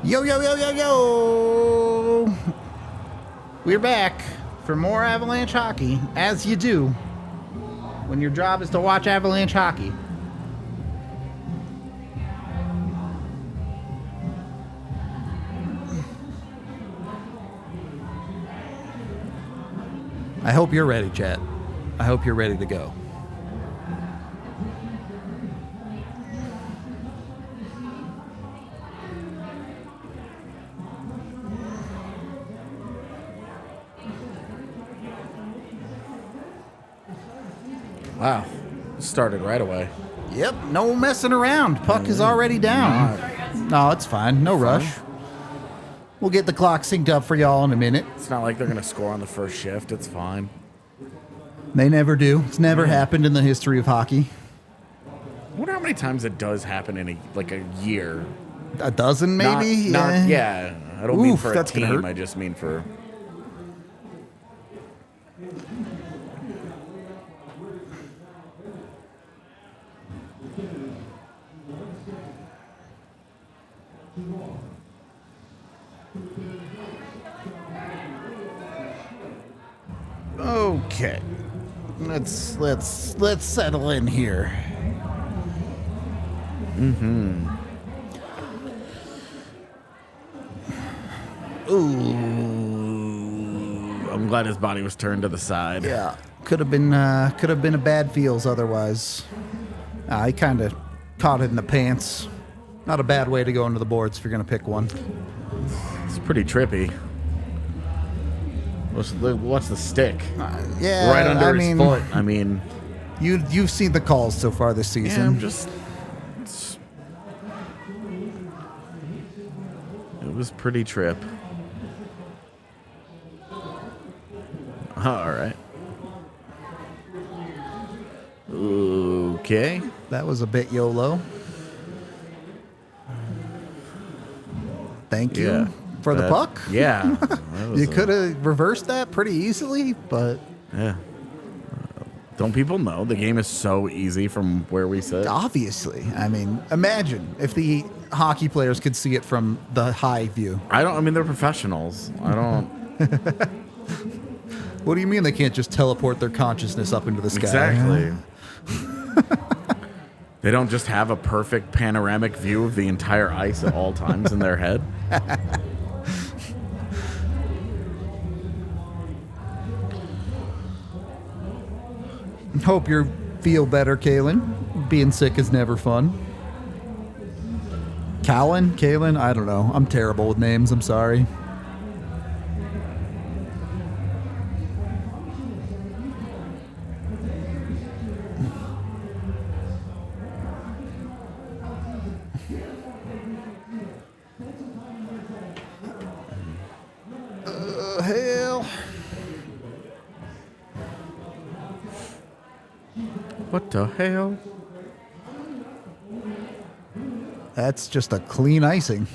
Yo, yo, yo, yo, yo! We're back for more Avalanche hockey, as you do when your job is to watch Avalanche hockey. I hope you're ready, chat. I hope you're ready to go. Wow. Started right away. Yep, no messing around. Puck is already down. No, it's fine. No rush. We'll get the clock synced up for y'all in a minute. It's not like they're going to score on the first shift. It's fine. They never do. It's never happened in the history of hockey. I wonder how many times it does happen in a year. A dozen, maybe? Yeah. I don't mean for a that's gonna team. hurt. I just mean for... Okay. Let's settle in here. Mm-hmm. Ooh. I'm glad his body was turned to the side. Yeah. Could have been a bad feels otherwise. He kind of caught it in the pants. Not a bad way to go into the boards if you're going to pick one. It's pretty trippy. What's the stick? Yeah, right under his foot. I mean, you've seen the calls so far this season. Yeah, I'm just. It was pretty trip. All right. Okay. That was a bit YOLO. Thank you for the puck. Yeah. You could have reversed that pretty easily, but... Yeah. Don't people know the game is so easy from where we sit? Obviously. I mean, imagine if the hockey players could see it from the high view. I mean, they're professionals. I don't... What do you mean they can't just teleport their consciousness up into the sky? Exactly. They don't just have a perfect panoramic view of the entire ice at all times in their head. Hope you feel better, Kaylin. Being sick is never fun. Kaylin? I don't know. I'm terrible with names. I'm sorry. Hell. What the hell? That's just a clean icing.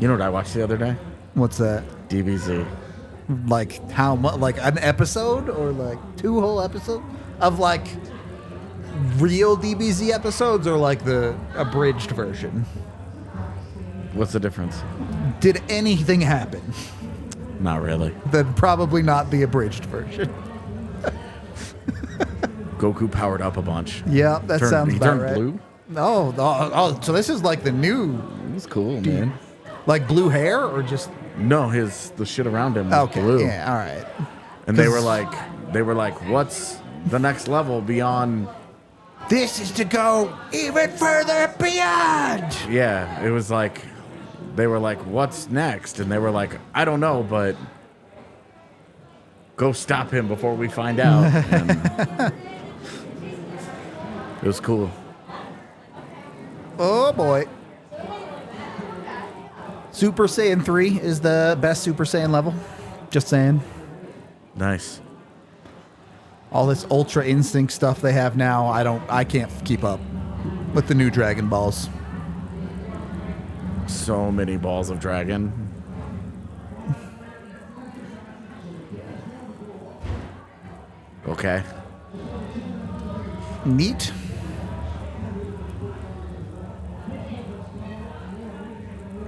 You know what I watched the other day? What's that? DBZ. Like how much? Like an episode or like 2 whole episodes of like real DBZ episodes or like the abridged version? What's the difference? Did anything happen? Not really. Then probably not the abridged version. Goku powered up a bunch. Yeah, that sounds he about turned right. blue? Oh, so this is like the new, It was cool, man. like blue hair or just No, the shit around him was okay? blue. Yeah, all right. And they were like, what's the next level beyond? This is to go even further beyond. Yeah, it was like, they were like, what's next? And they were like, I don't know, but go stop him before we find out. And it was cool. Oh boy. Super Saiyan 3 is the best Super Saiyan level. Just saying. Nice. All this Ultra Instinct stuff they have now, I can't keep up with the new Dragon Balls. So many balls of dragon. Okay. Neat.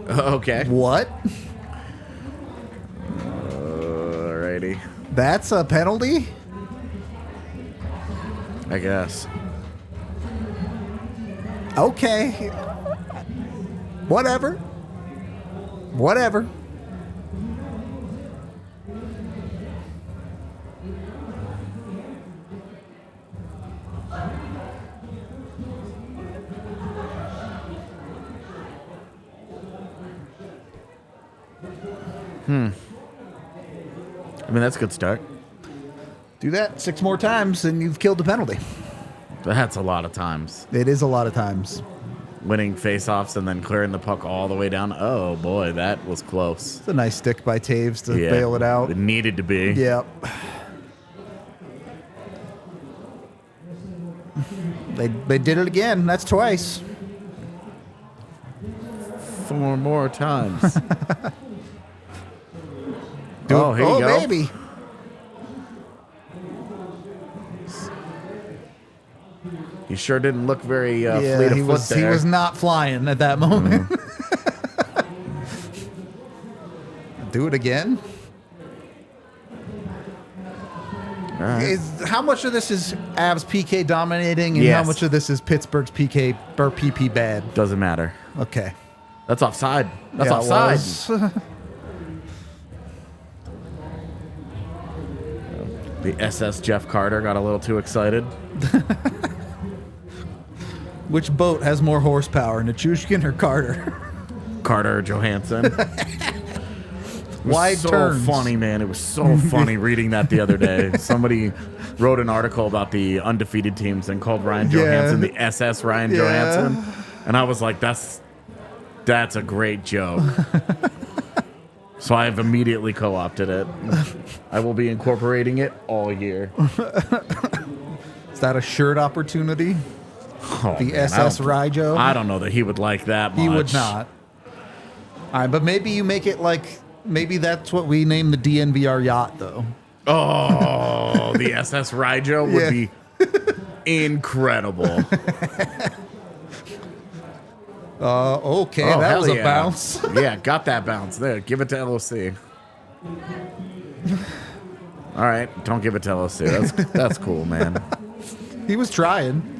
Okay. What? Alrighty. That's a penalty? I guess. Okay. Whatever. Whatever. I mean, that's a good start. Do that 6 more times and you've killed the penalty. That's a lot of times. It is a lot of times. Winning faceoffs and then clearing the puck all the way down. Oh, boy, that was close. It's a nice stick by Taves to bail it out. It needed to be. Yep. They did it again. That's twice. 4 more times. Oh, here you go. Baby. He sure didn't look very fleet of foot there. He was not flying at that moment. Do it again. All right. How much of this is Avs PK dominating, and how much of this is Pittsburgh's PK or PP bad? Doesn't matter. Okay. That's offside. That's Yeah, offside. The SS Jeff Carter got a little too excited. Which boat has more horsepower, Nichushkin or Carter? Carter Johansson. Wide so turns. Funny, man. It was so funny reading that the other day. Somebody wrote an article about the undefeated teams and called Ryan Johansson the SS Ryan Johansson. And I was like, that's a great joke. So I have immediately co-opted it. I will be incorporating it all year. Is that a shirt opportunity? Oh, The man, SS Ryjo? I don't know that he would like that much. He would not. All right, but maybe you make it like, maybe that's what we name the DNVR yacht, though. Oh, the SS Ryjo would be incredible. Okay, Oh, that hell was a yeah. bounce. Yeah, got that bounce. There, give it to LOC. All right, don't give it to LOC. That's cool, man. He was trying.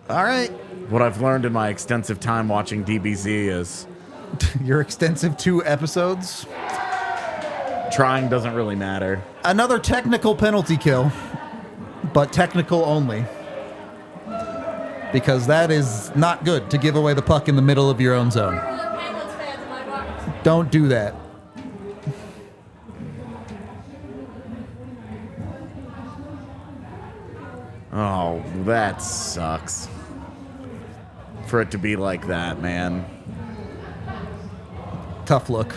All right. What I've learned in my extensive time watching DBZ is Your extensive 2 episodes. trying doesn't really matter. Another technical penalty kill, but technical only. Because that is not good to give away the puck in the middle of your own zone. Don't do that. Oh, that sucks. For it to be like that, man. Tough look.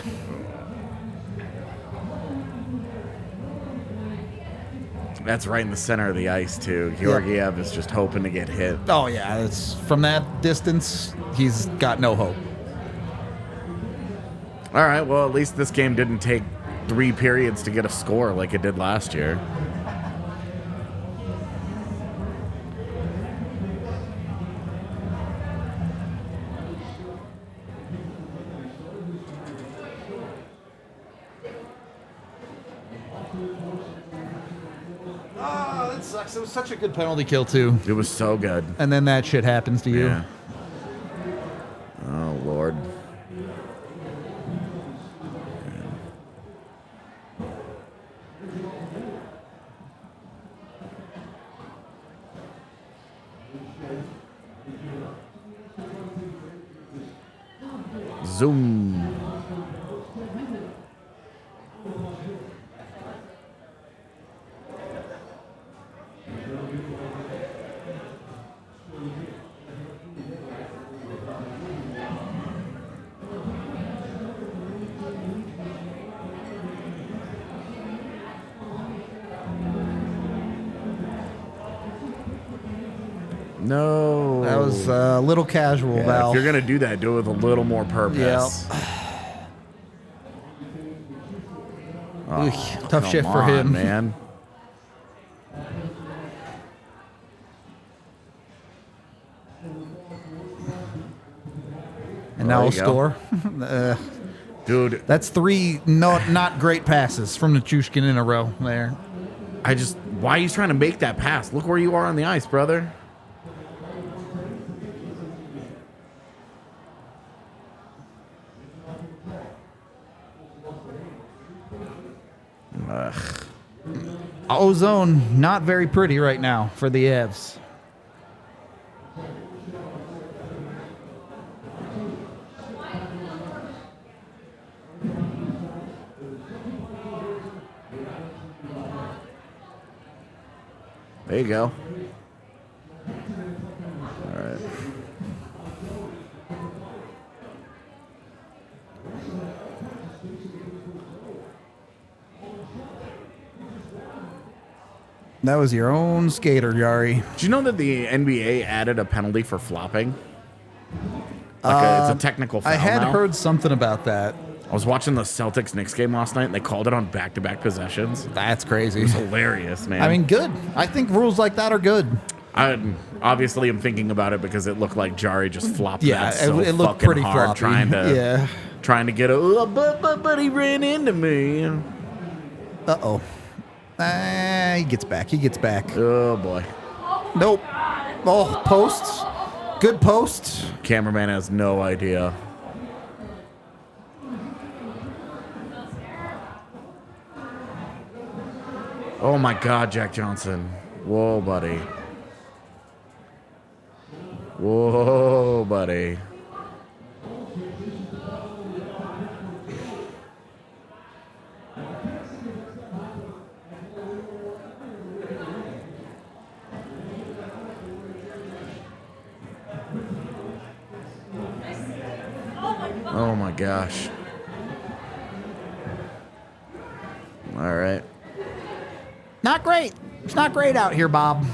That's right in the center of the ice, too. Georgiev is just hoping to get hit. Oh, yeah. It's from that distance, he's got no hope. All right, well, at least this game didn't take 3 periods to get a score like it did last year. Oh, that sucks. It was such a good penalty kill, too. It was so good. And then that shit happens to you. Yeah. Oh, Lord. Zoom. No. That was a little casual, Yeah, Val. if you're going to do that, do it with a little more purpose. Oh, Tough come shift for on, him. man. And now there we'll you score. Dude, That's 3 not great passes from Nichushkin in a row there. why are you trying to make that pass? Look where you are on the ice, brother. Ugh. Ozone, not very pretty right now for the Avs. There you go. All right. That was your own skater, Yari. Did you know that the NBA added a penalty for flopping? It's a technical foul I had now. heard something about that. I was watching the Celtics-Knicks game last night, and they called it on back-to-back possessions. That's crazy. It's hilarious, man. I mean, good. I think rules like that are good. I obviously am thinking about it because it looked like Jari just flopped Yeah, that so it looked fucking pretty hard, floppy. trying to get a but he ran into me. Uh-oh. He gets back. He gets back. Oh boy, Nope. Oh, posts. Good posts. cameraman has no idea. Oh my God, Jack Johnson. Whoa, buddy. Whoa, buddy. Oh my gosh. All right. Not great. It's not great out here, Bob.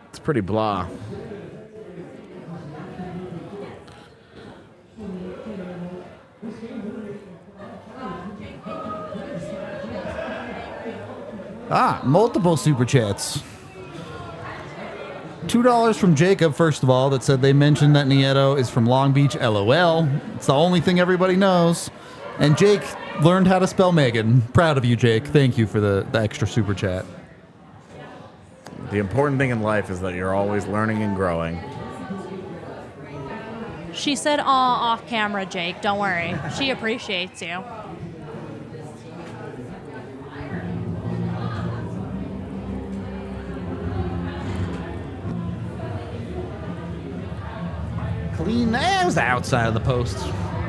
It's pretty blah. Multiple super chats. $2 from Jacob, first of all, that said they mentioned that Nieto is from Long Beach, LOL. It's the only thing everybody knows. And Jake learned how to spell Megan. Proud of you, Jake. Thank you for the extra super chat. The important thing in life is that you're always learning and growing. She said off camera, Jake. Don't worry. She appreciates you. Clean. That was the outside of the post.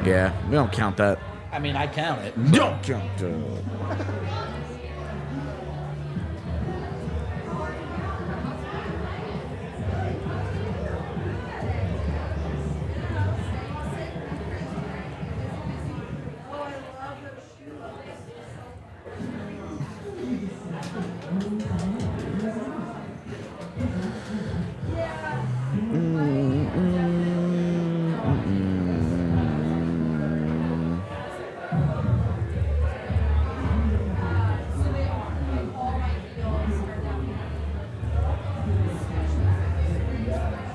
Yeah, we don't count that. I mean, I count it. Don't jump to.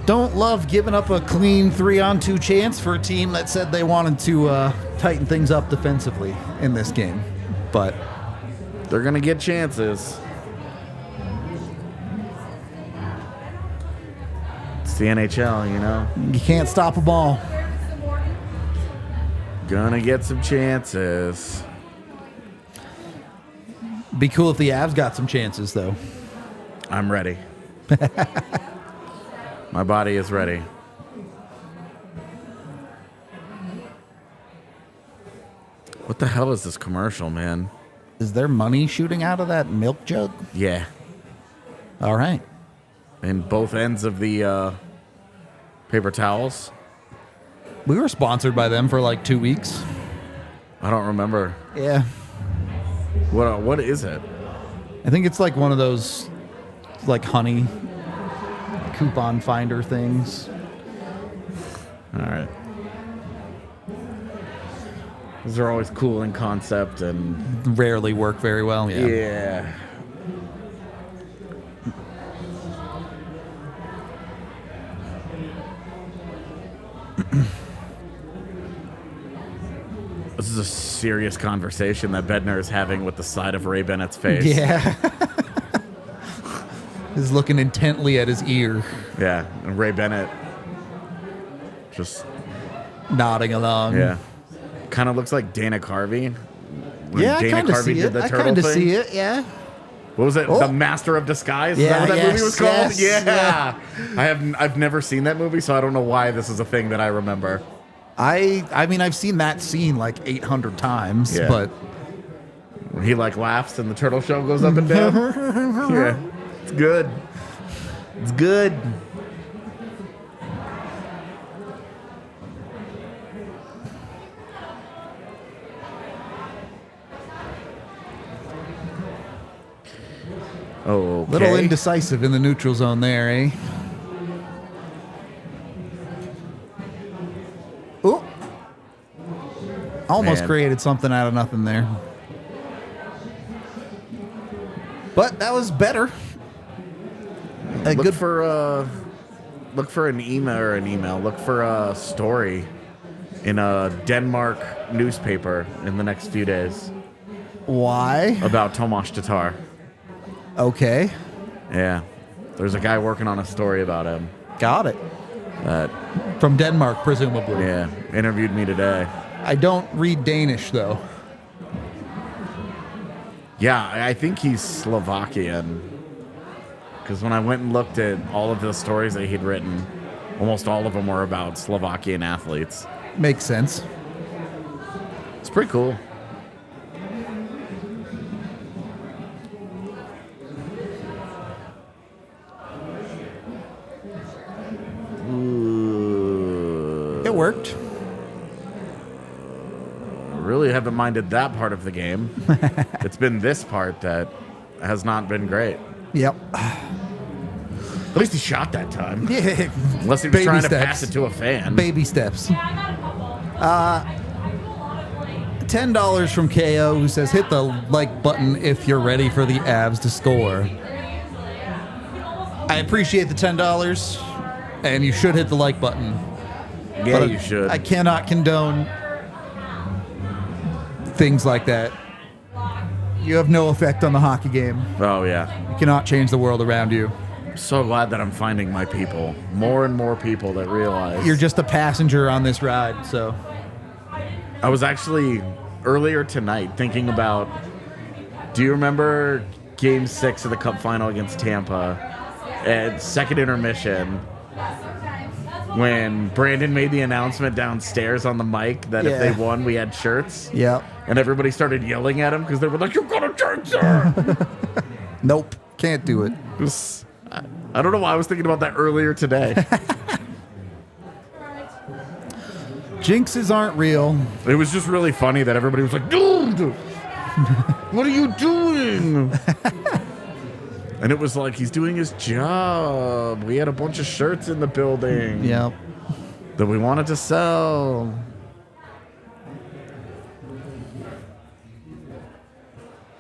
Don't love giving up a clean 3-on-2 chance for a team that said they wanted to tighten things up defensively in this game. But They're going to get chances. It's the NHL, you know? you can't stop a ball. Gonna get some chances. Be cool if the Avs got some chances, though. I'm ready. My body is ready. What the hell is this commercial, man? Is there money shooting out of that milk jug? Yeah. All right. And both ends of the paper towels. We were sponsored by them for like 2 weeks. I don't remember. Yeah. What is it? I think it's like one of those, like, honey coupon finder things. All right. Those are always cool in concept and Rarely work very well. Yeah. yeah. is a serious conversation that Bednar is having with the side of Ray Bennett's face. Yeah. He's looking intently at his ear. Yeah, and Ray Bennett just nodding along. Yeah. Kind of looks like Dana Carvey. When Yeah, Dana I kind of Carvey see did it. the I turtle kind of thing. see it, yeah. What was it? Oh. The Master of Disguise? Yeah, Is that what that movie was called? yes, Yeah. I've never seen that movie, so I don't know why this is a thing that I remember. I mean, I've seen that scene like 800 times, Yeah. but When he like laughs and the turtle shell goes up and down. Yeah. It's good. It's good. Oh, okay. little indecisive in the neutral zone there, eh? Ooh. Almost Man. created something out of nothing there. But that was better. A Look good for an email. Look for a story in a Denmark newspaper in the next few days Why? about Tomáš Tatar. Okay. Yeah. There's a guy working on a story about him Got it. that, From Denmark, presumably. yeah, interviewed me today. I don't read Danish, though. Yeah, I think he's Slovakian. Because when I went and looked at all of the stories that he'd written, almost all of them were about Slovakian athletes. Makes sense. It's pretty cool. It worked. Really haven't minded that part of the game. It's been this part that has not been great. Yep. At least he shot that time. Yeah. Unless he was Baby trying to steps. pass it to a fan. Baby steps. $10 from KO, who says, hit the like button if you're ready for the Avs to score. I appreciate the $10, and you should hit the like button. Yeah, But you should. I cannot condone things like that. You have no effect on the hockey game. Oh, yeah. You cannot change the world around you. So glad that I'm finding my people. More and more people that realize. You're just a passenger on this ride, so. I was actually earlier tonight thinking about, do you remember Game 6 of the Cup Final against Tampa at second intermission when Brandon made the announcement downstairs on the mic that if they won, we had shirts? Yep. And everybody started yelling at him because they were like, "You got a shirt, sir!" Nope. Can't do it. I don't know why I was thinking about that earlier today. Jinxes aren't real. It was just really funny that everybody was like, "Dude, what are you doing?" And it was like, he's doing his job. We had a bunch of shirts in the building Yep. that we wanted to sell.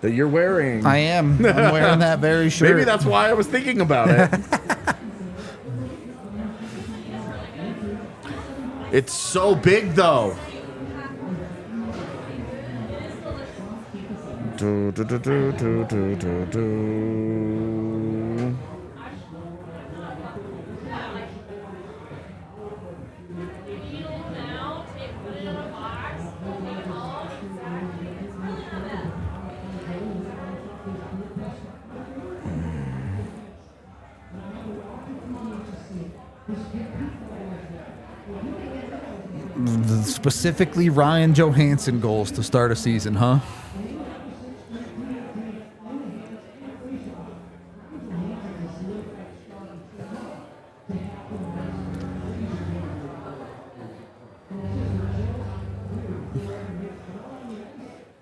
That you're wearing. I am. I'm wearing that very shirt. Maybe that's why I was thinking about it. It's so big, though. Do, do, do, do, do, do, do, do. Specifically Ryan Johansson goals to start a season, huh?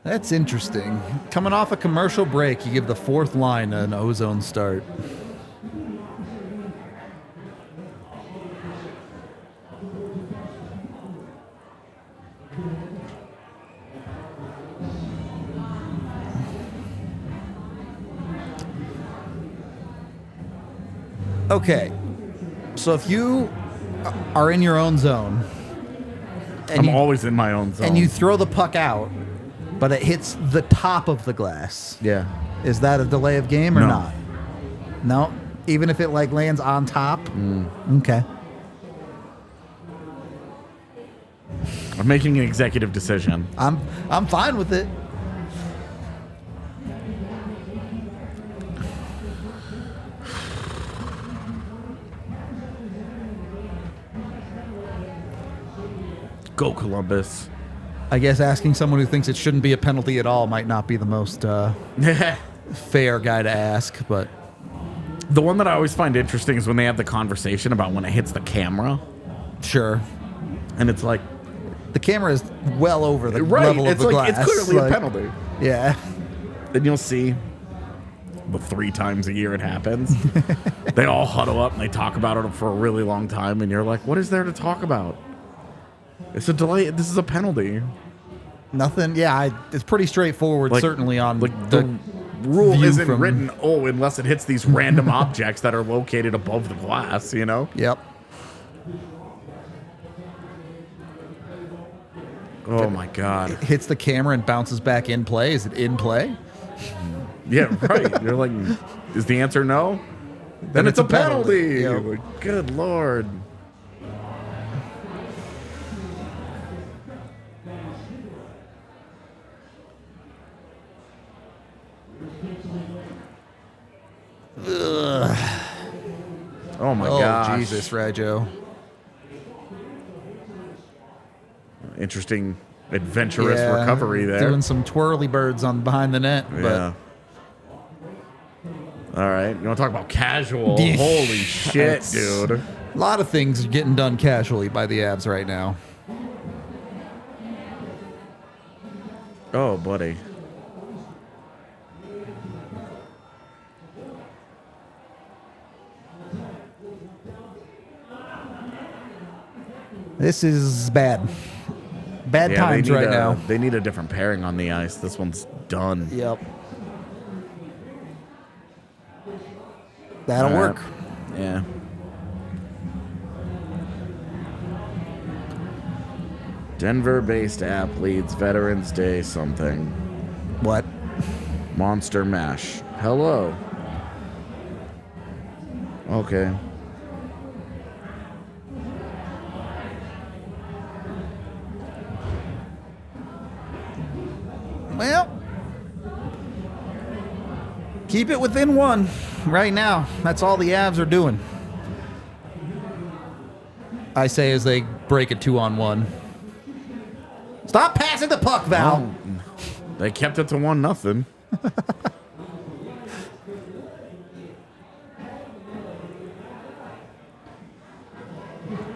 That's interesting. Coming off a commercial break, you give the fourth line an ozone start. Okay, so if you are in your own zone I'm always in my own zone. And you throw the puck out, but it hits the top of the glass. Yeah. Is that a delay of game or No. not? No? Even if it like lands on top? Okay. I'm making an executive decision. I'm fine with it. Go Columbus. I guess asking someone who thinks it shouldn't be a penalty at all might not be the most fair guy to ask, but The one that I always find interesting is when they have the conversation about when it hits the camera. sure. And it's like, The camera is well over the right, level of it's the like, glass. it's clearly Like, a penalty. Yeah. Then you'll see the 3 times a year it happens. They all huddle up and they talk about it for a really long time. And you're like, what is there to talk about? It's a delay. This is a penalty. Nothing. Yeah, it's pretty straightforward, Like- certainly on like the the rule view isn't from- written, unless it hits these random objects that are located above the glass, you know? Yep. Oh my God. Hits the camera and bounces back in play. Is it in play? Yeah, right. You're like, is the answer no? Then it's a penalty. Yep. Like, good Lord. Oh my gosh. Jesus, Rajo. Interesting, adventurous recovery there. Doing some twirly birds on behind the net. Yeah. All right. You want to talk about casual? Yeah. Holy shit, That's- dude. But a lot of things are getting done casually by the Avs right now. Oh, buddy. This is bad. Bad Yeah, times right now. They need a different pairing on the ice. This one's done. Yep. That'll All right. work. Yeah. Denver-based app leads Veterans Day something. What? Monster Mash. Hello. Okay. Well, keep it within one right now. That's all the Avs are doing. I say as they break a 2-on-1. Stop passing the puck, Val. They kept it to 1-0.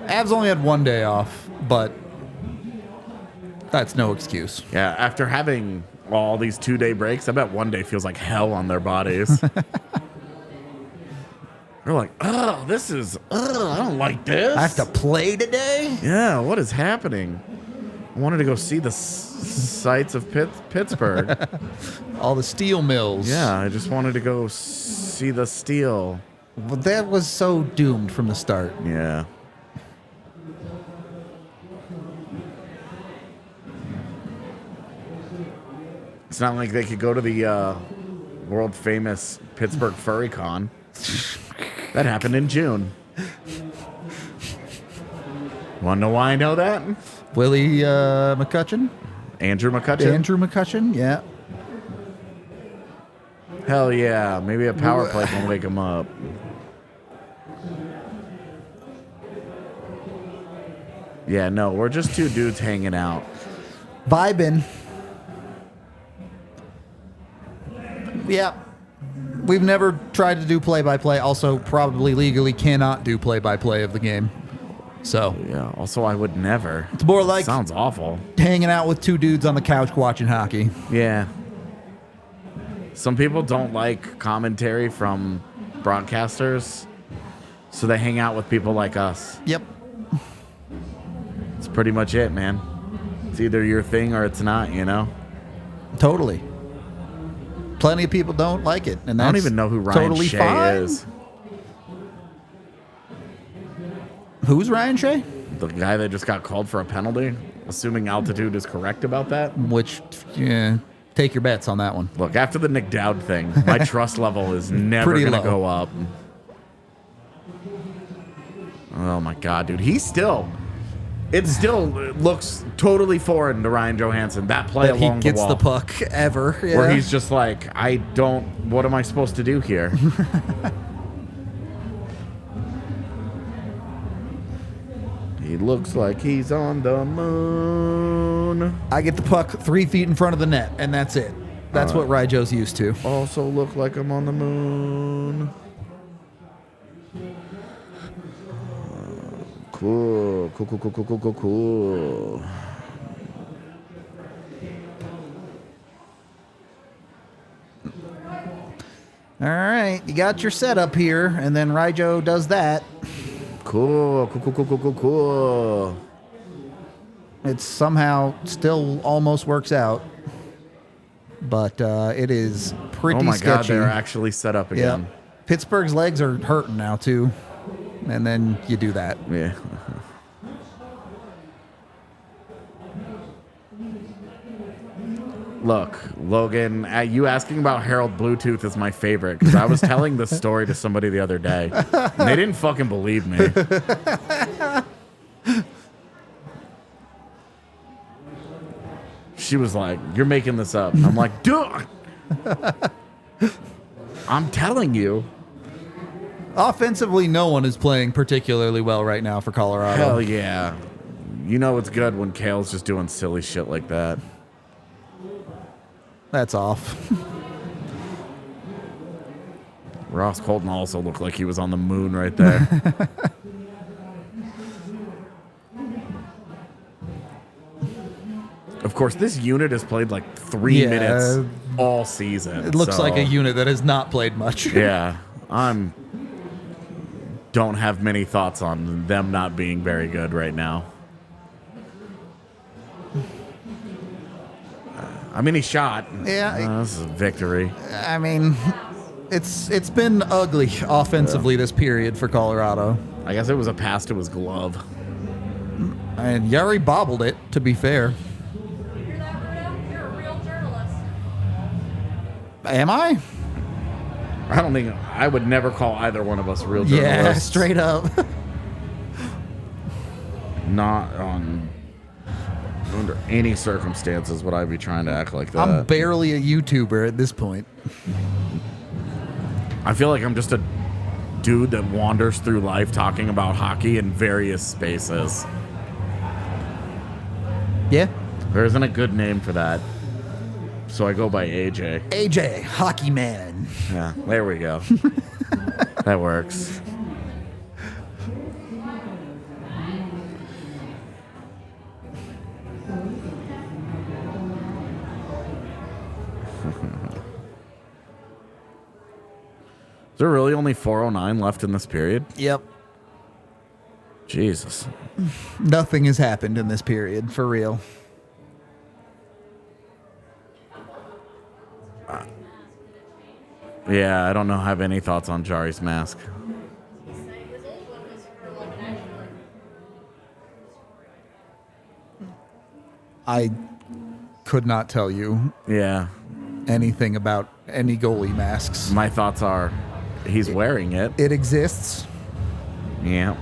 Avs only had one day off, but that's no excuse. Yeah, after having all these 2-day breaks, I bet one day feels like hell on their bodies. They're like, oh, this is, I don't like this. I have to play today? Yeah, what is happening? I wanted to go see the sights of Pittsburgh. All the steel mills. Yeah, I just wanted to go see the steel. But that was so doomed from the start. Yeah. It's not like they could go to the world famous Pittsburgh Furry Con. That happened in June. Want to know why I know that? Willie McCutcheon? Andrew McCutcheon? Andrew McCutcheon? Yeah. Hell yeah. Maybe a power play can wake him up. Yeah, no, we're just 2 dudes hanging out. Vibing. Yeah. We've never tried to do play-by-play. Also, probably legally cannot do play-by-play of the game. So, Yeah, also, I would never. it's more like Sounds awful. hanging out with 2 dudes on the couch watching hockey. Yeah. Some people don't like commentary from broadcasters, so they hang out with people like us. Yep. It's pretty much it, man. It's either your thing or it's not, you know? Totally. Plenty of people don't like it, and that's I don't even know who Ryan totally Shea fine. is. Who's Ryan Shea? The guy that just got called for a penalty assuming altitude is correct about that. Which, yeah, take your bets on that one. Look, after the Nick Dowd thing, my trust level is never Pretty going to low. go up. Oh my God, dude. It still looks totally foreign to Ryan Johansson. That play That he along gets the the wall. puck ever. Yeah. Where he's just like, what am I supposed to do here? He looks like he's on the moon. I get the puck 3 feet in front of the net, and that's it. That's what Ryjo's used to. Also look like I'm on the moon. Cool. All right, you got your setup here, and then Ryjo does that. Cool. It somehow still almost works out, but it is pretty Oh my sketchy. God, they're actually set up Yeah. again. Pittsburgh's legs are hurting now too, and then you do that. Yeah. Look, Logan, you asking about Harold Bluetooth is my favorite because I was telling this story to somebody the other day, and they didn't fucking believe me. She was like, "You're making this up." I'm like, "Dude, I'm telling you." Offensively, no one is playing particularly well right now for Colorado. Hell yeah. You know it's good when Kale's just doing silly shit like that. That's off. Ross Colton also looked like he was on the moon right there. Of course, this unit has played like 3 Yeah. minutes all season. It looks so, like a unit that has not played much. Yeah, don't have many thoughts on them not being very good right now. I mean, he shot. Yeah. This is a victory. I mean, it's been ugly offensively this period for Colorado. I guess it was a pass to his glove. And Yari bobbled it, to be fair. Hear that, Bruno? You're a real journalist. Am I? I don't think I would never call either one of us real Yeah, journalists. straight up. Not under any circumstances would I be trying to act like that. I'm barely a YouTuber at this point. I feel like I'm just a dude that wanders through life talking about hockey in various spaces. Yeah. There isn't a good name for that, so I go by AJ. AJ, hockey man. Yeah, there we go. That works. Is there really only 409 left in this period? Yep. Jesus. Nothing has happened in this period, for real. Yeah, I don't know. Have any thoughts on Jari's mask? I could not tell you Yeah. anything about any goalie masks. My thoughts are he's wearing it. It exists. Yeah.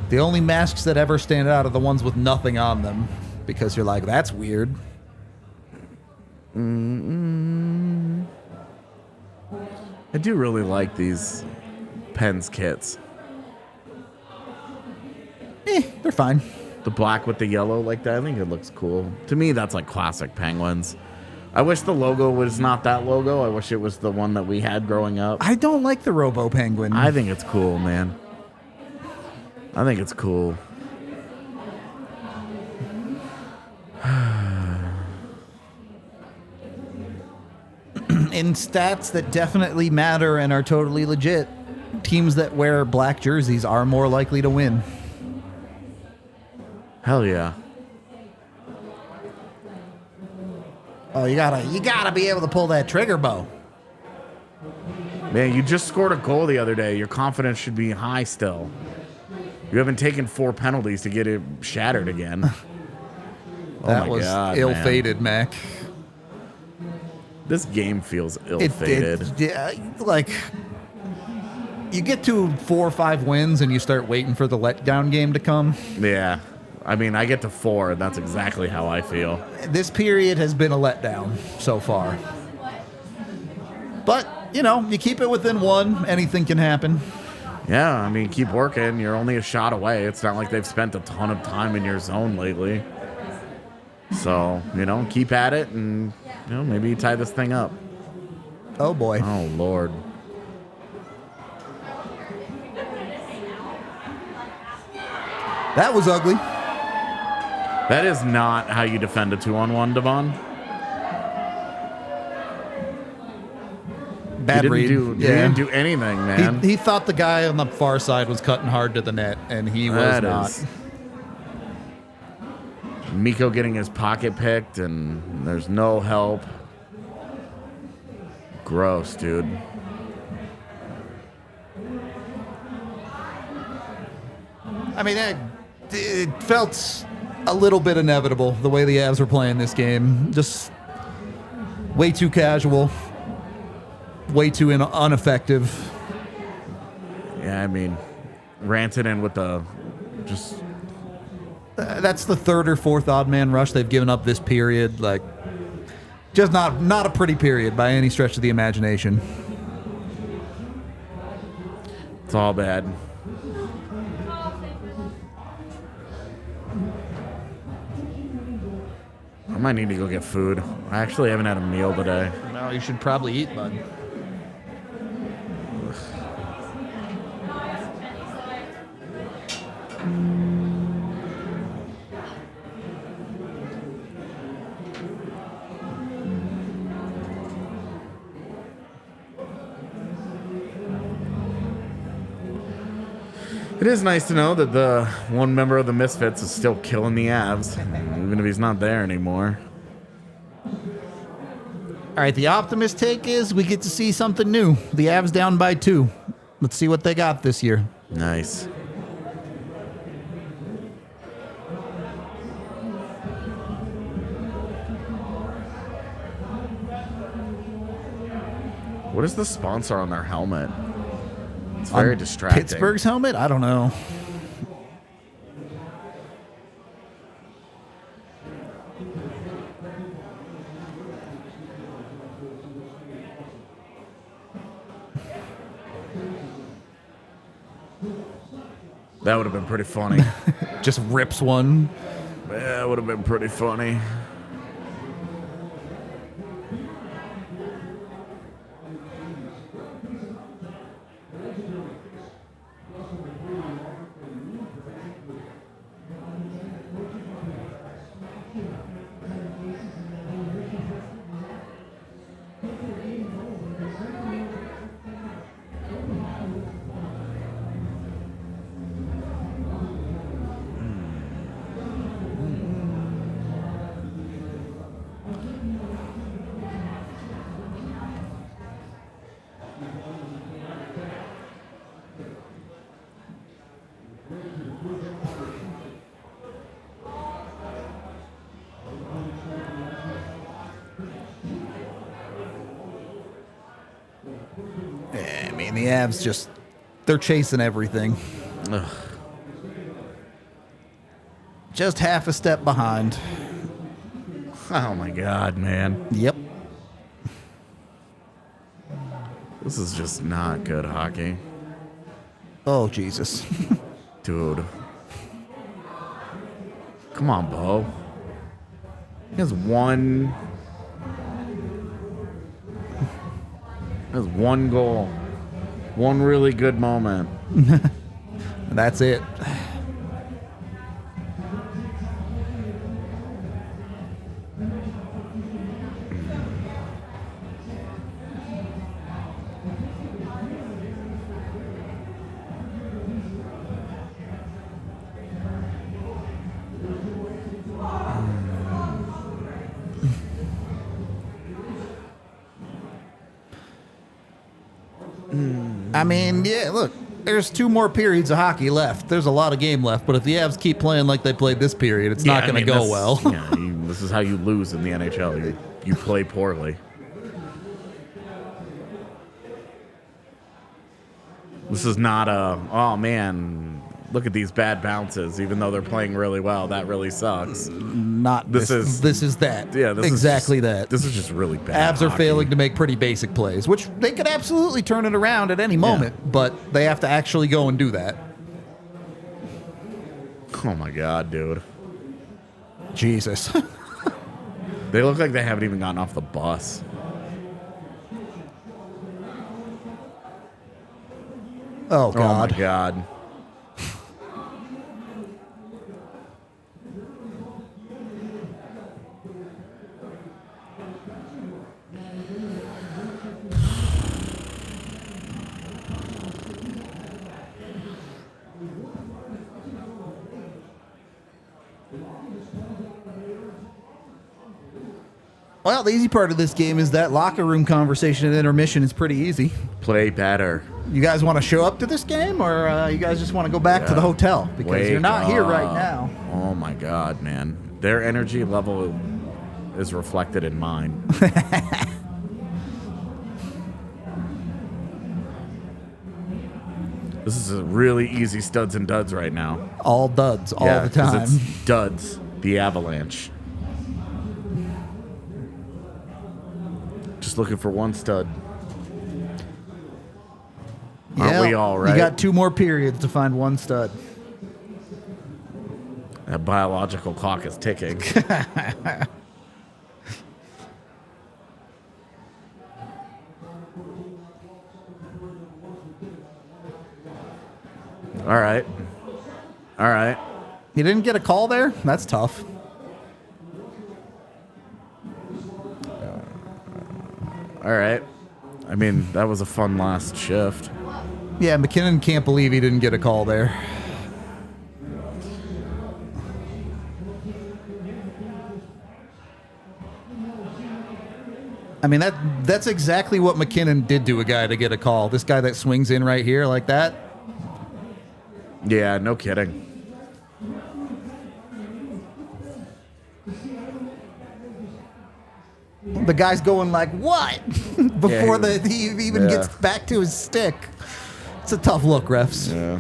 The only masks that ever stand out are the ones with nothing on them, because you're like, that's weird. I do really like these Pens kits. They're fine. The black with the yellow like that, I think it looks cool. To me, that's like classic Penguins. I wish the logo was not that logo. I wish it was the one that we had growing up. I don't like the Robo Penguin. I think it's cool, man. I think it's cool. In stats that definitely matter and are totally legit, teams that wear black jerseys are more likely to win. Hell yeah. Oh, you gotta be able to pull that trigger bow. Man, you just scored a goal the other day. Your confidence should be high still. You haven't taken 4 penalties to get it shattered again. That was ill-fated, Mac. This game feels ill-fated. Yeah, like, you get to 4 or 5 wins and you start waiting for the letdown game to come. Yeah. I mean, I get to 4, and that's exactly how I feel. This period has been a letdown so far. But, you know, you keep it within 1, anything can happen. Yeah, I mean, keep working. You're only a shot away. It's not like they've spent a ton of time in your zone lately. So, you know, keep at it, and, you know, maybe you tie this thing up. Oh, boy. Oh, Lord. That was ugly. That is not how you defend a 2-on-1, Devon. Bad read. He didn't do anything, man. He thought the guy on the far side was cutting hard to the net, and he was not. Mikko getting his pocket picked, and there's no help. Gross, dude. I mean, it felt a little bit inevitable the way the Avs were playing this game. Just way too casual, way too ineffective. Yeah, I mean, Rantanen with the just... That's the 3rd or 4th odd man rush they've given up this period. Like, just not a pretty period by any stretch of the imagination. It's all bad. I might need to go get food. I actually haven't had a meal today. No, you should probably eat, bud. It is nice to know that the one member of the Misfits is still killing the Avs, even if he's not there anymore. All right, the optimist take is we get to see something new. The Avs down by 2. Let's see what they got this year. Nice. What is the sponsor on their helmet? It's very distracting. Pittsburgh's helmet? I don't know. That would have been pretty funny. Just rips one. Yeah, it would have been pretty funny. Yeah, I mean, the Avs just, they're chasing everything. Ugh. Just half a step behind. Oh my God, man. Yep. This is just not good hockey. Oh, Jesus. Dude. Come on, Bo. He has one goal. One really good moment. That's it. I mean, yeah, look, there's 2 more periods of hockey left. There's a lot of game left, but if the Avs keep playing like they played this period, it's not going to go well. This is how you lose in the NHL. You play poorly. This is not oh man, look at these bad bounces. Even though they're playing really well, that really sucks. Not this is that. Yeah, this exactly is that. This is just really bad. Avs are failing to make pretty basic plays, which they could absolutely turn it around at any moment, but they have to actually go and do that. Oh my god, dude. Jesus. They look like they haven't even gotten off the bus. Oh god. Oh my god. Well, the easy part of this game is that locker room conversation at intermission is pretty easy. Play better. You guys want to show up to this game, or you guys just want to go back to the hotel? Because you're not here right now. Oh my god, man. Their energy level is reflected in mine. This is a really easy studs and duds right now. All duds, all the 'cause time. It's duds, the Avalanche. Just looking for one stud. Aren't we all, right? You got 2 more periods to find one stud. That biological clock is ticking. All right. All right. You didn't get a call there? That's tough. All right. I mean, that was a fun last shift. Yeah, McKinnon can't believe he didn't get a call there. I mean, that's exactly what McKinnon did to a guy to get a call. This guy that swings in right here like that. Yeah, no kidding. The guy's going like, what? Before he even gets back to his stick. It's a tough look, refs. Yeah.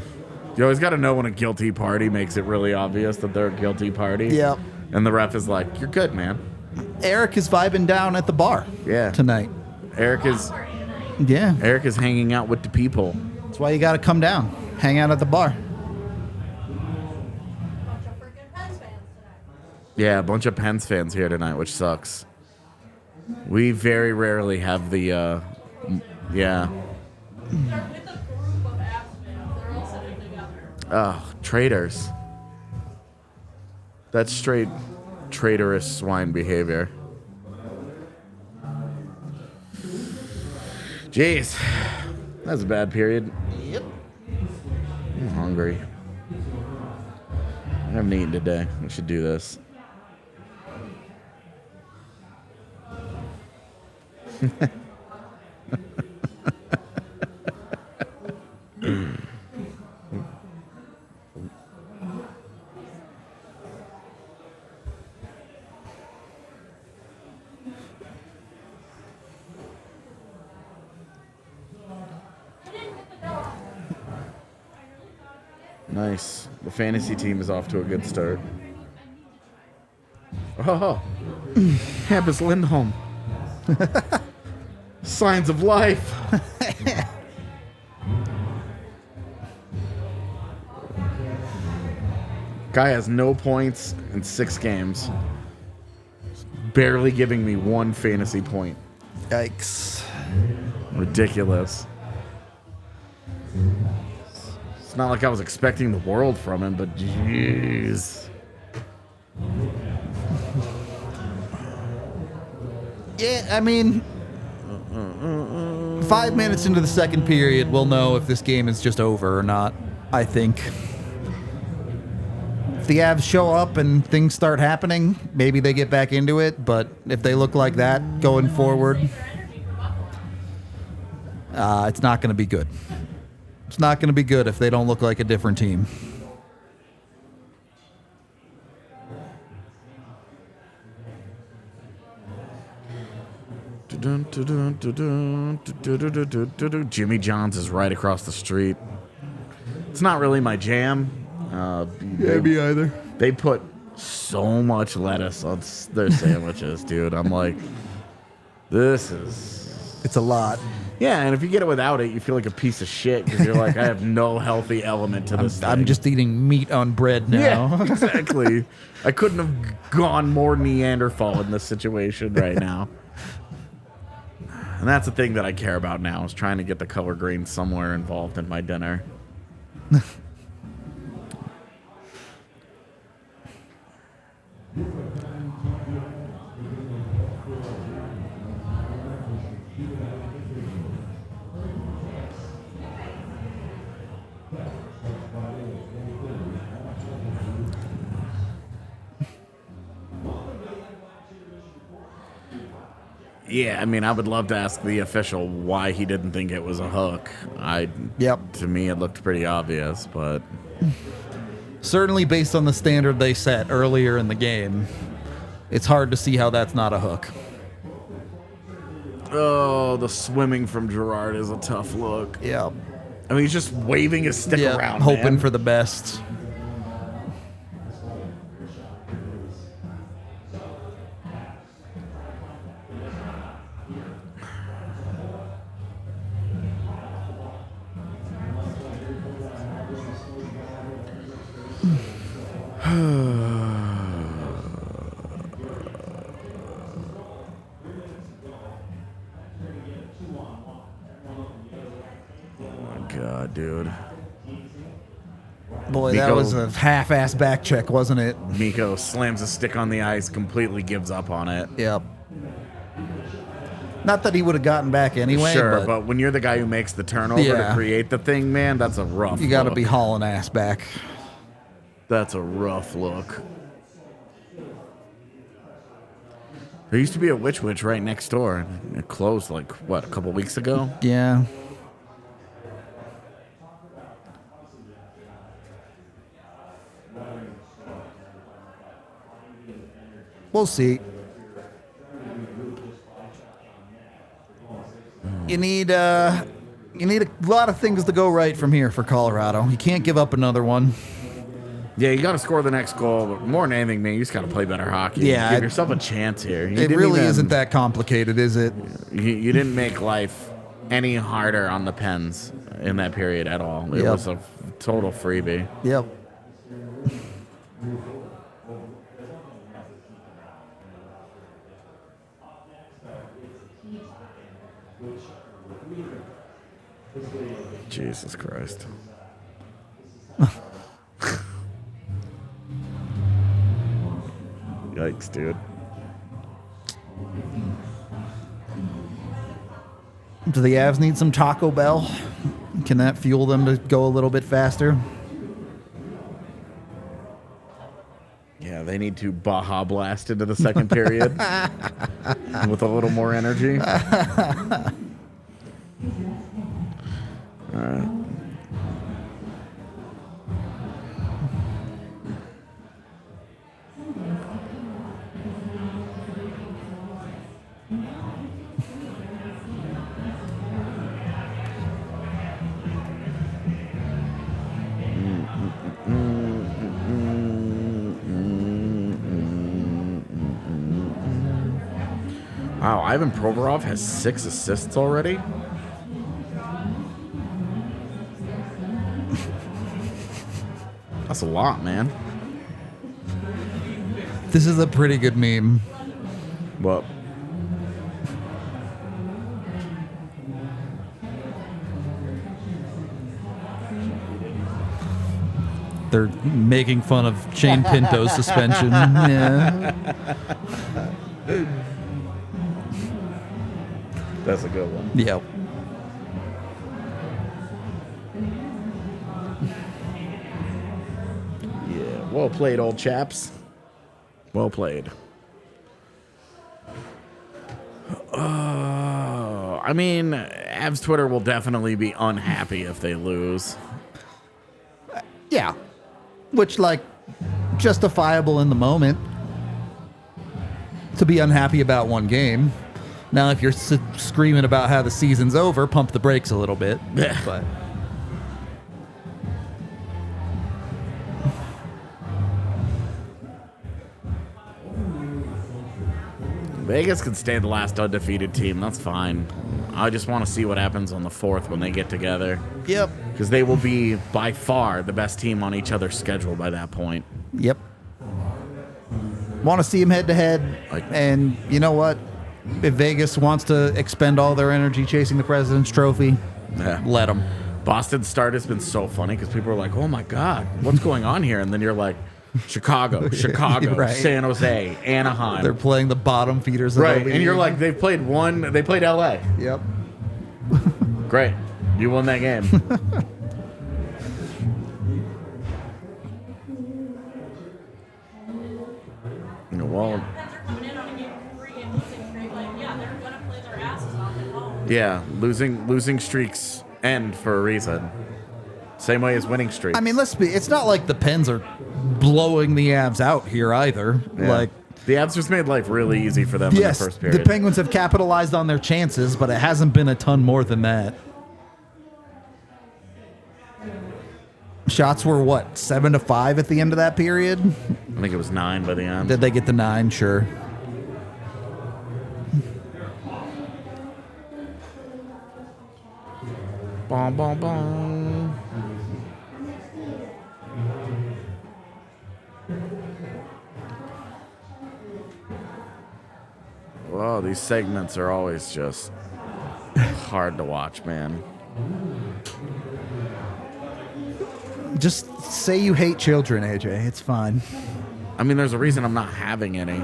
You always got to know when a guilty party makes it really obvious that they're a guilty party. Yep. And the ref is like, you're good, man. Eric is vibing down at the bar tonight. Eric is hanging out with the people. That's why you got to come down. Hang out at the bar. Yeah, a bunch of Pens fans here tonight, which sucks. We very rarely have the, Oh, traitors. That's straight traitorous swine behavior. Jeez. That's a bad period. Yep. I'm hungry. I haven't eaten today. We should do this. Nice. The fantasy team is off to a good start. Oh, Hampus Lindholm. Signs of life. Guy has no points in 6 games. Barely giving me 1 fantasy point. Yikes. Ridiculous. It's not like I was expecting the world from him, but jeez. Yeah, I mean, 5 minutes into the second period, we'll know if this game is just over or not, I think. If the Avs show up and things start happening, maybe they get back into it, but if they look like that going forward, it's not going to be good. It's not going to be good if they don't look like a different team. Jimmy John's is right across the street. It's not really my jam. Me either. They put so much lettuce on their sandwiches, dude. I'm like, It's a lot. Yeah, and if you get it without it, you feel like a piece of shit because you're like, I have no healthy element to this thing. I'm just eating meat on bread now. Yeah, exactly. I couldn't have gone more Neanderthal in this situation right now. And that's the thing that I care about now, is trying to get the color green somewhere involved in my dinner. Yeah, I mean, I would love to ask the official why he didn't think it was a hook. To me, it looked pretty obvious, but certainly based on the standard they set earlier in the game, it's hard to see how that's not a hook. oh, the swimming from Gerard is a tough look. Yeah. I mean, he's just waving his stick around, hoping man. for the best. God, dude. Boy, that was a half-ass back check, wasn't it? Miko slams a stick on the ice, completely gives up on it. Yep. Not that he would have gotten back anyway. Sure, but when you're the guy who makes the turnover to create the thing, man, that's a rough You got to look. be hauling ass back. That's a rough look. There used to be a Witch right next door. It closed, like, what, a couple weeks ago? Yeah. We'll see. You need a lot of things to go right from here for Colorado. You can't give up another one. Yeah, you got to score the next goal, but more than anything, man, you just got to play better hockey. Yeah, Give yourself a chance here. It really isn't that complicated, is it? You didn't make life any harder on the Pens in that period at all. It was a total freebie. Yep. Jesus Christ. Yikes, dude. Do the Avs need some Taco Bell? Can that fuel them to go a little bit faster? Yeah, they need to Baja Blast into the second period with a little more energy. All right. Wow, Ivan Provorov has 6 assists already. That's a lot, man. This is a pretty good meme. Well, They're making fun of Shane Pinto's suspension. Yeah. that's a good one. Yep. Yeah, well played, old chaps. Well played. I mean, Avs Twitter will definitely be unhappy if they lose. Yeah. Which, like, justifiable in the moment to be unhappy about one game. Now, if you're screaming about how the season's over, pump the brakes a little bit. Yeah. But Vegas can stay the last undefeated team. That's fine. I just want to see what happens on the 4th when they get together. Yep. Because they will be, by far, the best team on each other's schedule by that point. Yep. Want to see them head-to-head. And you know what? If Vegas wants to expend all their energy chasing the President's Trophy, let them. Boston's start has been so funny because people are like, oh, my God, what's going on here? And then you're like, Chicago, Right. San Jose, Anaheim. They're playing the bottom feeders of the league. And you're like, they played LA. Yep. Great. You won that game. Well, yeah, losing streaks end for a reason. Same way as winning streaks. I mean, it's not like the Pens are blowing the Avs out here either. Yeah. Like, the Avs just made life really easy for them in the first period. The Penguins have capitalized on their chances, but it hasn't been a ton more than that. Shots were what, 7-5 at the end of that period? I think it was 9 by the end. Did they get the 9? Sure. Bom, bom, bom. Whoa, these segments are always just hard to watch, man. Just say you hate children, AJ. It's fine. I mean, there's a reason I'm not having any.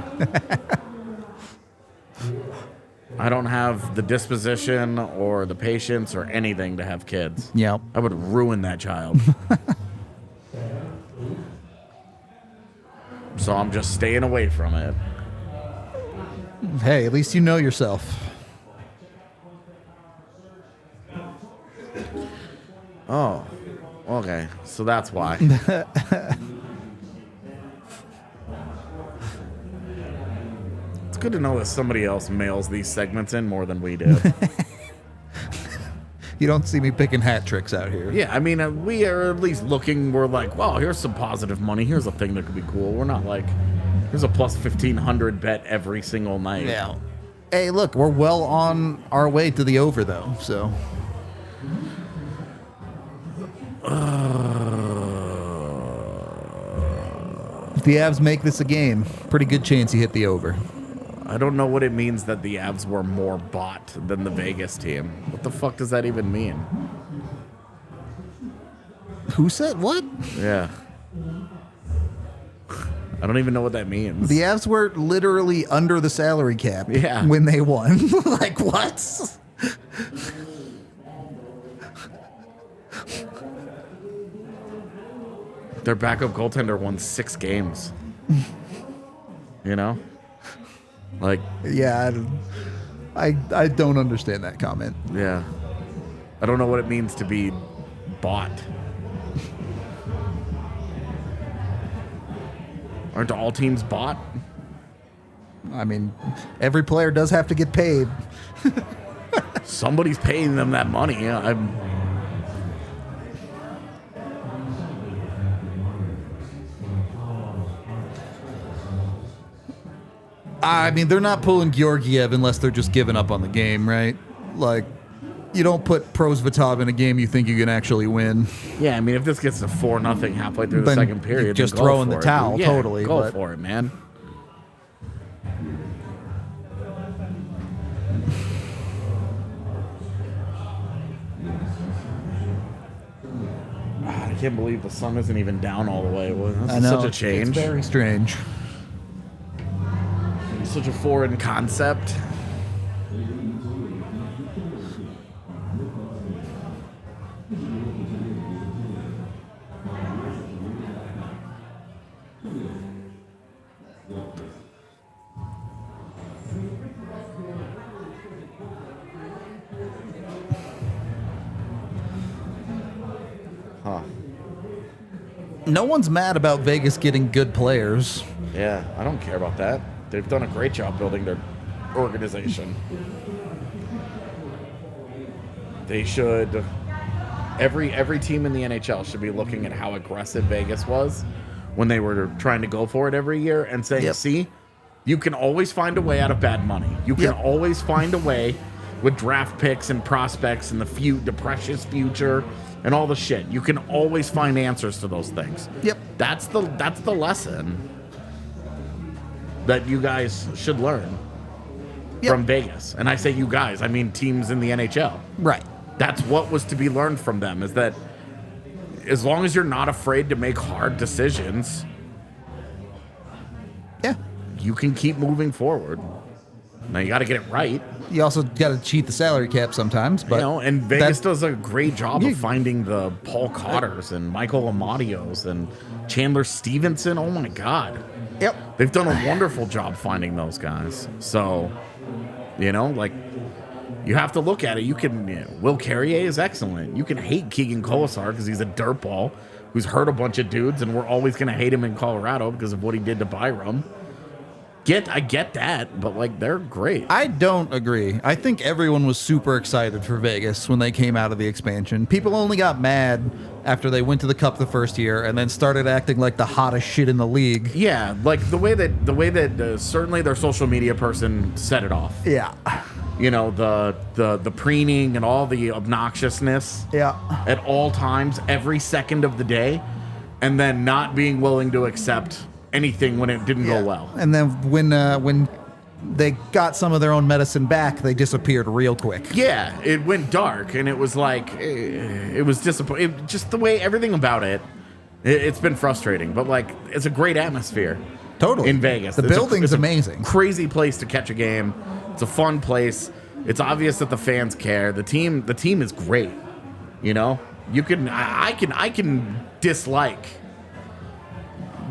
I don't have the disposition or the patience or anything to have kids. Yep. I would ruin that child. So I'm just staying away from it. Hey, at least you know yourself. Oh, okay. So that's why. It's good to know that somebody else mails these segments in more than we do. You don't see me picking hat tricks out here. Yeah, I mean, we are at least looking. We're like, wow, here's some positive money. Here's a thing that could be cool. We're not like, here's a plus 1,500 bet every single night. Yeah. Hey, look, we're well on our way to the over, though, so. If the Avs make this a game, pretty good chance you hit the over. I don't know what it means that the Avs were more bought than the Vegas team. What the fuck does that even mean? Who said what? Yeah. I don't even know what that means. The Avs were literally under the salary cap when they won. Like, what? Their backup goaltender won 6 games. You know? Like, yeah, I don't understand that comment. Yeah. I don't know what it means to be bought. Aren't all teams bought? I mean, every player does have to get paid. Somebody's paying them that money. I mean, they're not pulling Georgiev unless they're just giving up on the game, right? Like, you don't put Prosvetov in a game you think you can actually win. Yeah, I mean, if this gets to 4-0 halfway through the second period, just throw in the towel, totally. Go for it, man. God, I can't believe the sun isn't even down all the way. That's such a change. It's very strange. Such a foreign concept. No one's mad about Vegas getting good players. Yeah, I don't care about that. They've done a great job building their organization. They should. Every team in the NHL should be looking at how aggressive Vegas was when they were trying to go for it every year and saying, see, you can always find a way out of bad money. You can always find a way with draft picks and prospects and the precious future and all the shit. You can always find answers to those things. Yep. That's the lesson that you guys should learn from Vegas. And I say you guys, I mean teams in the NHL. Right. That's what was to be learned from them, is that as long as you're not afraid to make hard decisions, you can keep moving forward. Now you got to get it right. You also got to cheat the salary cap sometimes, but and Vegas does a great job of finding the Paul Cotters and Michael Amadios and Chandler Stevenson. Oh my God. Yep. They've done a wonderful job finding those guys. So, you have to look at it. You can, Will Carrier is excellent. You can hate Keegan Colasar because he's a dirtball who's hurt a bunch of dudes, and we're always going to hate him in Colorado because of what he did to Byram. I get that, but they're great. I don't agree. I think everyone was super excited for Vegas when they came out of the expansion. People only got mad after they went to the Cup the first year and then started acting like the hottest shit in the league. Yeah, the way that certainly their social media person set it off. Yeah. The preening and all the obnoxiousness. Yeah. At all times, every second of the day, and then not being willing to accept anything when it didn't go well. And then when they got some of their own medicine back, they disappeared real quick. Yeah, it went dark, and it was it was disappointing. Just the way everything about it's been frustrating. But it's a great atmosphere. Totally. In Vegas, The building's amazing. Crazy place to catch a game. It's a fun place. It's obvious that the fans care. The team is great. You can I can dislike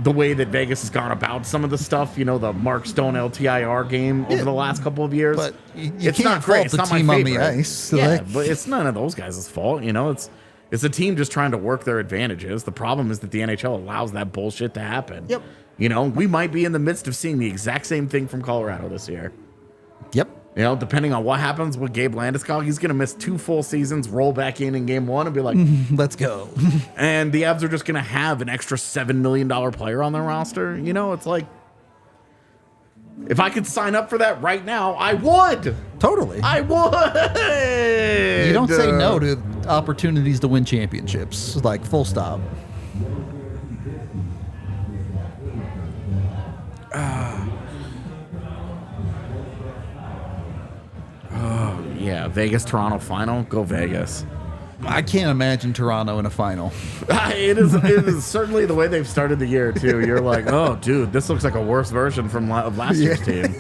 the way that Vegas has gone about some of the stuff, the Mark Stone LTIR game over the last couple of years. But you it's can't not great. fault the team on the ice. But it's none of those guys' fault. It's a team just trying to work their advantages. The problem is that the NHL allows that bullshit to happen. Yep. We might be in the midst of seeing the exact same thing from Colorado this year. Yep. Depending on what happens with Gabe Landeskog, he's going to miss 2 full seasons, roll back in game 1 and be like, let's go. And the Avs are just going to have an extra $7 million player on their roster. It's like, if I could sign up for that right now, I would. Totally. I would. You don't say no to opportunities to win championships. Full stop. Yeah, Vegas-Toronto final. Go Vegas. I can't imagine Toronto in a final. It is certainly the way they've started the year, too. You're like, oh, dude, this looks like a worse version of last year's team.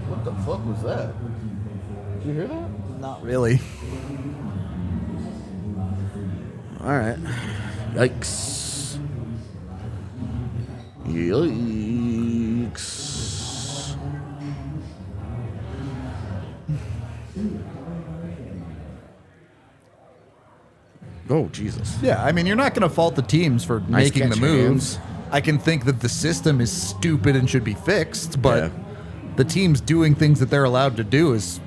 What the fuck was that? Did you hear that? Not really. All right. Yikes. Yikes. Oh, Jesus. Yeah, I mean, you're not going to fault the teams for Nice making the catch, moves. Hands. I can think that the system is stupid and should be fixed, but Yeah. the teams doing things that they're allowed to do is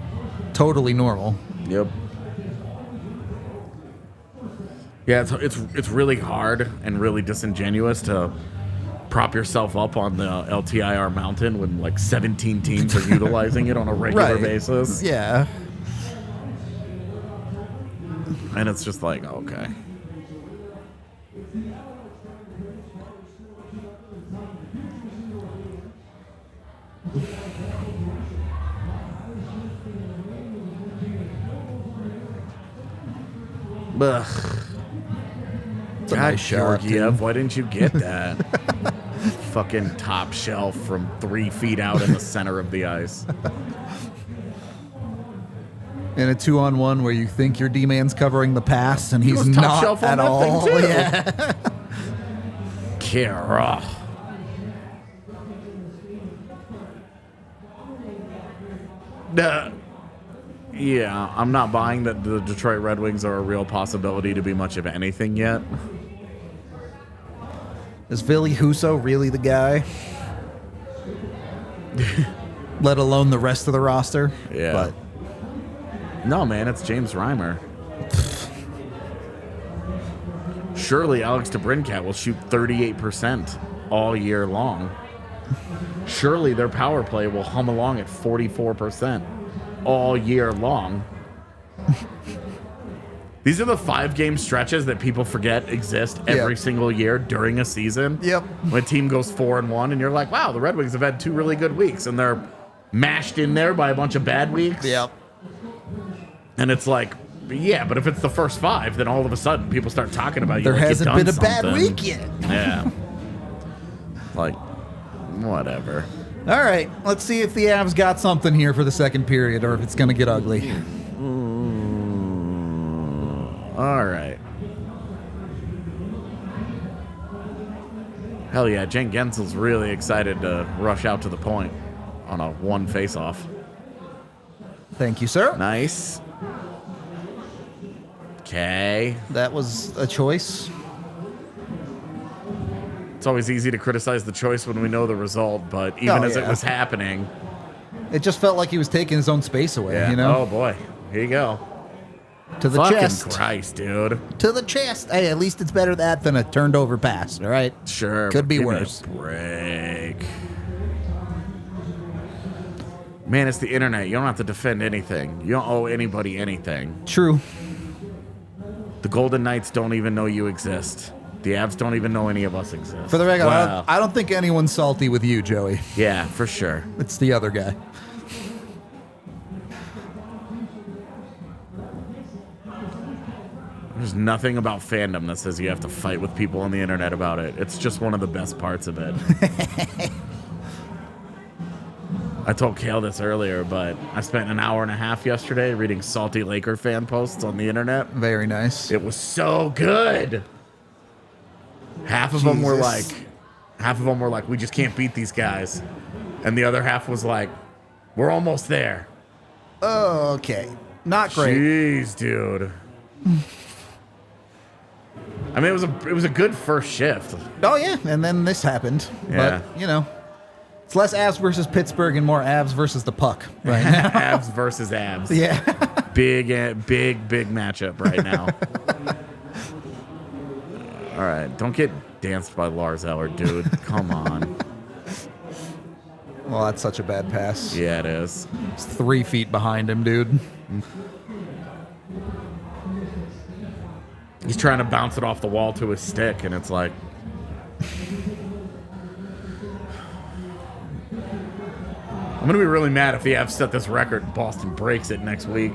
totally normal. Yep. Yeah, it's really hard and really disingenuous to prop yourself up on the LTIR mountain when 17 teams are utilizing it on a regular basis. Yeah. And it's just like, okay. Ugh. It's a God, nice shot, Georgiev, too. why didn't you get that? Fucking top shelf from 3 feet out in the center of the ice. In a 2-on-1 where you think your D-man's covering the pass and he's was top not shelf on at that all. thing, too. Yeah. Kara. Yeah, I'm not buying that the Detroit Red Wings are a real possibility to be much of anything yet. Is Ville Husso really the guy? Let alone the rest of the roster. Yeah. But No, man, it's James Reimer. Surely Alex DeBrincat will shoot 38% all year long. Surely their power play will hum along at 44% all year long. These are the 5-game stretches that people forget exist every single year during a season. Yep. When a team goes 4-1 and you're like, wow, the Red Wings have had 2 really good weeks, and they're mashed in there by a bunch of bad weeks. Yep. And it's like, yeah, but if it's the first 5, then all of a sudden people start talking about you. There like hasn't you've been a done bad something. week yet. Yeah. Like, whatever. All right, let's see if the Avs got something here for the second period or if it's going to get ugly. All right. Hell yeah, Jen Gensel's really excited to rush out to the point on a 1 face-off. Thank you, sir. Nice. Okay. That was a choice. It's always easy to criticize the choice when we know the result, but even as it was happening... It just felt like he was taking his own space away, you know? Oh, boy. Here you go. To the Fucking chest. Christ, dude. To the chest. Hey, at least it's better that than a turned over pass, all right? Sure. Could be give me a worse. break. Man, it's the internet. You don't have to defend anything. You don't owe anybody anything. True. The Golden Knights don't even know you exist. The Avs don't even know any of us exist. For the record, Wow. I don't think anyone's salty with you, Joey. Yeah, for sure. It's the other guy. There's nothing about fandom that says you have to fight with people on the internet about it. It's just one of the best parts of it. I told Kale this earlier, but I spent an hour and a half yesterday reading salty Laker fan posts on the internet. Very nice. It was so good. Half of them were like, we just can't beat these guys. And the other half was like, we're almost there. Oh, okay. Not great. Jeez, dude. I mean, it was a good first shift. Oh, yeah. And then this happened. Yeah. But, you know, it's less Avs versus Pittsburgh and more Avs versus the puck right now. Avs versus Avs. Yeah. Big matchup right now. All right, don't get danced by Lars Eller, dude. Come on. Well, that's such a bad pass. Yeah, it is. It's 3 feet behind him, dude. He's trying to bounce it off the wall to his stick, and it's like... I'm going to be really mad if the Avs set this record and Boston breaks it next week.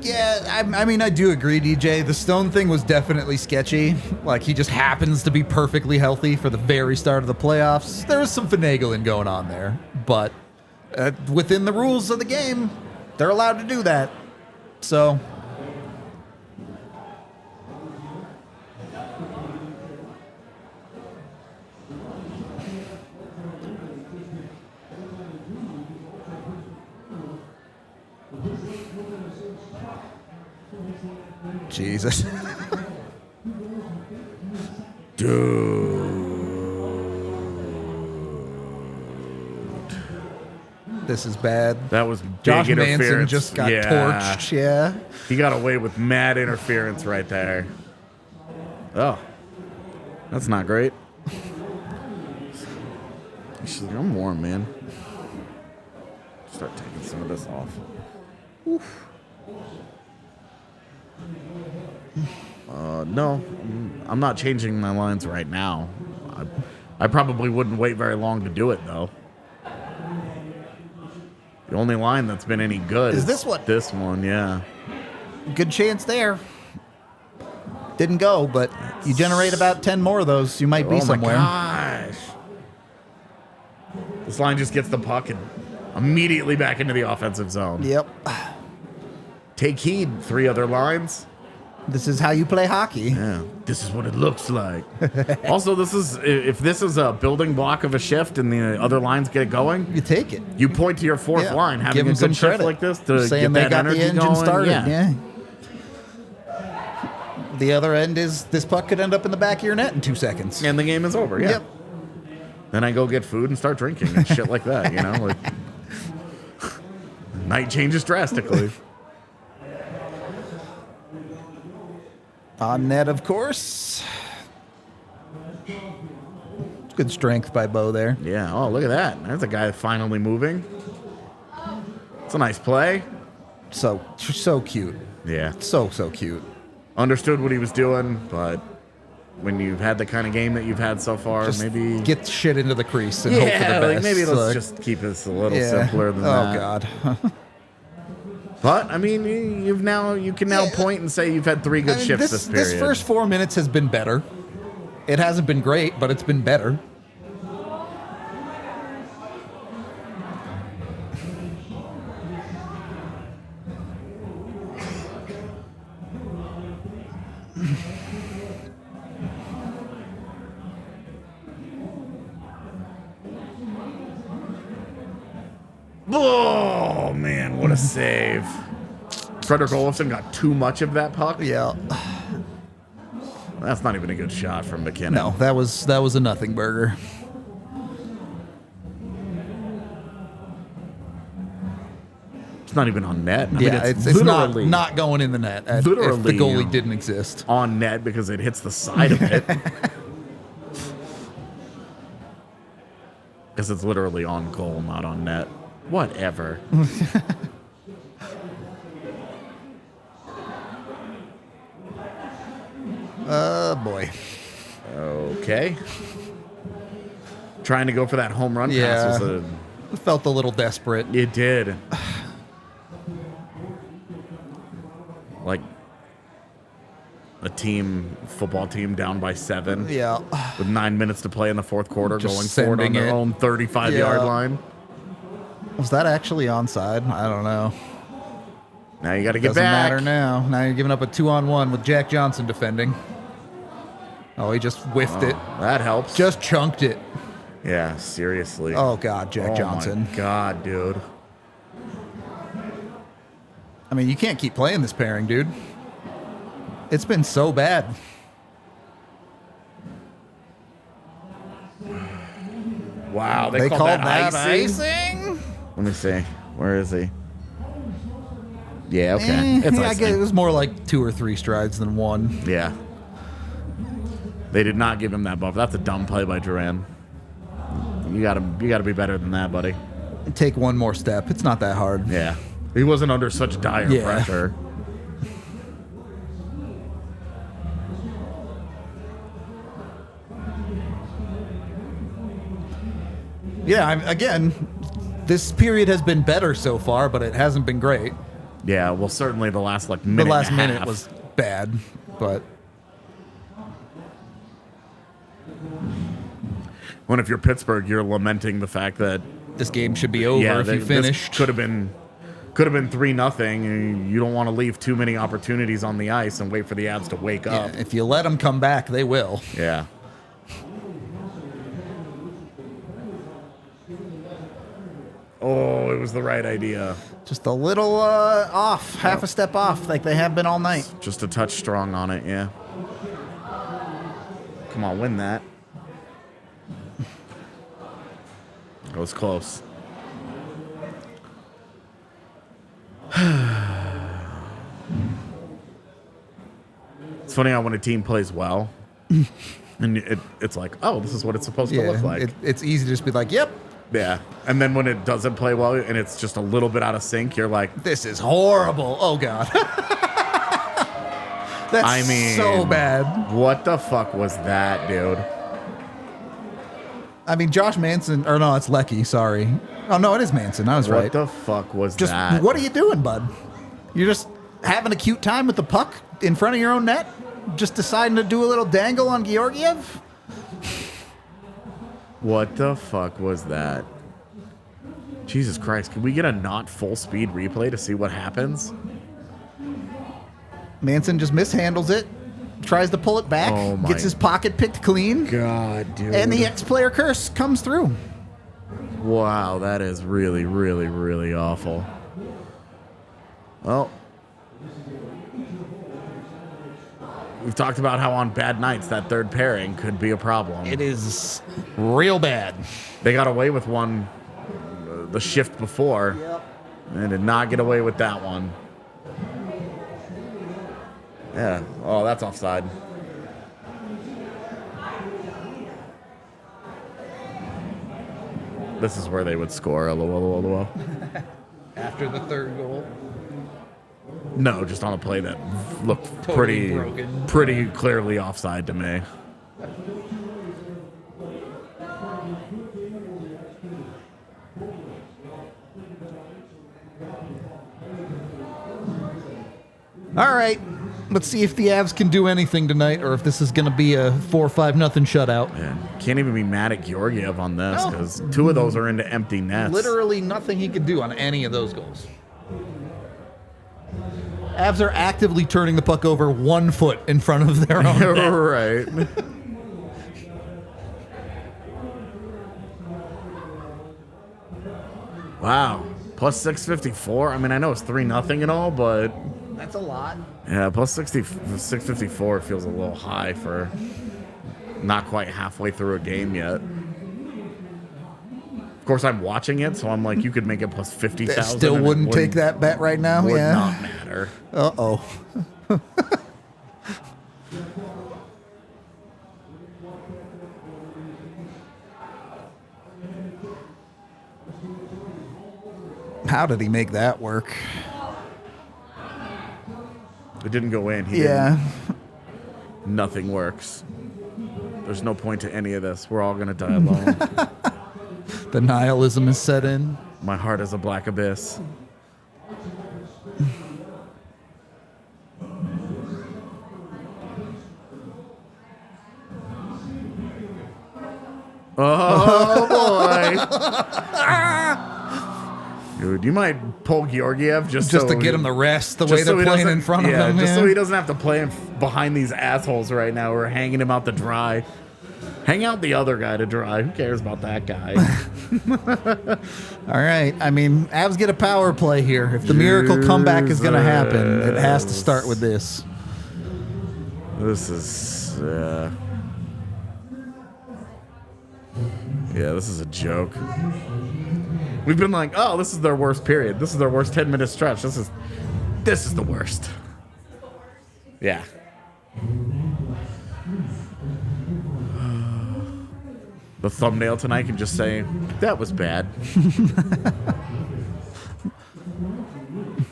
Yeah, I mean, I do agree, DJ. The Stone thing was definitely sketchy. Like, he just happens to be perfectly healthy for the very start of the playoffs. There was some finagling going on there. But within the rules of the game, they're allowed to do that. So... Jesus. Dude. This is bad. That was big Josh interference. Manson just got torched, yeah. He got away with mad interference right there. Oh. That's not great. She's like, I'm warm, man. Start taking some of this off. Oof. No, I'm not changing my lines right now. I probably wouldn't wait very long to do it, though. The only line that's been any good Is this one? This one, yeah. Good chance there. Didn't go, but you generate about 10 more of those, you might be somewhere. Oh my This line just gets the puck and immediately back into the offensive zone. Yep. Take heed, 3 other lines. This is how you play hockey. Yeah, this is what it looks like. Also, if this is a building block of a shift and the other lines get going, You take it. you point to your fourth line, having Give a them some good shift credit. like this to Saying get they that got the energy engine going. started. Yeah. Yeah. The other end is this puck could end up in the back of your net in 2 seconds. And the game is over. Yeah. Yep. Then I go get food and start drinking and shit like that. You know, like night changes drastically. On net, of course. Good strength by Bo there. Yeah. Oh, look at that. There's a guy finally moving. It's a nice play. So cute. Yeah. So cute. Understood what he was doing, but when you've had the kind of game that you've had so far, Just maybe get shit into the crease and hope for the best. like maybe let's Like, just keep this a little simpler than that. Oh God. But I mean, you can now point and say you've had 3 good shifts this period. This first 4 minutes has been better. It hasn't been great, but it's been better. Oh man, what a save! Frederick Olofsson got too much of that puck. Yeah. That's not even a good shot from McKinnon. No, that was a nothing burger. It's not even on net. I mean, Yeah, it's literally not going in the net if the literally goalie didn't exist. on net because it hits the side of it. Because it's literally on goal, not on net. Whatever. Boy. Okay. Trying to go for that home run Yeah. pass was Felt a little desperate. it did. Like a football team down by 7. Yeah. With 9 minutes to play in the fourth quarter, Just going forward on sending their it. own 35-yard Yeah. line. Was that actually onside? I don't know. Now you got to get Doesn't back. matter now. Now you're giving up a 2-on-1 with Jack Johnson defending. Oh, he just whiffed it. That helps. Just chunked it. Yeah, seriously. Oh, God, Jack Johnson. My God, dude. I mean, you can't keep playing this pairing, dude. It's been so bad. Wow, They called that icing? icing? Let me see. Where is he? Yeah, okay. It's I icing. guess it was more like 2 or 3 strides than 1. Yeah. They did not give him that buff. That's a dumb play by Duran. You gotta be better than that, buddy. Take 1 more step. It's not that hard. Yeah. He wasn't under such dire Yeah. pressure. Yeah, again, this period has been better so far, but it hasn't been great. Yeah, well, certainly the last minute. The last and a minute half. was bad, but When if you're Pittsburgh, you're lamenting the fact that this game should be over if you finished. Could have been 3-0. You don't want to leave too many opportunities on the ice and wait for the Avs to wake Yeah, up. if you let them come back, they will. Yeah. Oh, it was the right idea. Just a little off, half a step off, like they have been all night. Just a touch strong on it, yeah. Come on, win that. It was close. It's funny how when a team plays well, and it's like, oh, this is what it's supposed to look like. It's easy to just be like, yep, Yeah. And then when it doesn't play well and it's just a little bit out of sync, you're like, this is horrible. Oh, God. That's so bad. What the fuck was that, dude? I mean, Josh Manson, or no, it's Lecky, sorry. Oh, no, it is Manson. I was What right. the fuck was Just, that? what are you doing, bud? You're just having a cute time with the puck in front of your own net? Just deciding to do a little dangle on Georgiev? What the fuck was that? Jesus Christ. Can we get a not full speed replay to see what happens? Manson just mishandles it, tries to pull it back, Oh my gets his pocket picked clean, God, dude. and the ex-player curse comes through. Wow, that is really, really, really awful. Well, we've talked about how on bad nights that third pairing could be a problem. It is real bad. They got away with one the shift before. Yep. And did not get away with that one. Yeah. Oh, that's offside. This is where they would score. LOL. After the third goal. No, just on a play that looked Totally broken. pretty clearly offside to me. All right. Let's see if the Avs can do anything tonight or if this is going to be a 4-5 nothing shutout. Man, can't even be mad at Georgiev on this No. because two of those are into empty nets. Literally nothing he could do on any of those goals. Avs are actively turning the puck over 1 foot in front of their own net. Right. Wow. Plus 654. I mean, I know it's 3-0 and all, but That's a lot. yeah, plus 654 feels a little high for not quite halfway through a game yet. Of course, I'm watching it, so I'm like, you could make it plus 50,000. Still and it wouldn't take that bet right now. Would Yeah. not matter. Uh-oh. How did he make that work? It didn't go in. He Yeah. didn't. Nothing works. There's no point to any of this. We're all gonna die alone. The nihilism is set in. My heart is a black abyss. Oh boy. Dude, you might pull Georgiev just Just so to get him the rest the just way so they're he playing doesn't- in front of him. just Yeah. so he doesn't have to play behind these assholes right now. We're hanging him out to dry. Hang out the other guy to dry. Who cares about that guy? All right. I mean, Avs get a power play here. If the miracle comeback is going to happen, it has to start with this. This is, yeah, this is a joke. We've been like, oh, this is their worst period. This is their worst 10-minute stretch. This is the worst. Yeah. The thumbnail tonight can just say, that was bad.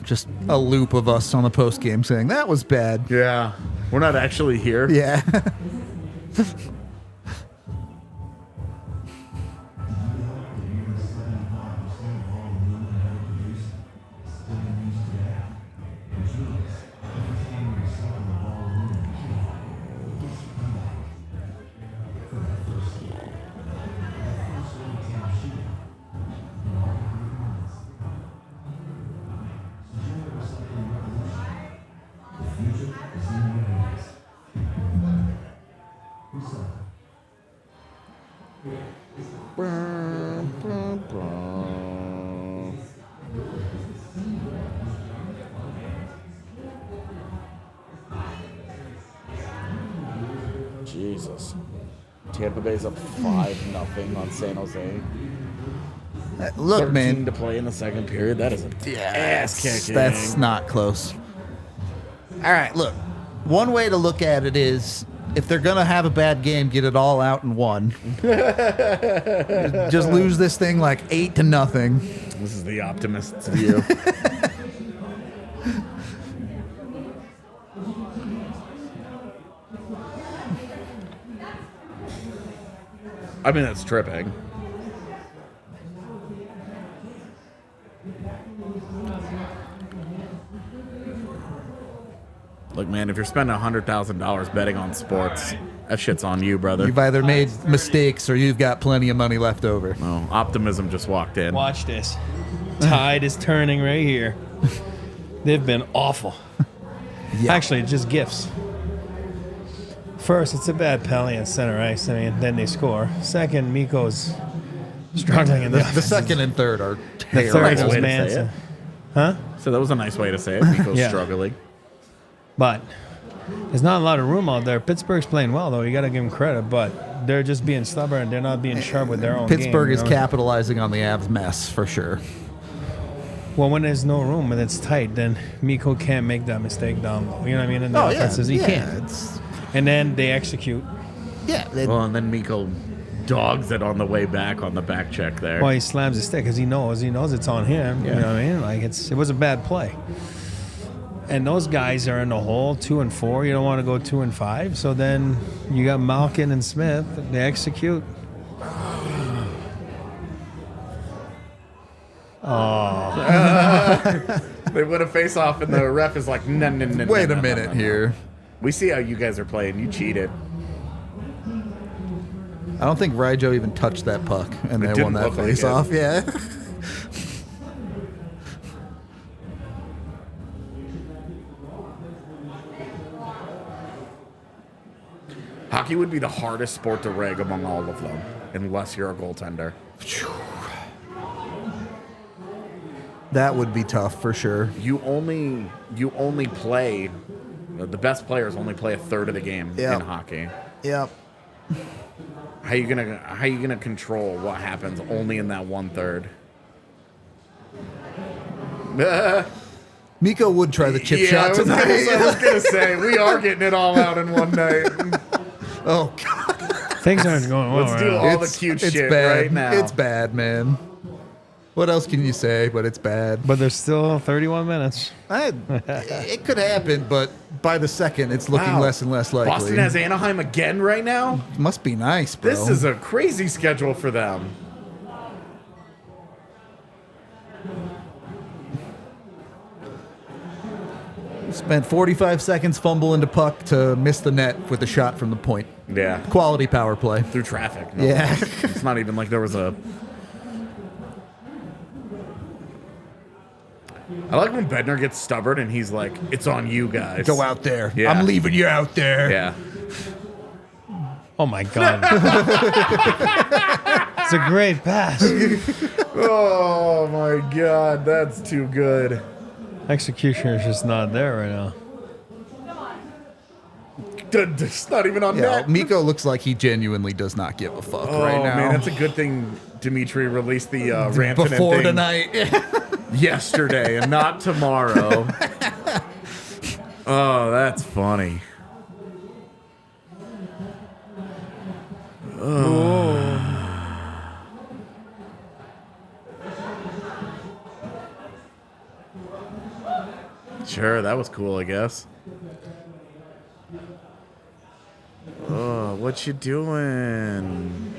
Just a loop of us on the post game saying that was bad. Yeah. We're not actually here. Yeah. Jesus. Tampa Bay's up 5-0 on San Jose. Look, 13 man. to play in the second period. That is a ass kicking. That's not close. All right, look. One way to look at it is if they're going to have a bad game, get it all out in one. Just lose this thing like 8-0. This is the optimist's view. I mean, that's tripping. Look, man, if you're spending $100,000 betting on sports, That shit's on you, brother. You've either made mistakes or you've got plenty of money left over. Oh, optimism just walked in. Watch this. Tide is turning right here. They've been awful. Yeah. Actually, just gifts. First, it's a bad penalty at center ice. I mean, then they score. Second, Mikko's struggling in the The second and third are The terrible. third Nice was way to say Manson. it. Huh? So that was a nice way to say it. Nico's Yeah. struggling. But there's not a lot of room out there. Pittsburgh's playing well, though. You got to give them credit. But they're just being stubborn. They're not being sharp with their own Pittsburgh game, is you know? capitalizing on the Avs mess for sure. Well, when there's no room and it's tight, then Mikko can't make that mistake down low. You know what I mean? In the offenses, he can't. It's, And then they execute. Well, and then Mikko dogs it on the way back on the back check there. Well, he slams his stick because he knows it's on him. Yeah. You know what I mean? Like it was a bad play. And those guys are in the hole 2 and 4. You don't want to go 2 and 5. So then you got Malkin and Smith. They execute. They win a face off, and the ref is like, no. wait a minute here. We see how you guys are playing. You cheated. I don't think Ryjo even touched that puck, and It they won didn't that look like face it. off. Yeah. Hockey would be the hardest sport to rig among all of them, unless you're a goaltender. That would be tough for sure. You only play. The best players only play a third of the game Yep. in hockey. Yep. How you gonna control what happens only in that 1/3? Miko would try the chip shot I was tonight. gonna say we are getting it all out in one night. Oh, God. Things aren't going well. Let's do right all now. the cute it's shit bad. right now. It's bad, man. What else can you say? But it's bad. But there's still 31 minutes. It could happen, but by the second, it's looking Wow. less and less likely. Boston has Anaheim again right now. Must be nice, bro. This is a crazy schedule for them. Spent 45 seconds fumbling to puck to miss the net with a shot from the point. Yeah, Quality power play. through traffic. No, Yeah. it's not even like there was a. I like when Bednar gets stubborn and he's like, "It's on you guys. Go out there. Yeah. I'm leaving you out there. Yeah, Oh, my God. It's a great pass. Oh my God, that's too good. Execution is just not there right now. It's not even on Yeah, net. Miko looks like he genuinely does not give a fuck Oh right now. man, that's a good thing. Dimitri released the Rantanen Before thing tonight. yesterday and not tomorrow. Oh, that's funny. Sure, that was cool, I guess. Oh, what you doing?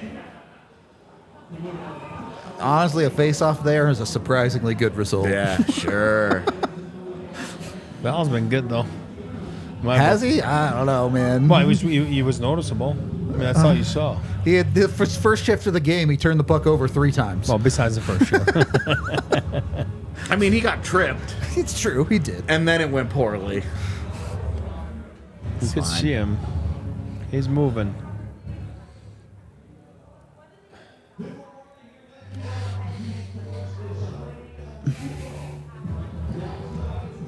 Honestly, a face-off there is a surprisingly good result. Yeah, sure. Val's been good, though. Has he? I don't know, man. Well, he was noticeable. I mean, that's all you saw. He had the first shift of the game. He turned the puck over 3 times. Well, besides the first shift. I mean, he got tripped, It's true. He did. and then it went poorly. You could fine. see him. He's moving.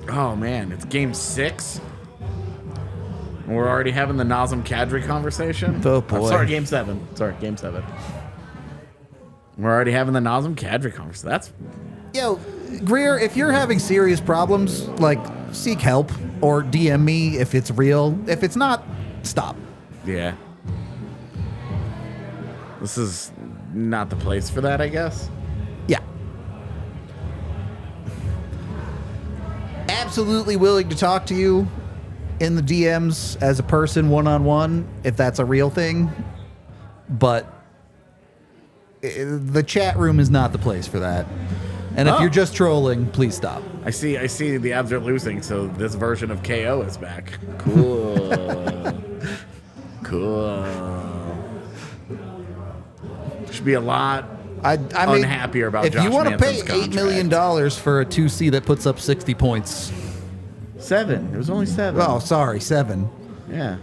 Oh man, it's game 6. We're already having the Nazem Kadri conversation. Oh, boy. Sorry, game 7. Sorry, game 7. We're already having the Nazem Kadri conversation. That's Yo, Greer, if you're having serious problems, like, seek help or DM me if it's real. If it's not, stop. yeah. This is not the place for that, I guess. Yeah. Absolutely willing to talk to you in the DMs as a person one-on-one if that's a real thing. But the chat room is not the place for that. And if Oh. you're just trolling, please stop. I see the Avs are losing, so this version of KO is back. Cool. Cool. Should be a lot I mean, unhappier about if Josh you want to pay Manson's $8 million for a 2C that puts up 60 points. 7. It was only 7. Oh, sorry, 7. Yeah.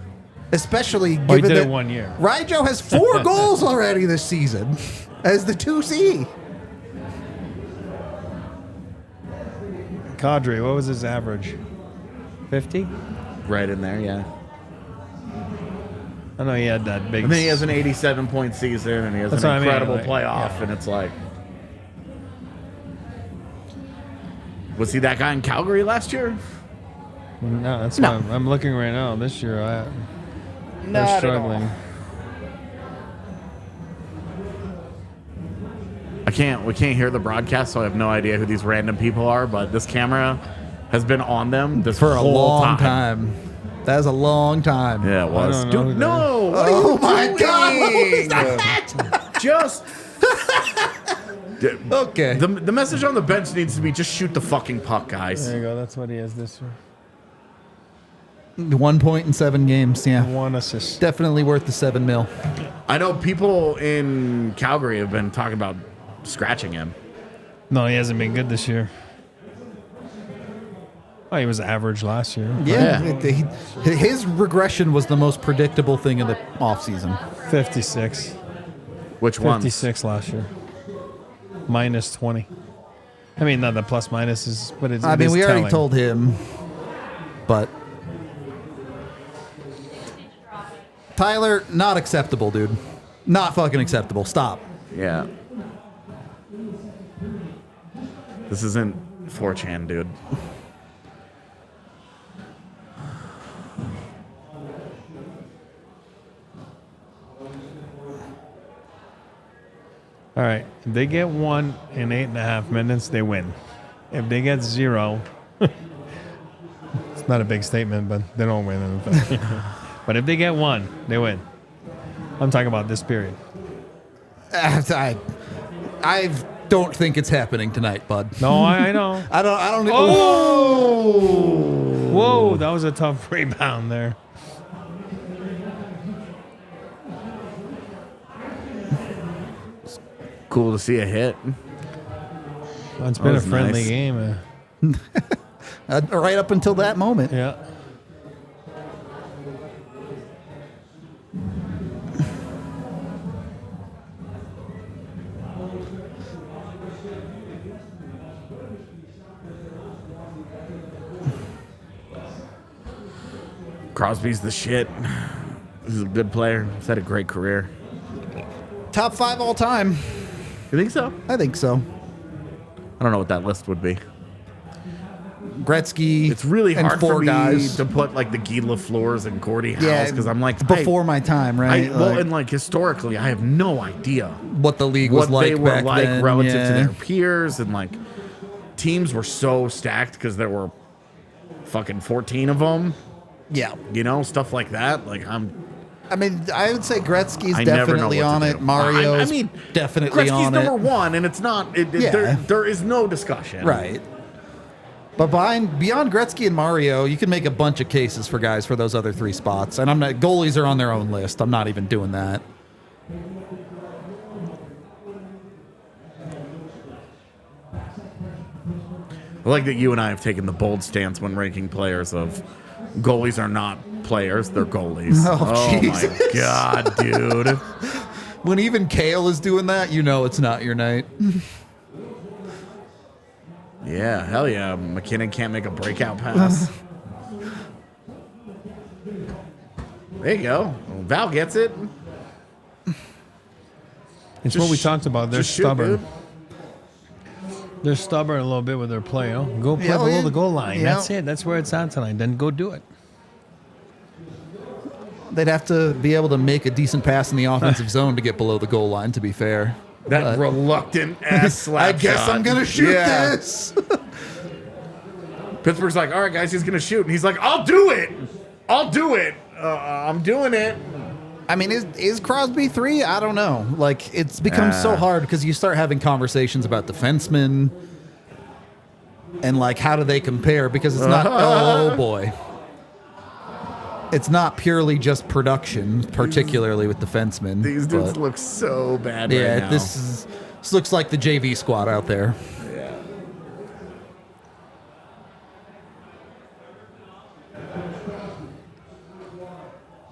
Especially He given did that it 1 year. Ryjo has 4 goals already this season as the 2C. Kadri, what was his average? 50? Right in there, yeah. I know he had that big. And then he has an 87-point season, and he has That's an what I mean, incredible like, playoff, yeah. and it's like... Was he that guy in Calgary last year? No, that's No. why I'm looking right now. This year, they're Not at all. struggling. We can't hear the broadcast, so I have no idea who these random people are, but this camera has been on them this For a whole long time. That is a long time. Yeah, it was. don't know who Dude, that no! What are Oh you my doing? God! What was that? Just... Okay. The message on the bench needs to be just shoot the fucking puck, guys. There you go. That's what he has this year. 1 point in 7 games. Yeah. 1 assist. Definitely worth the 7 mil. I know people in Calgary have been talking about scratching him. No, he hasn't been good this year. Oh, he was average last year. Yeah. Yeah. His regression was the most predictable thing in the offseason. 56. Which ones? 56 last year. Minus 20. I mean, not the plus minus is, but it's. I it mean, is we already telling. told him, but Tyler, not acceptable, dude. Not fucking acceptable. Stop. Yeah. This isn't 4chan, dude. All right. If they get 1 in 8.5 minutes, they win. If they get 0, it's not a big statement, but they don't win. But if they get 1, they win. I'm talking about this period. I don't think it's happening tonight, bud. No, I know. I don't. Oh! Whoa, that was a tough rebound there. Cool to see a hit. It's been a was friendly nice. game. Right up until that moment. Yeah. Crosby's the shit. He's a good player. He's had a great career. Top 5 all time. You think so? I think so. I don't know what that list would be. Gretzky. It's really and hard 4 for me guys. to put like the Guy Lafleur's and Gordie Howe's Yeah, because I'm like before my time, right? and like historically, I have no idea what the league was what like they were back like then, relative yeah. to their peers, and like teams were so stacked because there were fucking 14 of them. Yeah. You know, stuff like that. Like I mean, I would say Gretzky's I never know definitely what to on do. it. Mario's I mean, definitely Gretzky's on number it. 1, and it's not. Yeah. There is no discussion. Right. But beyond Gretzky and Mario, you can make a bunch of cases for guys for those other 3 spots. And I'm not. Goalies are on their own list. I'm not even doing that. I like that you and I have taken the bold stance when ranking players of goalies are not players, they're goalies. Oh, my Jesus. God, dude. When even Kale is doing that, you know it's not your night. Yeah, hell yeah. McKinnon can't make a breakout pass. There you go. Val gets it. It's Just what we talked about. They're just shoot, stubborn. dude. They're stubborn a little bit with their play. Oh, go play Yeah, below yeah. the goal line. Yeah. That's it. That's where it's at tonight. Then go do it. They'd have to be able to make a decent pass in the offensive zone to get below the goal line, to be fair. That But reluctant ass slap I guess shot. I'm going to shoot Yeah. this. Pittsburgh's like, all right, guys, he's going to shoot. And he's like, I'll do it. I'll do it. I'm doing it. I mean, is Crosby 3? I don't know. Like, it's become so hard because you start having conversations about defensemen and, like, how do they compare? Because it's not, oh, boy. it's not purely just production, particularly with defensemen. These dudes but- look so bad yeah, right now. this looks like the JV squad out there. Yeah.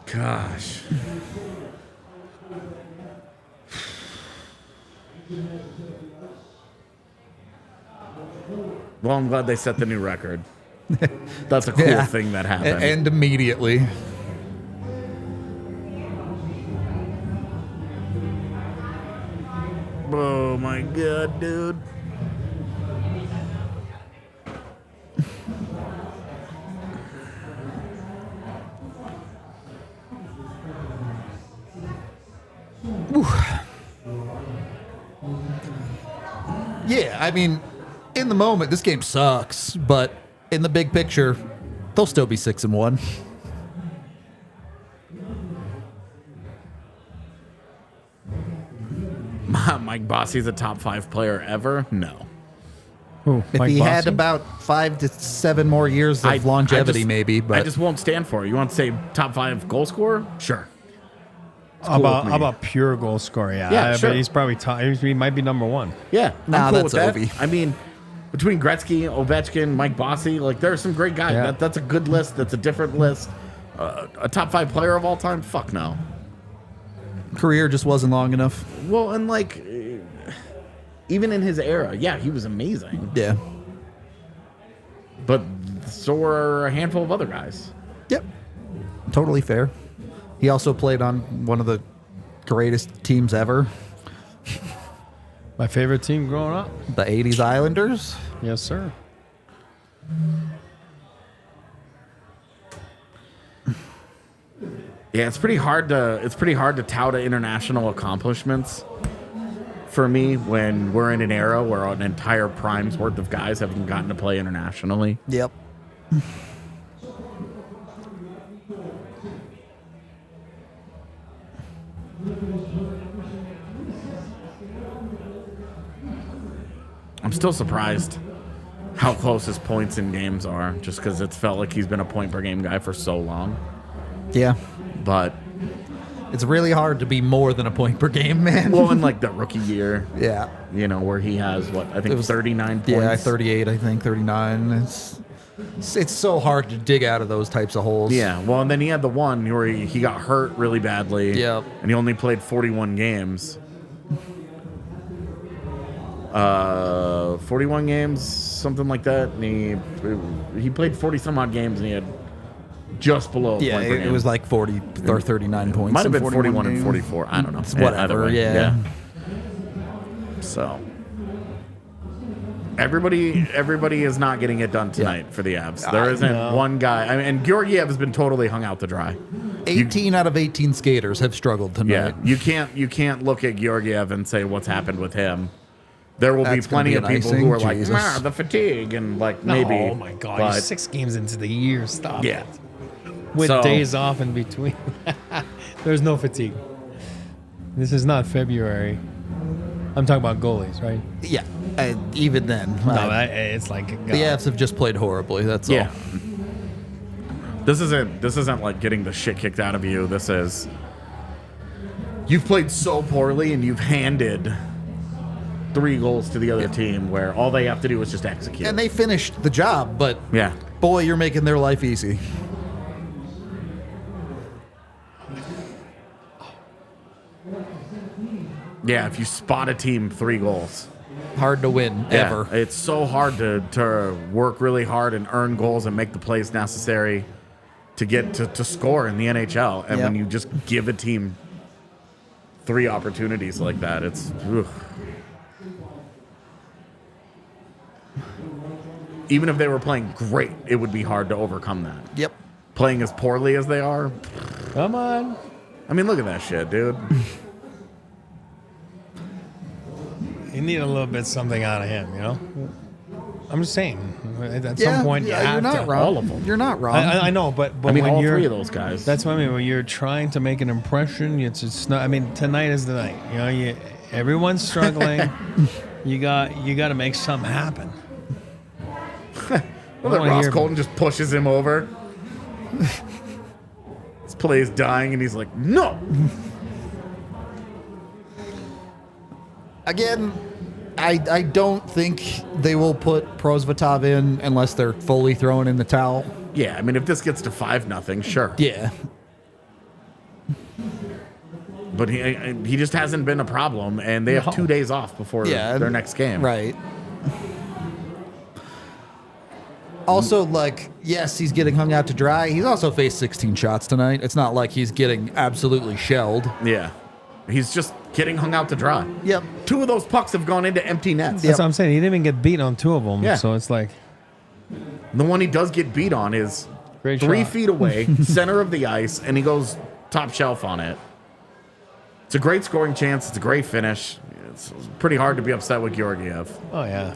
Gosh. Well, I'm glad they set the new record. That's a cool Yeah. thing that happened. And immediately. Oh my god, dude. Yeah, I mean, in the moment, this game sucks, but in the big picture, they'll still be 6-1. Mike Bossy's a top 5 player ever? No. Who, If Mike he had Bossy? about 5 to 7 more years of longevity, maybe. But I just won't stand for it. You want to say top 5 goal scorer? Sure. How cool with me. about pure goal scorer? Yeah, Yeah, sure. but he's probably top. He might be number one. Yeah. Nah, I'm cool that's with that. Ovi. I mean, between Gretzky, Ovechkin, Mike Bossy, like there are some great guys. Yeah. That's a good list. That's a different list. A top 5 player of all time? Fuck no. career just wasn't long enough. Well, and like, even in his era, yeah, he was amazing. Yeah. But so were a handful of other guys. Yep. Totally fair. He also played on one of the greatest teams ever, My favorite team growing up. the 80s Islanders. Yes, sir. Yeah, it's pretty hard to tout international accomplishments for me when we're in an era where an entire prime's worth of guys haven't gotten to play internationally. Yep. I'm still surprised how close his points in games are, just because it's felt like he's been a point per game guy for so long. Yeah. But It's really hard to be more than a point per game, man. well, in like the rookie year, yeah. you know, where he has what I think It was 39 points. Yeah, 38, I think, 39. It's so hard to dig out of those types of holes. Yeah, well, and then he had the one where he got hurt really badly. Yep. And he only played 41 games. 41 games, something like that. And he played 40 some odd games, and he had just below. a Yeah, point per it game. was like 40 or 39 points. Might have in been 41 games. and 44. I don't know. It's Either whatever, way, yeah. So everybody is not getting it done tonight for the Avs. There isn't No. one guy. I mean, and Georgiev has been totally hung out to dry. 18 out of 18 skaters have struggled Yeah, tonight. you can't look at Georgiev and say what's happened with him. There will That's be plenty gonna of be an people icing. who are like, Jesus. nah, the fatigue and like No, maybe. oh my God! but- You're 6 games into the year. Stop. Yeah. it. With So- days off in between. There's no fatigue. This is not February. I'm talking about goalies, right? Yeah, even then. No, it's like the Avs have just played horribly. That's Yeah. all. This isn't like getting the shit kicked out of you. This is you've played so poorly and you've handed 3 goals to the other team where all they have to do is just execute. And they finished the job, but yeah. boy, you're making their life easy. Yeah, if you spot a team 3 goals. Hard to win, Yeah, ever. it's so hard to work really hard and earn goals and make the plays necessary to get to score in the NHL. And when Yep. you just give a team 3 opportunities like that, it's ugh. Even if they were playing great, it would be hard to overcome that. Yep. Playing as poorly as they are, Come on. I mean, look at that shit, dude. You need a little bit something out of him, you know? I'm just saying. At Yeah, some point, yeah, you you're have not to. wrong. all of them. You're not wrong. I know, but I mean, when all you're 3 of those guys. That's what I mean. When you're trying to make an impression, it's not. I mean, tonight is the night. You know, everyone's struggling. you got to make something happen. Well, I wanna Ross hear- Colton just pushes him over. play is dying, and he's like, no. Again, I don't think they will put Prosvetov in unless they're fully throwing in the towel. Yeah, I mean, if this gets to 5-0, sure. Yeah. But he just hasn't been a problem, and they have 2 days off before their next game. Right. Also, like, yes, he's getting hung out to dry. He's also faced 16 shots tonight. It's not like he's getting absolutely shelled. Yeah. He's just getting hung out to dry. Yep. 2 of those pucks have gone into empty nets. That's what I'm saying. He didn't even get beat on 2 of them. Yeah. So it's like, The one he does get beat on is Great 3 shot. feet away, center of the ice, and he goes top shelf on it. It's a great scoring chance. It's a great finish. It's pretty hard to be upset with Georgiev. oh yeah.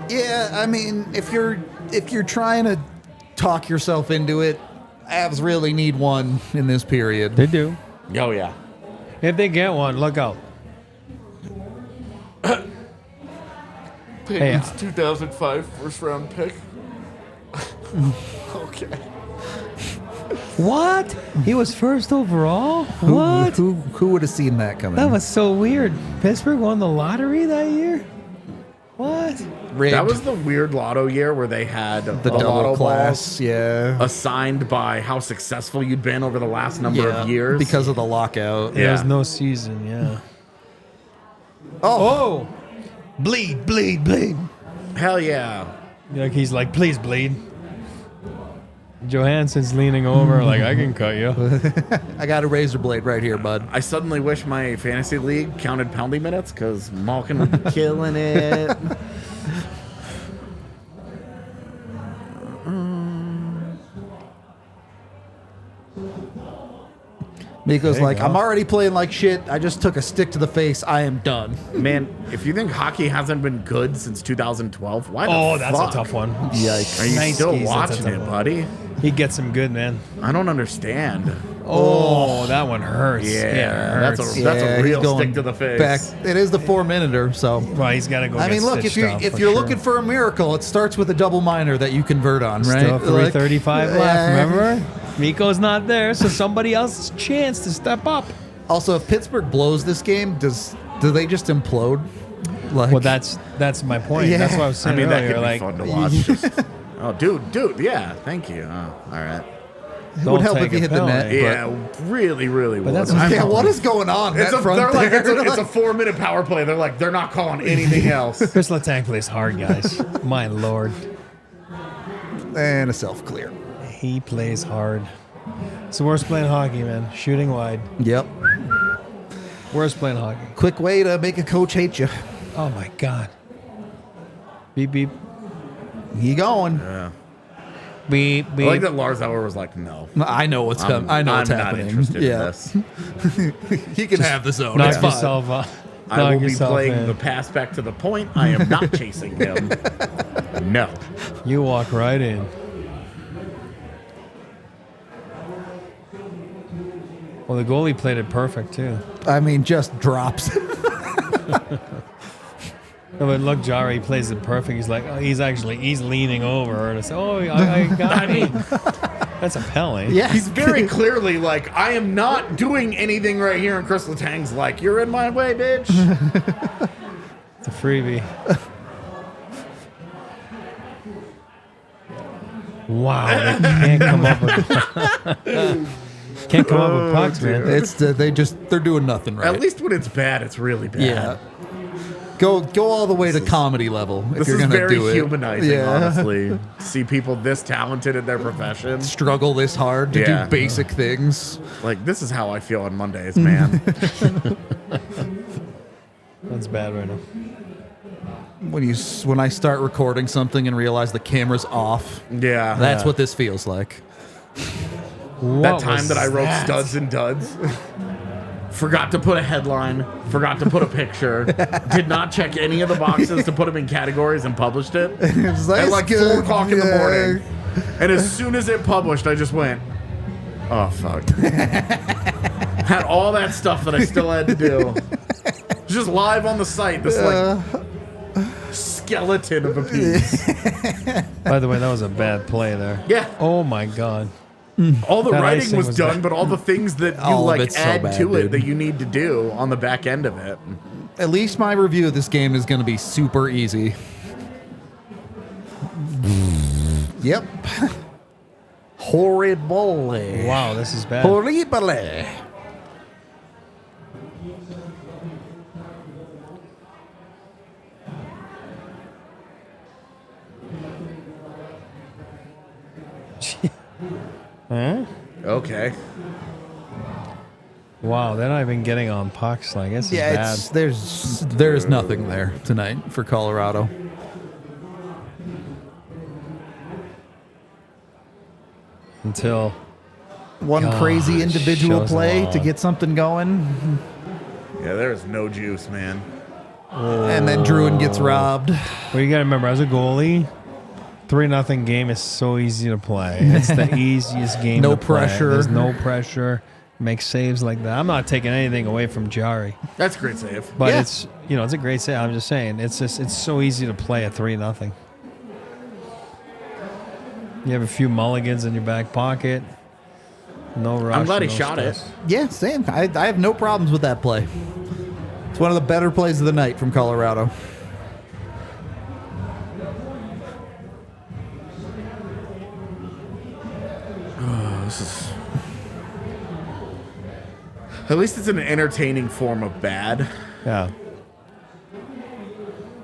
Yeah, I mean, if you're trying to talk yourself into it, Avs really need one in this period. They do. Oh, yeah. If they get one, look out. Penguins 2005 first round pick. Okay. What? He was first overall? What? Who would have seen that coming? That was so weird. Pittsburgh won the lottery that year? What? rigged. That was the weird lotto year where they had the the double lotto class. balls Yeah. assigned by how successful you'd been over the last number of years. because of the lockout. There was Yeah. no season, yeah. Oh, bleed, bleed, bleed. Hell yeah. Like he's like, please bleed. Johansson's leaning over like, I can cut you. I got a razor blade right here, bud. I suddenly wish my fantasy league counted penalty minutes because Malkin would be killing it. Miko's There you like, go. I'm already playing like shit. I just took a stick to the face. I am done. Man, if you think hockey hasn't been good since 2012, why the Oh, that's fuck a tough one. Yikes. are you Nice still skis, that's a watching tough it, one. buddy? He gets him good, man. I don't understand. Oh, that one hurts. Yeah, it that's hurts. a he's real going stick to the face. Back. It is the 4-minuter, so. Well, he's got to go. I mean, get look, if stitched you're up if for you're sure. looking for a miracle, it starts with a double minor that you convert on, right? Still 3:35 left. Yeah. Remember, Miko's not there, so somebody else's chance to step up. Also, if Pittsburgh blows this game, do they just implode? Like, Well, that's my point. Yeah. That's what I was I saying mean, that earlier. could be Like, fun to watch. Just- oh, dude, yeah, thank you. Oh, all right. it don't would help take if you a hit the net. penalty. Yeah, really, really would. that's I'm- Yeah, what is going on? It's that a, front they're like, there? it's a 4-minute power play. They're like, they're not calling anything else. Chris Letang plays hard, guys. My lord, And a self-clear. he plays hard. It's the worst playing hockey, man. Shooting wide, Yep. worst playing hockey. Quick way to make a coach hate you. Oh my god. Beep beep. You going. Yeah. Beep I beep. like that Lars Eller was like, no. I know what's coming. I know I'm what's not happening. interested yeah. in this. He can have the zone. Knock It's fine. yourself up. I Knock will be yourself playing in. the pass back to the point. I am not chasing him. No. You walk right in. Well, the goalie played it perfect too. I mean, just drops. No, but look, Jari plays it perfect. He's like, oh, he's leaning over and it's, oh, I got me. That's a penalty. yeah. He's very clearly like, I am not doing anything right here. And Chris Letang's like, you're in my way, bitch. It's a freebie. Wow, they can't come up with can't come up with pucks, man. It's they're doing nothing right. At least when it's bad, it's really bad. yeah. Go all the way to comedy level if This you're is gonna very do it. humanizing, Yeah. honestly. See people this talented in their profession. Struggle this hard to Yeah. do basic things. Like, this is how I feel on Mondays, man. That's bad right now. When I start recording something and realize the camera's off, Yeah. that's what this feels like. That time that I wrote studs and duds. Forgot to put a headline. Forgot to put a picture. Did not check any of the boxes to put them in categories and published it. It's At like 4 o'clock in the yeah. morning. And as soon as it published, I just went, oh, fuck. Had all that stuff that I still had to do. Just live on the site. This like skeleton of a piece. By the way, that was a bad play there. Yeah. Oh my God. All the That writing icing was was done, bad. but all the things that you All of like it's so add bad, to it dude. that you need to do on the back end of it. At least my review of this game is going to be super easy. Yep. Horrible. Wow, this is bad. Horrible. Huh? Okay. Wow, they're not even getting on pucks. Like, this is Yeah, bad. there's nothing there tonight for Colorado. Until One Gosh, crazy individual shows play them to all. get something going, Yeah, there's no juice, man. and then Druin gets robbed. well, you got to remember, as a goalie, 3-0 game is so easy to play. It's the easiest game. No to play. pressure. There's no pressure. Make saves like that. I'm not taking anything away from Jari, That's a great save. but Yeah. it's it's a great save. I'm just saying, it's so easy to play at 3-0. You have a few mulligans in your back pocket. No rush. I'm glad he no shot stress. it. Yeah, same. I have no problems with that play. It's one of the better plays of the night from Colorado. At least it's an entertaining form of bad. Yeah.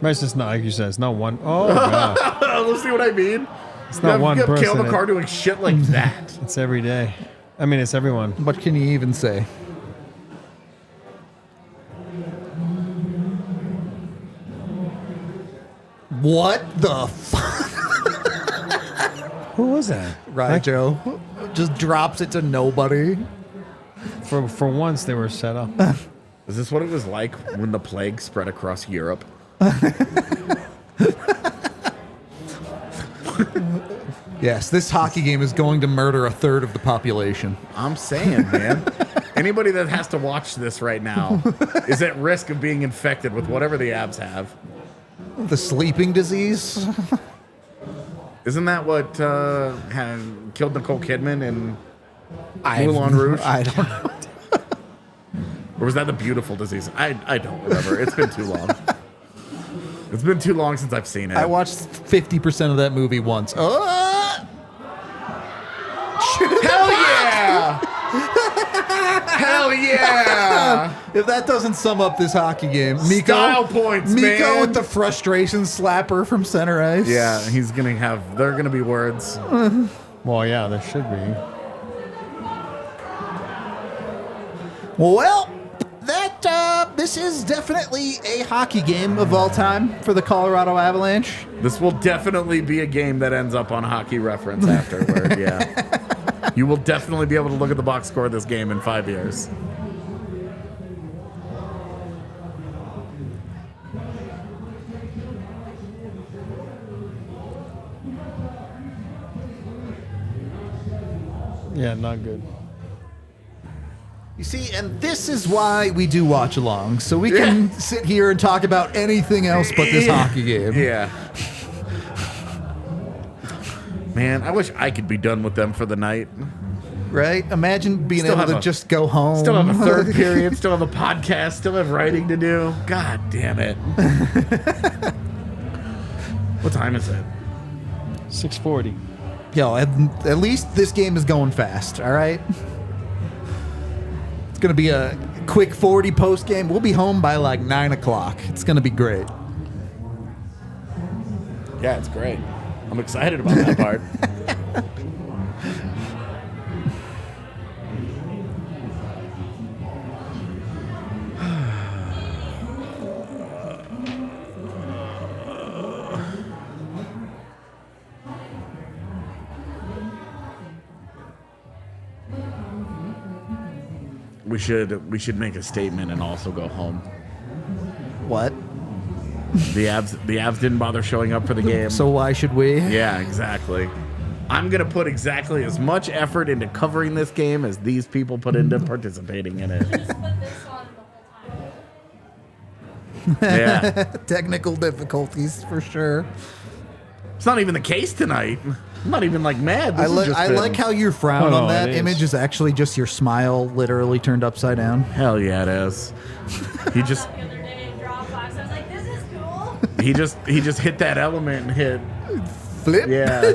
But it's just not, like you said, it's not one. Oh, God. Let's see what I mean. It's not one you have person. Cale Makar doing shit like that. It's every day. I mean, it's everyone. What can you even say? What the fuck? Who was that? Right, Joe? Just drops it to nobody. For once, they were set up. Is this what it was like when the plague spread across Europe? Yes, this hockey game is going to murder a third of the population. I'm saying, man. Anybody that has to watch this right now is at risk of being infected with whatever the abs have. The sleeping disease? Isn't that what killed Nicole Kidman in I Moulin Rouge? I don't know. Or was that the beautiful disease? I don't remember. It's been too long. It's been too long since I've seen it. I watched 50% of that movie once. Oh! Hell yeah! Hell yeah! If that doesn't sum up this hockey game, Miko, Style points, Miko man. with the frustration slapper from center ice. Yeah, he's gonna have. There are gonna be words. Well, yeah, there should be. Well, this is definitely a hockey game of all time for the Colorado Avalanche. This will definitely be a game that ends up on Hockey Reference afterward. Yeah, you will definitely be able to look at the box score of this game in 5 years. Yeah, not good. You see, and this is why we do watch along, so we can sit here and talk about anything else but this hockey game. Yeah. Man, I wish I could be done with them for the night. Right? Imagine being Still able have to a- just go home. Still have a third period, still have a podcast, still have writing to do. God damn it. What time is it? 6:40. Yo, at least this game is going fast, all right? It's going to be a quick 40 post game. We'll be home by like 9 o'clock. It's going to be great. Yeah, it's great. I'm excited about that part. We should make a statement and also go home. What? The abs didn't bother showing up for the game. So why should we? Yeah, exactly. I'm going to put exactly as much effort into covering this game as these people put into participating in it. Just put this on the whole time. Yeah. Technical difficulties for sure. It's not even the case tonight. I'm not even like mad. I like how your frown Oh, on that it is. image is actually just your smile literally turned upside down. Hell yeah, it is. He just The other day in Dropbox, I was like, this is cool. he just hit that element and hit. Flip. Yeah.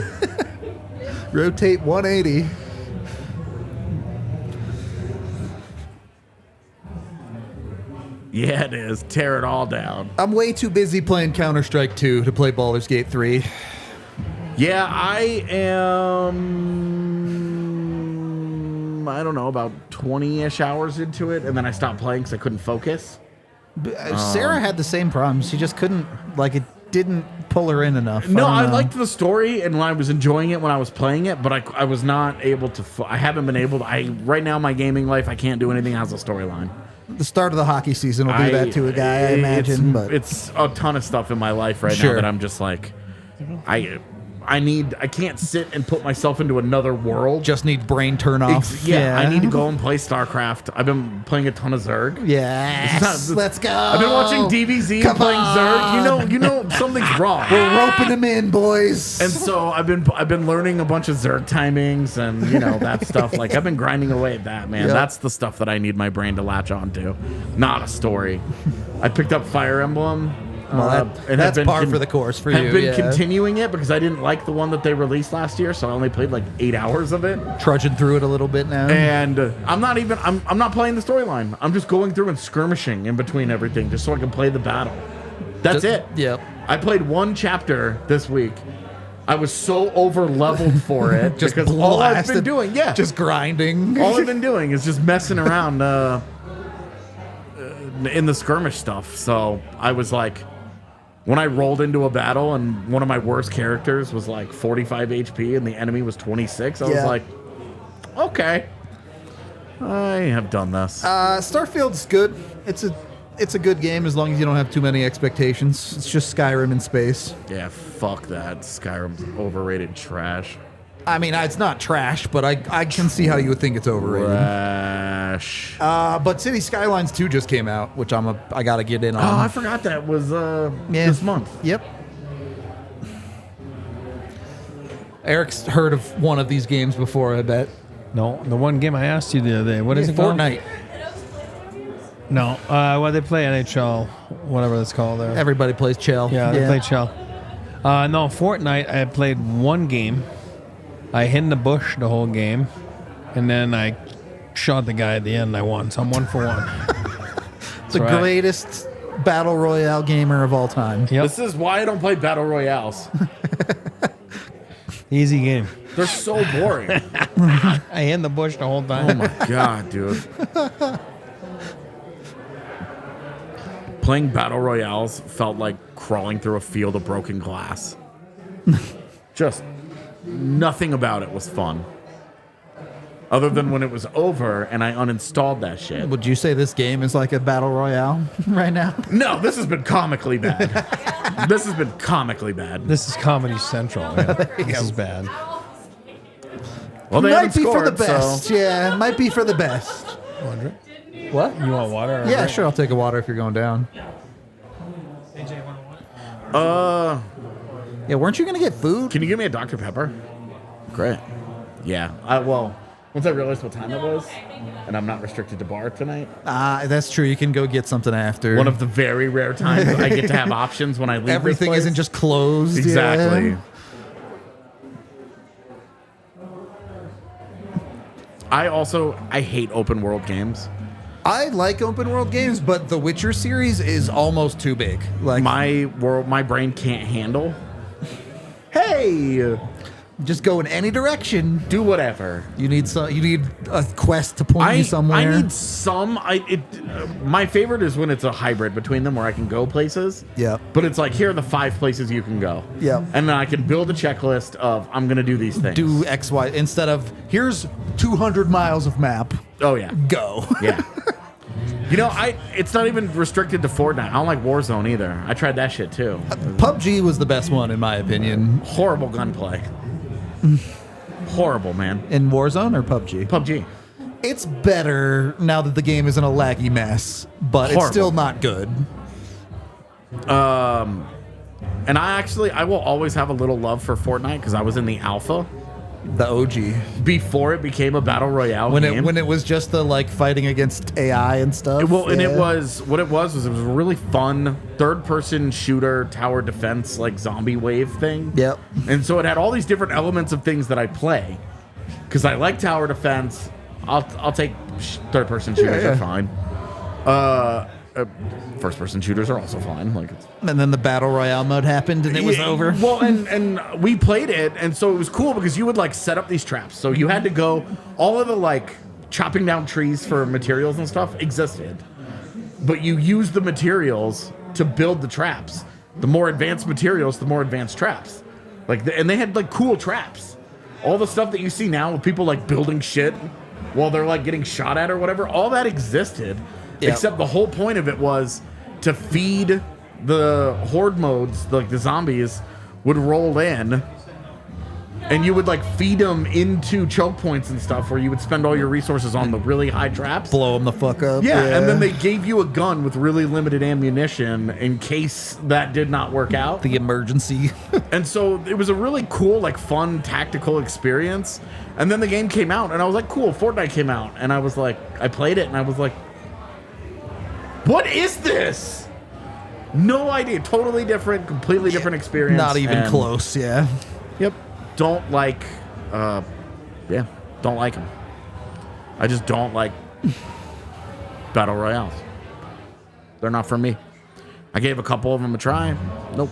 Rotate 180. Yeah, it is. Tear it all down. I'm way too busy playing Counter-Strike 2 to play Baldur's Gate 3. Yeah, I am. I don't know, about 20-ish hours into it, and then I stopped playing because I couldn't focus. Sarah had the same problem. She just couldn't, like, it didn't pull her in enough. No, don't I know. liked the story, and I was enjoying it when I was playing it, but I was not able to. I haven't been able to. Right now, my gaming life, I can't do anything that has a storyline. The start of the hockey season will do that to a guy, I imagine. But It's a ton of stuff in my life right now Sure. that I'm just like, I can't sit and put myself into another world. just need brain turn off. I need to go and play StarCraft. I've been playing a ton of Zerg. Yes, This is not- let's go. I've been watching DBZ Come and playing Zerg. on. You know something's wrong. We're roping him in, boys. And so I've been learning a bunch of Zerg timings and that stuff. Like I've been grinding away at that, man. Yep. That's the stuff that I need my brain to latch onto, not a story. I picked up Fire Emblem. Well, and have that's been par for the course for have you. been yeah. continuing it because I didn't like the one that they released last year, so I only played like 8 hours of it. Trudging through it a little bit now. And I'm not playing the storyline. I'm just going through and skirmishing in between everything just so I can play the battle. That's it. Yep. I played one chapter this week. I was so over leveled for it Just because all I've been blasted. doing, Just grinding. all I've been doing is just messing around in the skirmish stuff. So I was like, when I rolled into a battle and one of my worst characters was like 45 HP and the enemy was 26, I was Yeah. like, okay, I have done this. Starfield's good. It's a good game as long as you don't have too many expectations. It's just Skyrim in space. Yeah, fuck that. Skyrim's overrated trash. I mean, it's not trash, but I can see how you would think it's overrated. Trash. But City Skylines 2 just came out, which I gotta get in on. Oh, I forgot that was this month. Yep. Eric's heard of one of these games before, I bet. No, the one game I asked you the other day. What is it called? Fortnite. No. Well, they play NHL, whatever it's called there. Everybody plays Chell. Yeah, they play Shell. No, Fortnite, I played one game. I hid in the bush the whole game, and then I shot the guy at the end. I won, so I'm 1 for 1. The right. greatest battle royale gamer of all time. Yep, This is why I don't play battle royales. easy game. They're so boring. I hid in the bush the whole Oh time. my god, dude. Playing battle royales felt like crawling through a field of broken glass. Just nothing about it was fun. Other than when it was over and I uninstalled that shit. Would you say this game is like a battle royale right now? No, this has been comically bad. This has been comically bad. This is Comedy Central. Yeah. This is bad. Well, they Might haven't be for scored, the best. so Yeah, might be for the best. What? You want water? or Yeah, drink? sure. I'll take a water if you're going down. Yeah, weren't you gonna get food? can you give me a Dr. Pepper? Great. Yeah. Once I realized what time it was, and I'm not restricted to bar tonight, That's true. You can go get something after. one of the very rare times I get to have options when I leave. Everything this place. isn't just closed. Exactly. Yeah. I hate open world games. I like open world games, but the Witcher series is almost too big. Like, My brain can't handle. Hey, just go in any direction. do whatever. You need a quest to point you somewhere. I need some. My favorite is when it's a hybrid between them where I can go places. Yep. But it's like, here are the 5 places you can go. Yep. And then I can build a checklist of, I'm going to do these things. do X, Y instead of here's 200 miles of map. Oh, yeah. Go. Yeah. It's not even restricted to Fortnite. I don't like Warzone either. I tried that shit too. PUBG was the best one in my opinion. Horrible gunplay. Horrible, man. In Warzone or PUBG? PUBG. It's better now that the game isn't a laggy mess, but it's Horrible. still not good. And I will always have a little love for Fortnite because I was in the alpha The OG. before it became a battle royale game. When it was just the like fighting against AI and stuff. Well, and Yeah. it was a really fun third-person shooter tower defense like zombie wave thing. Yep. And so it had all these different elements of things that I play because I like tower defense. I'll take third-person shooters Yeah. are fine. First-person shooters are also fine. Like it's And then the battle royale mode happened, and it was Yeah, over. Well, and we played it, and so it was cool because you would like set up these traps. So you had to go all of the like chopping down trees for materials and stuff existed, but you used the materials to build the traps. The more advanced materials, the more advanced traps. And they had like cool traps. All the stuff that you see now with people like building shit while they're like getting shot at or whatever, all that existed. Yep. Except the whole point of it was to feed the horde modes, like the zombies would roll in and you would like feed them into choke points and stuff where you would spend all your resources on the really high traps. Blow them the fuck up. Yeah, and then they gave you a gun with really limited ammunition in case that did not work out. the emergency. And so it was a really cool, like fun tactical experience. And then the game came out and I was like, cool, Fortnite came out. And I was like, I played it and I was like, what is this? No idea. Totally different, completely different experience. Not even And- close. Yeah. Yep. Don't like, don't like them. I just don't like battle royales. They're not for me. I gave a couple of them a try. Nope.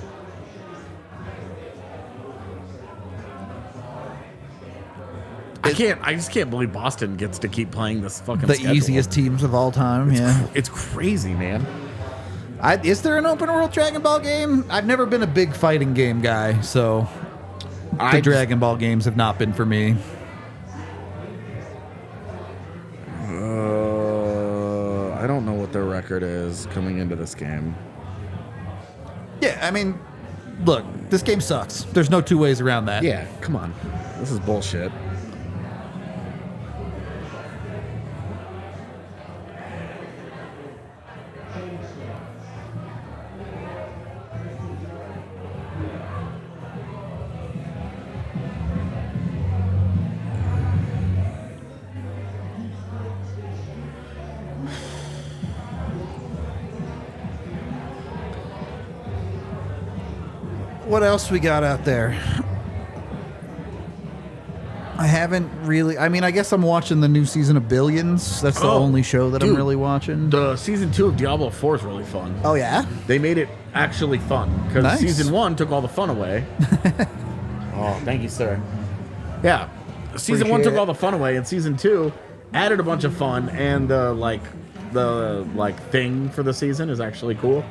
I just can't believe Boston gets to keep playing this fucking The schedule. easiest teams of all time. Yeah. It's crazy, man. Is there an open world Dragon Ball game? I've never been a big fighting game guy, so the Dragon Ball games have not been for me. I don't know what their record is coming into this game. Yeah, I mean, look, this game sucks. There's no two ways around that. Yeah, come on. This is bullshit. What else we got out there? I haven't really. I mean, I guess I'm watching the new season of Billions. That's the Oh, only show that I'm dude. really watching. The season 2 of Diablo 4 is really fun. Oh yeah. They made it actually fun because Nice. season 1 took all the fun away. Oh, thank you, sir. Yeah, season 1 Appreciate took it. all the fun away, and season 2 added a bunch of fun. And the thing for the season is actually cool.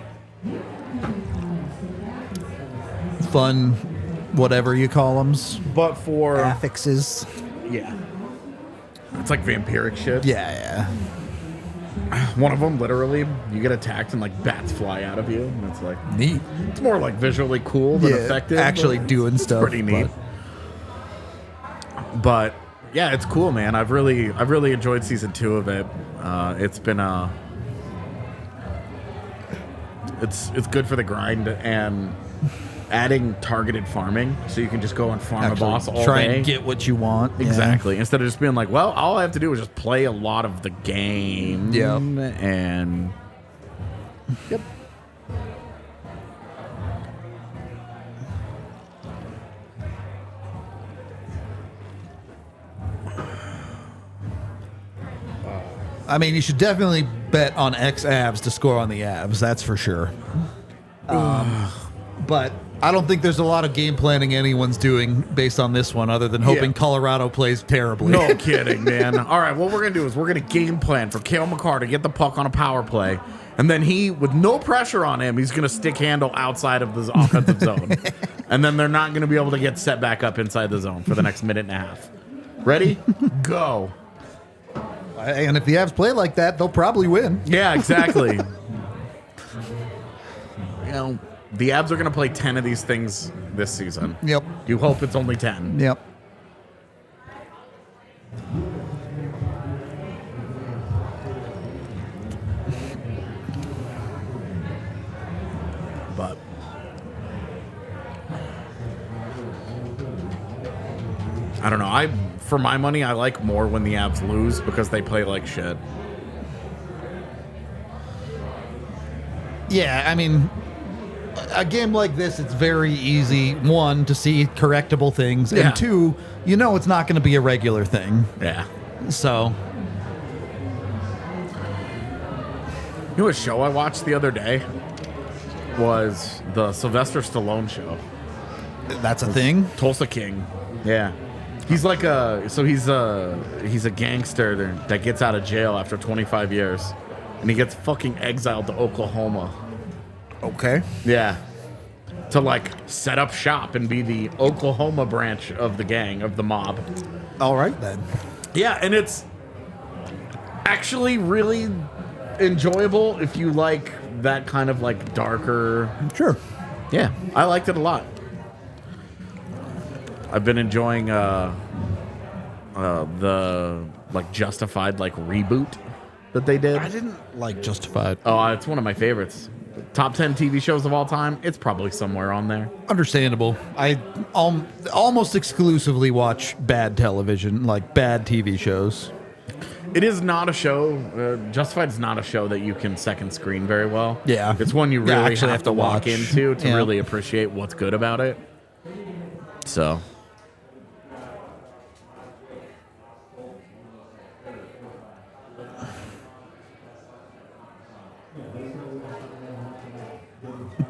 Fun, whatever you call them. But for Affixes. yeah, it's like vampiric shit. Yeah, One of them, literally, you get attacked and like bats fly out of you, and it's like yeah. Neat. it's more like visually cool than effective. Actually but doing it's stuff. pretty neat. But yeah, it's cool, man. I've really enjoyed season 2 of it. It's been it's good for the grind and adding targeted farming, so you can just go and farm a boss all try day. and get what you want. Yeah. Exactly. Instead of just being like, well, all I have to do is just play a lot of the game. Yep. And yep. I mean, you should definitely bet on X abs to score on the abs. That's for sure. But I don't think there's a lot of game planning anyone's doing based on this one, other than hoping Yeah. Colorado plays terribly. No kidding, man. All right, what we're going to do is we're going to game plan for Cale McCarr to get the puck on a power play. And then he, with no pressure on him, he's going to stick handle outside of the offensive zone. And then they're not going to be able to get set back up inside the zone for the next minute and a half. Ready? Go. And if the abs play like that, they'll probably win. Yeah, exactly. You know, the Abs are going to play 10 of these things this season. Yep. You hope it's only 10. Yep. I don't know. For my money, I like more when the Avs lose because they play like shit. Yeah, I mean, a game like this, it's very easy, one, to see correctable things, Yeah. and two, you know it's not going to be a regular thing. Yeah. So, You know what show I watched the other day? Was the Sylvester Stallone show. that's a thing. Tulsa King. Yeah. He's like he's a gangster that gets out of jail after 25 years. And he gets fucking exiled to Oklahoma. Okay. Yeah. To like set up shop and be the Oklahoma branch of the gang, of the mob. All right, then. Yeah, and it's actually really enjoyable if you like that kind of like darker. Sure. Yeah, I liked it a lot. I've been enjoying the like Justified like reboot that they did. I didn't like Justified. Oh, it's one of my favorites. Top 10 TV shows of all time. It's probably somewhere on there. Understandable. I almost exclusively watch bad television, like bad TV shows. It is not a show. Justified is not a show that you can second screen very well. Yeah. It's one you really actually have to walk watch. into to Yeah. really appreciate what's good about it. So.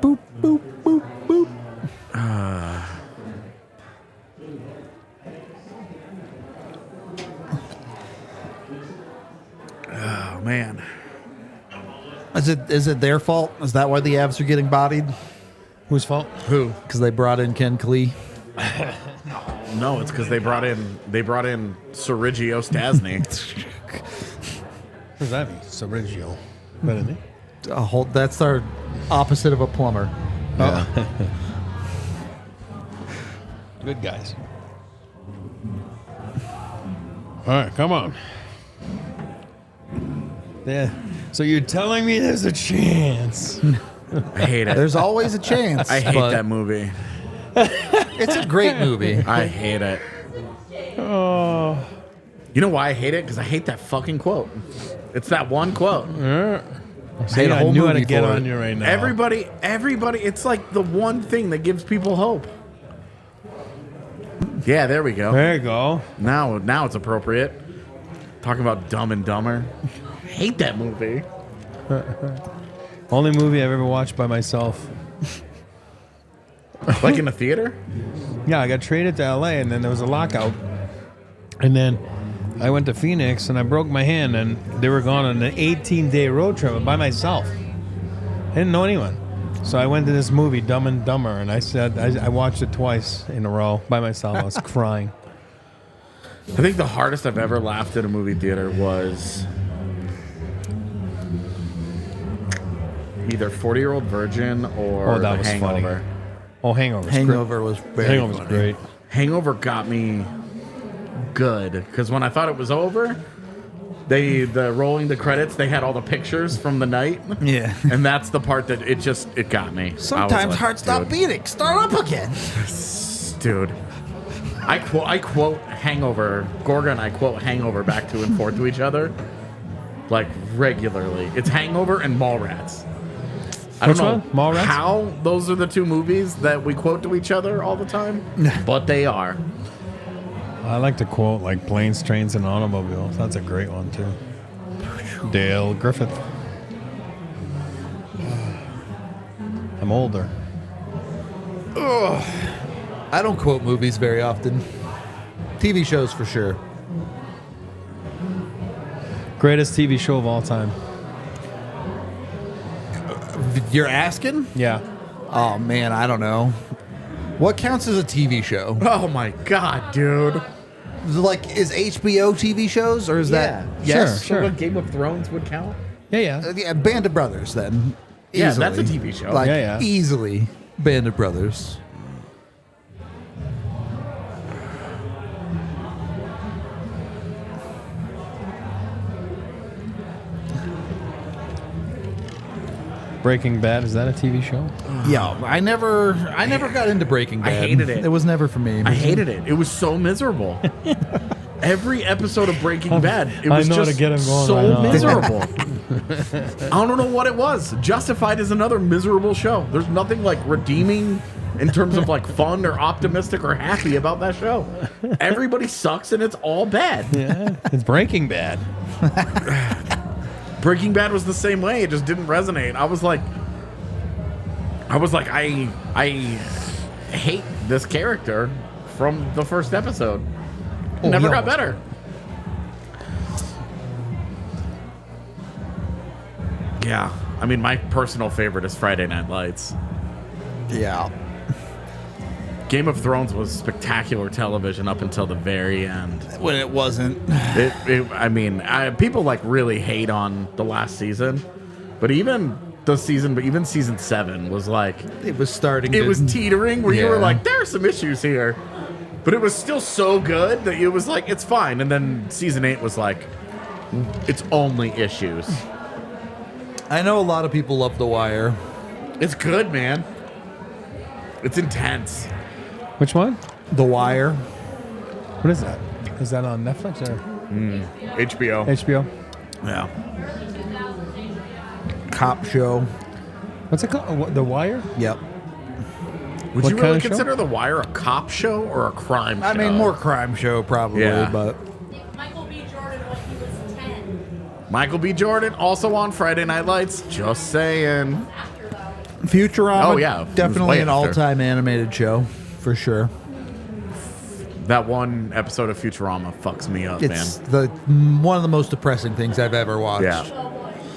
Boop, boop, boop, boop. Oh, man. Is it their fault? Is that why the Avs are getting bodied? Whose fault? Who? Because they brought in Ken Klee? No, it's because they brought in Sergio Stasny. What does that mean? Sergio. Better than me. That's our opposite of a plumber. Good guys. All right, come on. Yeah. So you're telling me there's a chance? I hate it. There's always a chance. I hate but that movie. It's a great movie. I hate it. Oh. You know why I hate it? Because I hate that fucking quote. It's that one quote. See, a I whole knew how to movie get for on it. you right now. Everybody, it's like the one thing that gives people hope. Yeah, there we go. There you go. Now it's appropriate. Talking about Dumb and Dumber. Hate that movie. Only movie I've ever watched by myself. Like in the theater? Yeah, I got traded to LA and then there was a lockout. And then I went to Phoenix and I broke my hand and they were gone on an 18-day road trip by myself. I didn't know anyone. So I went to this movie, Dumb and Dumber, and I watched it twice in a row by myself. I was crying. I think the hardest I've ever laughed at a movie theater was either 40-Year-Old Virgin or that The was Hangover. funny. Oh, Hangover. Hangover was very Hangover's funny. great. Hangover got me good because when I thought it was over, the rolling the credits, they had all the pictures from the night. Yeah. And that's the part that it got me. I was Sometimes like, hearts stop dude, beating. Start up again. Dude. I quote Hangover. Gorga and I quote Hangover back to and forth to each other like regularly. It's Hangover and Mallrats. I Which don't know one? Mallrats? how those are the two movies that we quote to each other all the time, but they are. I like to quote like Planes, Trains, and Automobiles. That's a great one too. Dale Griffith. I'm older. I don't quote movies very often. TV shows for sure. Greatest TV show of all time. You're asking? Yeah. Oh man, I don't know. What counts as a TV show? Oh my god, dude. Like, is HBO TV shows or is that? Yes. Sure. So what Game of Thrones would count? Yeah. Yeah, Band of Brothers then. Yeah, Easily. that's a TV show. Like Yeah. easily, Band of Brothers. Breaking Bad, is that a TV show? Yeah, I never got into Breaking Bad. I hated it. It was never for me. I hated it. It was so miserable. Every episode of Breaking Bad, it was I know just to get him going so right now. miserable. I don't know what it was. Justified is another miserable show. There's nothing like redeeming in terms of like fun or optimistic or happy about that show. Everybody sucks and it's all bad. Yeah, it's Breaking Bad. Breaking Bad was the same way. It just didn't resonate. I was like, I hate this character from the first episode. It never got better. Yeah. I mean, my personal favorite is Friday Night Lights. Yeah. Game of Thrones was spectacular television up until the very end. When it wasn't. People like really hate on the last season, but even season 7 was like, It was starting. it was teetering where you were Yeah. like, there are some issues here, but it was still so good that it was like, it's fine. And then season 8 was like, it's only issues. I know a lot of people love The Wire. It's good, man. It's intense. Which one? The Wire. What is that? Is that on Netflix or HBO. HBO? Yeah. Cop show. What's it called? The Wire? Yep. Would What you kind really of show? consider The Wire a cop show or a crime show? I mean, more crime show probably, Yeah. but Michael B. Jordan when he was 10. Michael B. Jordan, also on Friday Night Lights. Just saying. Futurama. Oh, yeah. It was Definitely way an after. all-time animated show for sure. That one episode of Futurama fucks me up, It's man. one of the most depressing things I've ever watched. Yeah.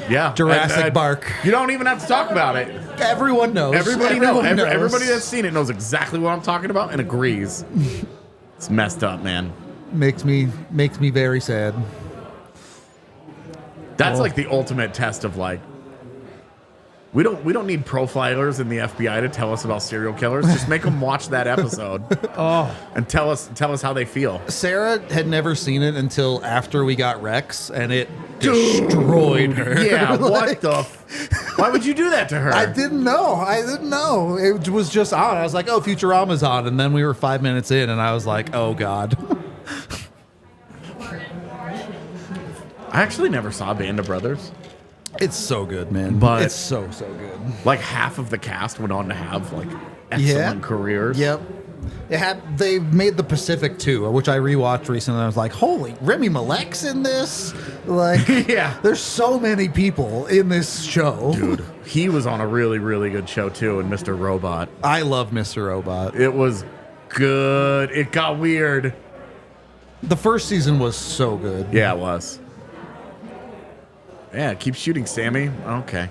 Yeah. Jurassic Park. You don't even have to talk about it. Everyone knows. Everybody knows. Everyone knows. Everybody that's seen it knows exactly what I'm talking about and agrees. It's messed up, man. makes me very sad. That's like the ultimate test of like, we don't need profilers in the FBI to tell us about serial killers. Just make them watch that episode and tell us how they feel. Sarah had never seen it until after we got Rex, and it destroyed her. Yeah, what Like, the? Why would you do that to her? I didn't know. It was just on. I was like, oh, Futurama's on. And then we were 5 minutes in, and I was like, oh, God. I actually never saw Band of Brothers. It's so good, man. But- it's so good. Like half of the cast went on to have like excellent careers. Yep. They made The Pacific too, which I rewatched recently. And I was like, holy, Remy Malek's in this? Like, Yeah. there's so many people in this show. Dude, he was on a really, really good show too in Mr. Robot. I love Mr. Robot. It was good. It got weird. The first season was so good. Yeah, it was. Yeah, keep shooting, Sammy. Okay.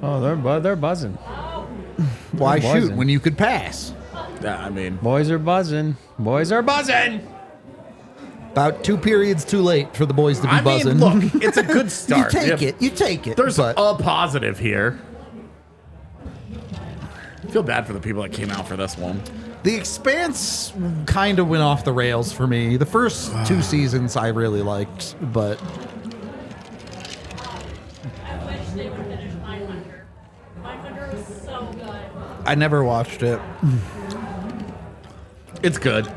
Oh, they're buzzing. Why Boys shoot in. when you could pass? I mean, Boys are buzzing. Boys are buzzing. About 2 periods too late for the boys to be buzzing. look, it's a good you start. take Yeah, it. You take it. There's but a positive here. I feel bad for the people that came out for this one. The Expanse kind of went off the rails for me. The first 2 seasons I really liked, but I wish they would finish Mindhunter. Mindhunter was so good. I never watched it. It's good.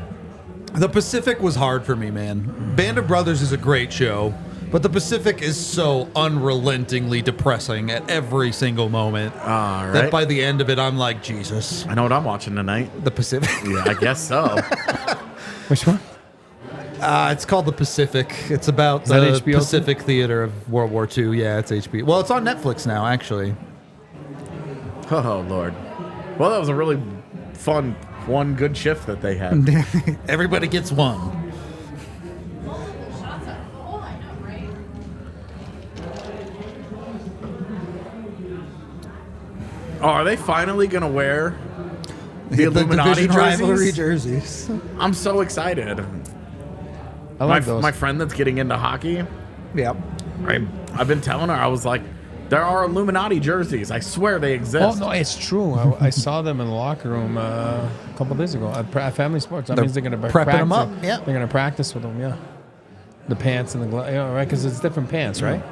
The Pacific was hard for me, man. Band of Brothers is a great show, but The Pacific is so unrelentingly depressing at every single moment All that right. by the end of it, I'm like, Jesus. I know what I'm watching tonight. The Pacific. Yeah, I guess so. Which one? It's called The Pacific. It's about that the HBO? Pacific theater of World War II. Yeah, it's HBO. Well, it's on Netflix now, actually. Oh, Lord. Well, that was a really fun, one good shift that they had. Everybody gets one. Multiple shots at the hole, I know, right? Oh, are they finally going to wear the Illuminati division rivalry jerseys? jerseys. I'm so excited. I like those. My friend that's getting into hockey, Yep. I've been telling her, I was like, there are Illuminati jerseys. I swear they exist. Oh no, it's true. I saw them in the locker room a couple days ago at Family Sports. That means they're going to prepping them up, yeah. They're going to practice with them. Yeah, the pants and the glove, right? Because it's different pants, right?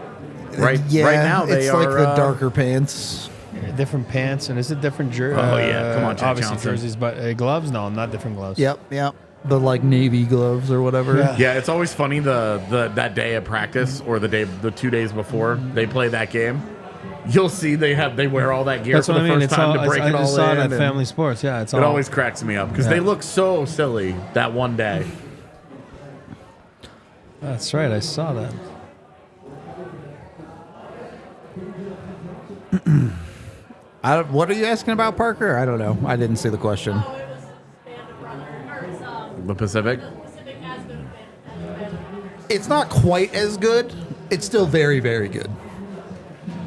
Right now they it's are like the darker pants. Different pants, and is it different jersey? Oh, yeah. Come on, Jack obviously Johnson. jerseys, but gloves? No, not different gloves. Yep. The like navy gloves or whatever. Yeah. Yeah, it's always funny that day of practice or the 2 days before they play that game. You'll see they wear all that gear That's for what the I mean. first It's time all, to break I it all just saw in. it at and Family Sports. Yeah, it's it all. always cracks me up because they look so silly that one day. That's right. I saw that. What are you asking about, Parker? I don't know. I didn't see the question. Oh, it was Band of Brothers. The Pacific. Pacific has been. It's not quite as good. It's still very, very good.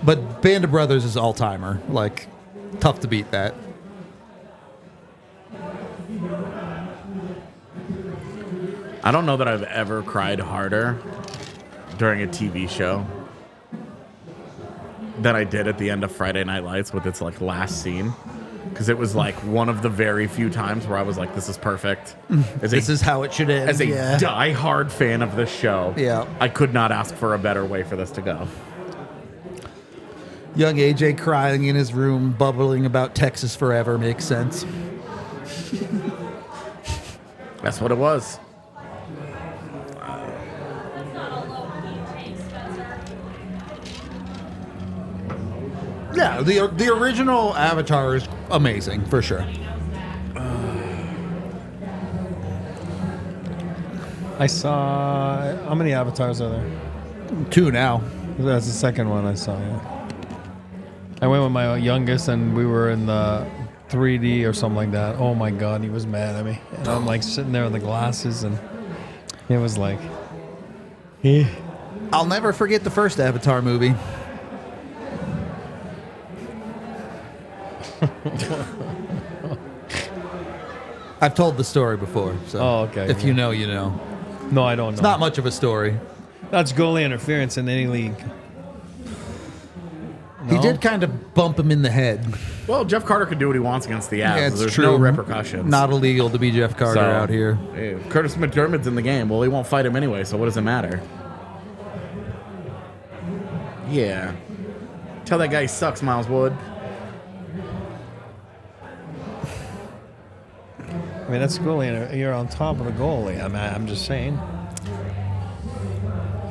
But Band of Brothers is all timer. Like, tough to beat that. I don't know that I've ever cried harder during a TV show than I did at the end of Friday Night Lights with its like last scene. Because it was like one of the very few times where I was like, this is perfect. This is how it should end. As a die-hard fan of this show, Yeah. I could not ask for a better way for this to go. Young AJ crying in his room, bubbling about Texas forever makes sense. That's what it was. That's not a low-key taste, Spencer. Yeah, the original Avatar is amazing, for sure. I saw. How many avatars are there? 2 now. That's the second one I saw. Yeah. I went with my youngest, and we were in the 3D or something like that. Oh my God, he was mad at me, and I'm like sitting there with the glasses, and it was like, I'll never forget the first Avatar movie. I've told the story before, so Oh, okay. if you know, you know. No, I don't know. It's not much of a story. That's goalie interference in any league. He No? did kind of bump him in the head. Well, Jeff Carter could do what he wants against the Avs. Yeah, it's There's true. no repercussions. Not illegal to be Jeff Carter So, out here. hey, Curtis McDermott's in the game. Well, he won't fight him anyway, so what does it matter? Yeah. Tell that guy he sucks, Miles Wood. I mean, that's goalie. You're on top of the goalie. I'm just saying.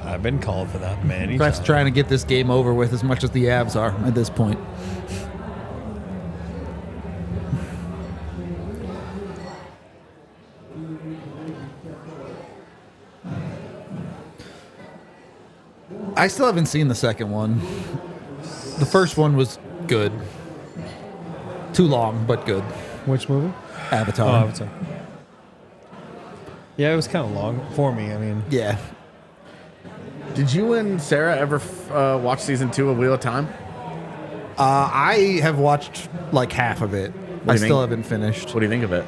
I've been called for that many Crest times. trying to get this game over with as much as the Avs are at this point. I still haven't seen the second one. The first one was good. Too long, but good. Which movie? Avatar. Oh, Avatar. Yeah, it was kind of long for me. I mean, Yeah. Did you and Sarah ever watch season 2 of Wheel of Time? I have watched like half of it. do I you still think? haven't finished. What do you think of it?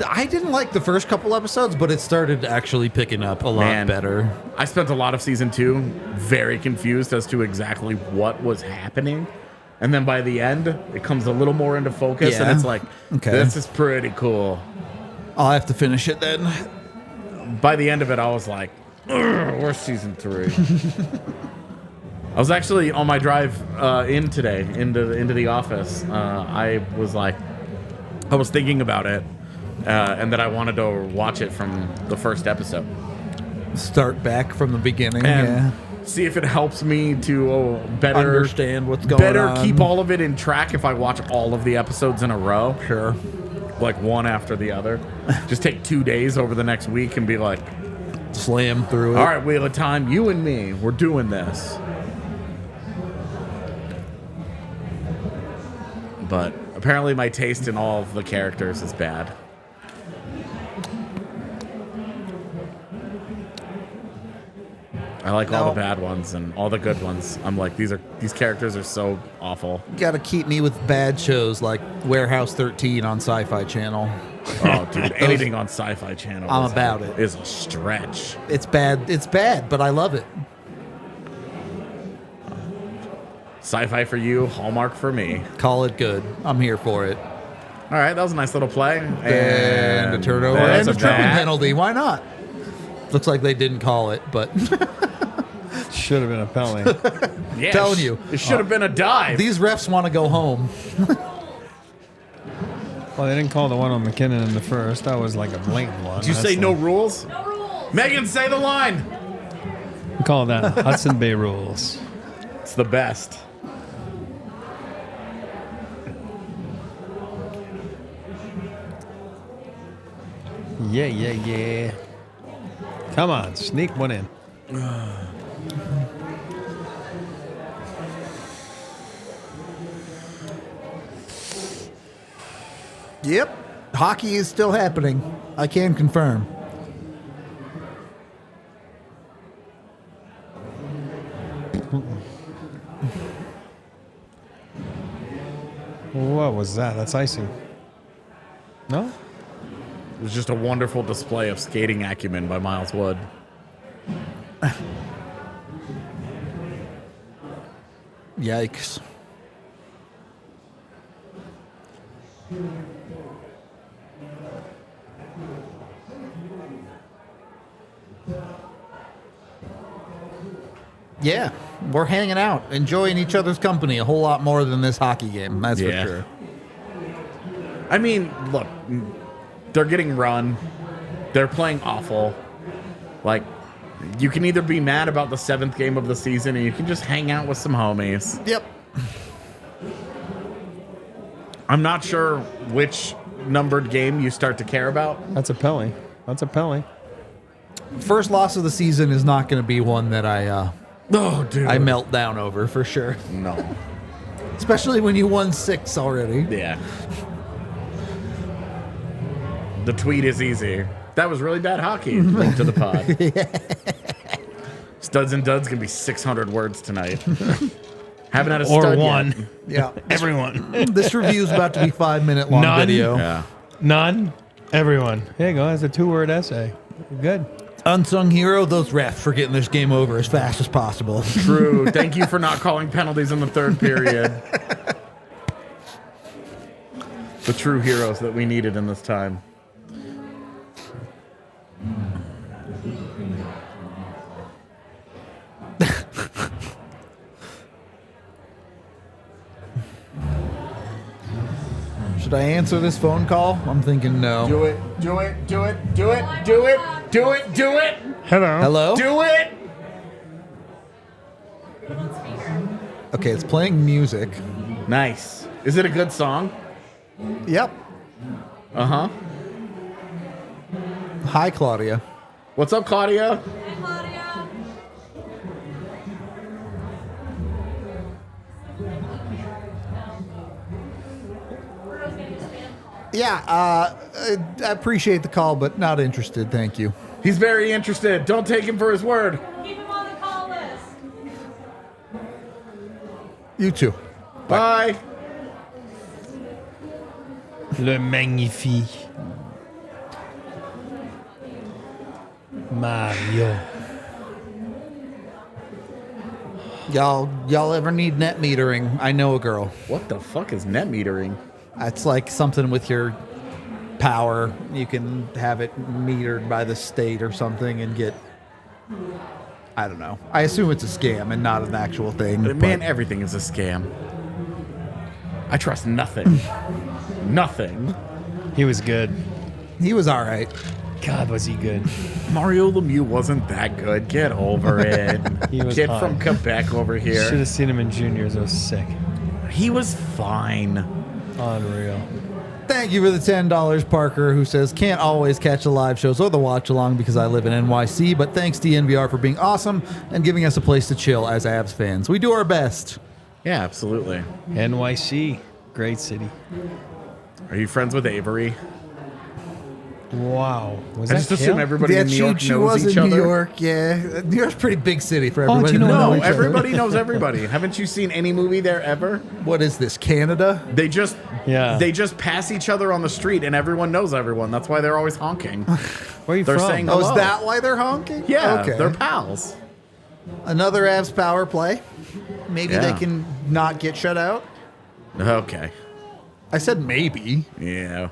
I didn't like the first couple episodes, but it started actually picking up a lot Man. better. I spent a lot of season 2 very confused as to exactly what was happening. And then by the end, it comes a little more into focus, Yeah. and it's like, Okay. this is pretty cool. I'll have to finish it then. By the end of it, I was like, where's season 3? I was actually on my drive in today into the office. I was thinking about it, and that I wanted to watch it from the first episode Start back from the beginning. and see if it helps me to better Understand what's going on. keep all of it in track if I watch all of the episodes in a row, Sure. like one after the other. Just take 2 days over the next week and be like, Slam through it. all right, Wheel of Time, you and me, we're doing this. But apparently my taste in all of the characters is bad. I like all No. the bad ones and all the good ones. I'm like, these characters are so awful. Got to keep me with bad shows like Warehouse 13 on Sci-Fi Channel. Oh, dude, anything on Sci-Fi Channel I'm is about it. is a stretch. It's bad. It's bad, but I love it. Sci-Fi for you, Hallmark for me. Call it good. I'm here for it. All right, that was a nice little play. And a turnover there's and a tripping bat. penalty. Why not? Looks like they didn't call it, but Should have been a penalty. Yeah, Telling you. It should have been a dive. These refs want to go home. Well, they didn't call the one on McKinnon in the first. That was like a blatant one. Did you say no rules? No rules. Megan, say the line. Call that Hudson Bay rules. It's the best. Yeah. Come on, sneak one in. Yep. Hockey is still happening. I can confirm. What was that? That's icing. No? It was just a wonderful display of skating acumen by Miles Wood. Yikes. Yeah, we're hanging out, enjoying each other's company a whole lot more than this hockey game. That's Yeah. for sure. I mean, look, they're getting run. They're playing awful. Like, you can either be mad about the 7th game of the season, or you can just hang out with some homies. Yep. I'm not sure which numbered game you start to care about. That's a penalty. That's a penalty. First loss of the season is not going to be one that I dude. melt down over for sure. No. Especially when you won 6 already. Yeah. The tweet is easy. That was really bad hockey. Link to the pod. Studs and duds can be 600 words tonight. Haven't had a Or stud one. yet. Yeah. Everyone. This review is about to be 5-minute long None. video. Yeah. None. Everyone. Here you go. That's a 2-word essay. Good. Unsung hero, those refs for getting this game over as fast as possible. True. Thank you for not calling penalties in the 3rd period. The true heroes that we needed in this time. Should I answer this phone call? I'm thinking no. Do it. Do it. Do it. Do it. Do it. Do it. Do it. Hello. Hello? Do it. Okay, it's playing music. Nice. Is it a good song? Yep. Uh-huh. Hi, Claudia. What's up, Claudia? Yeah, I appreciate the call, but not interested. Thank you. He's very interested. Don't take him for his word. Keep him on the call list. You too. Bye. Le magnifique. Mario. Y'all ever need net metering? I know a girl. What the fuck is net metering? It's like something with your power. You can have it metered by the state or something and get, I don't know. I assume it's a scam and not an actual thing. Man, but everything is a scam. I trust nothing. Nothing. He was good. he was all right. God, was he good. Mario Lemieux wasn't that good. Get over it. He was Kid hot. from Quebec over Should here. have seen him in juniors. I was sick. He was fine. Unreal. Thank you for the $10, Parker, who says, can't always catch the live shows or the watch along because I live in NYC, but thanks DNVR for being awesome and giving us a place to chill as Avs fans. We do our best. Yeah, absolutely. NYC. Great city. Are you friends with Avery? Wow. Was I that just assume Kale? everybody in New York knows each in other. New York, yeah. New York's a pretty big city for Oh, everybody do you to know- know No, each other. everybody knows everybody. Haven't you seen any movie there ever? What is this, Canada? They just Yeah. they just pass each other on the street and everyone knows everyone. That's why they're always honking. Where are you They're from? saying- Oh, Hello. is that why they're honking? Yeah, Okay. they're pals. Another Avs power play. Maybe they Yeah. can not get shut out. Okay. I said maybe. Yeah.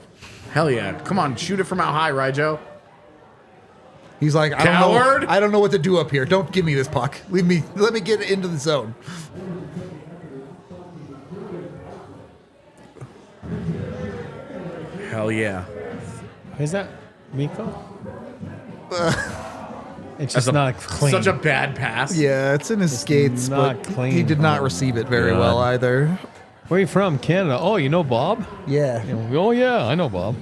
Hell yeah. Come on, shoot it from out high, Rijo. He's like, Coward! I don't know what to do up here. Don't give me this puck. Let me get into the zone. Hell yeah. Is that Miko? It's just That's not clean. Such a bad pass. Yeah, it's in his skates, not but clean. he did not receive it very God. well either. Where are you from? Canada. Oh, you know Bob? Yeah. Oh yeah, I know Bob.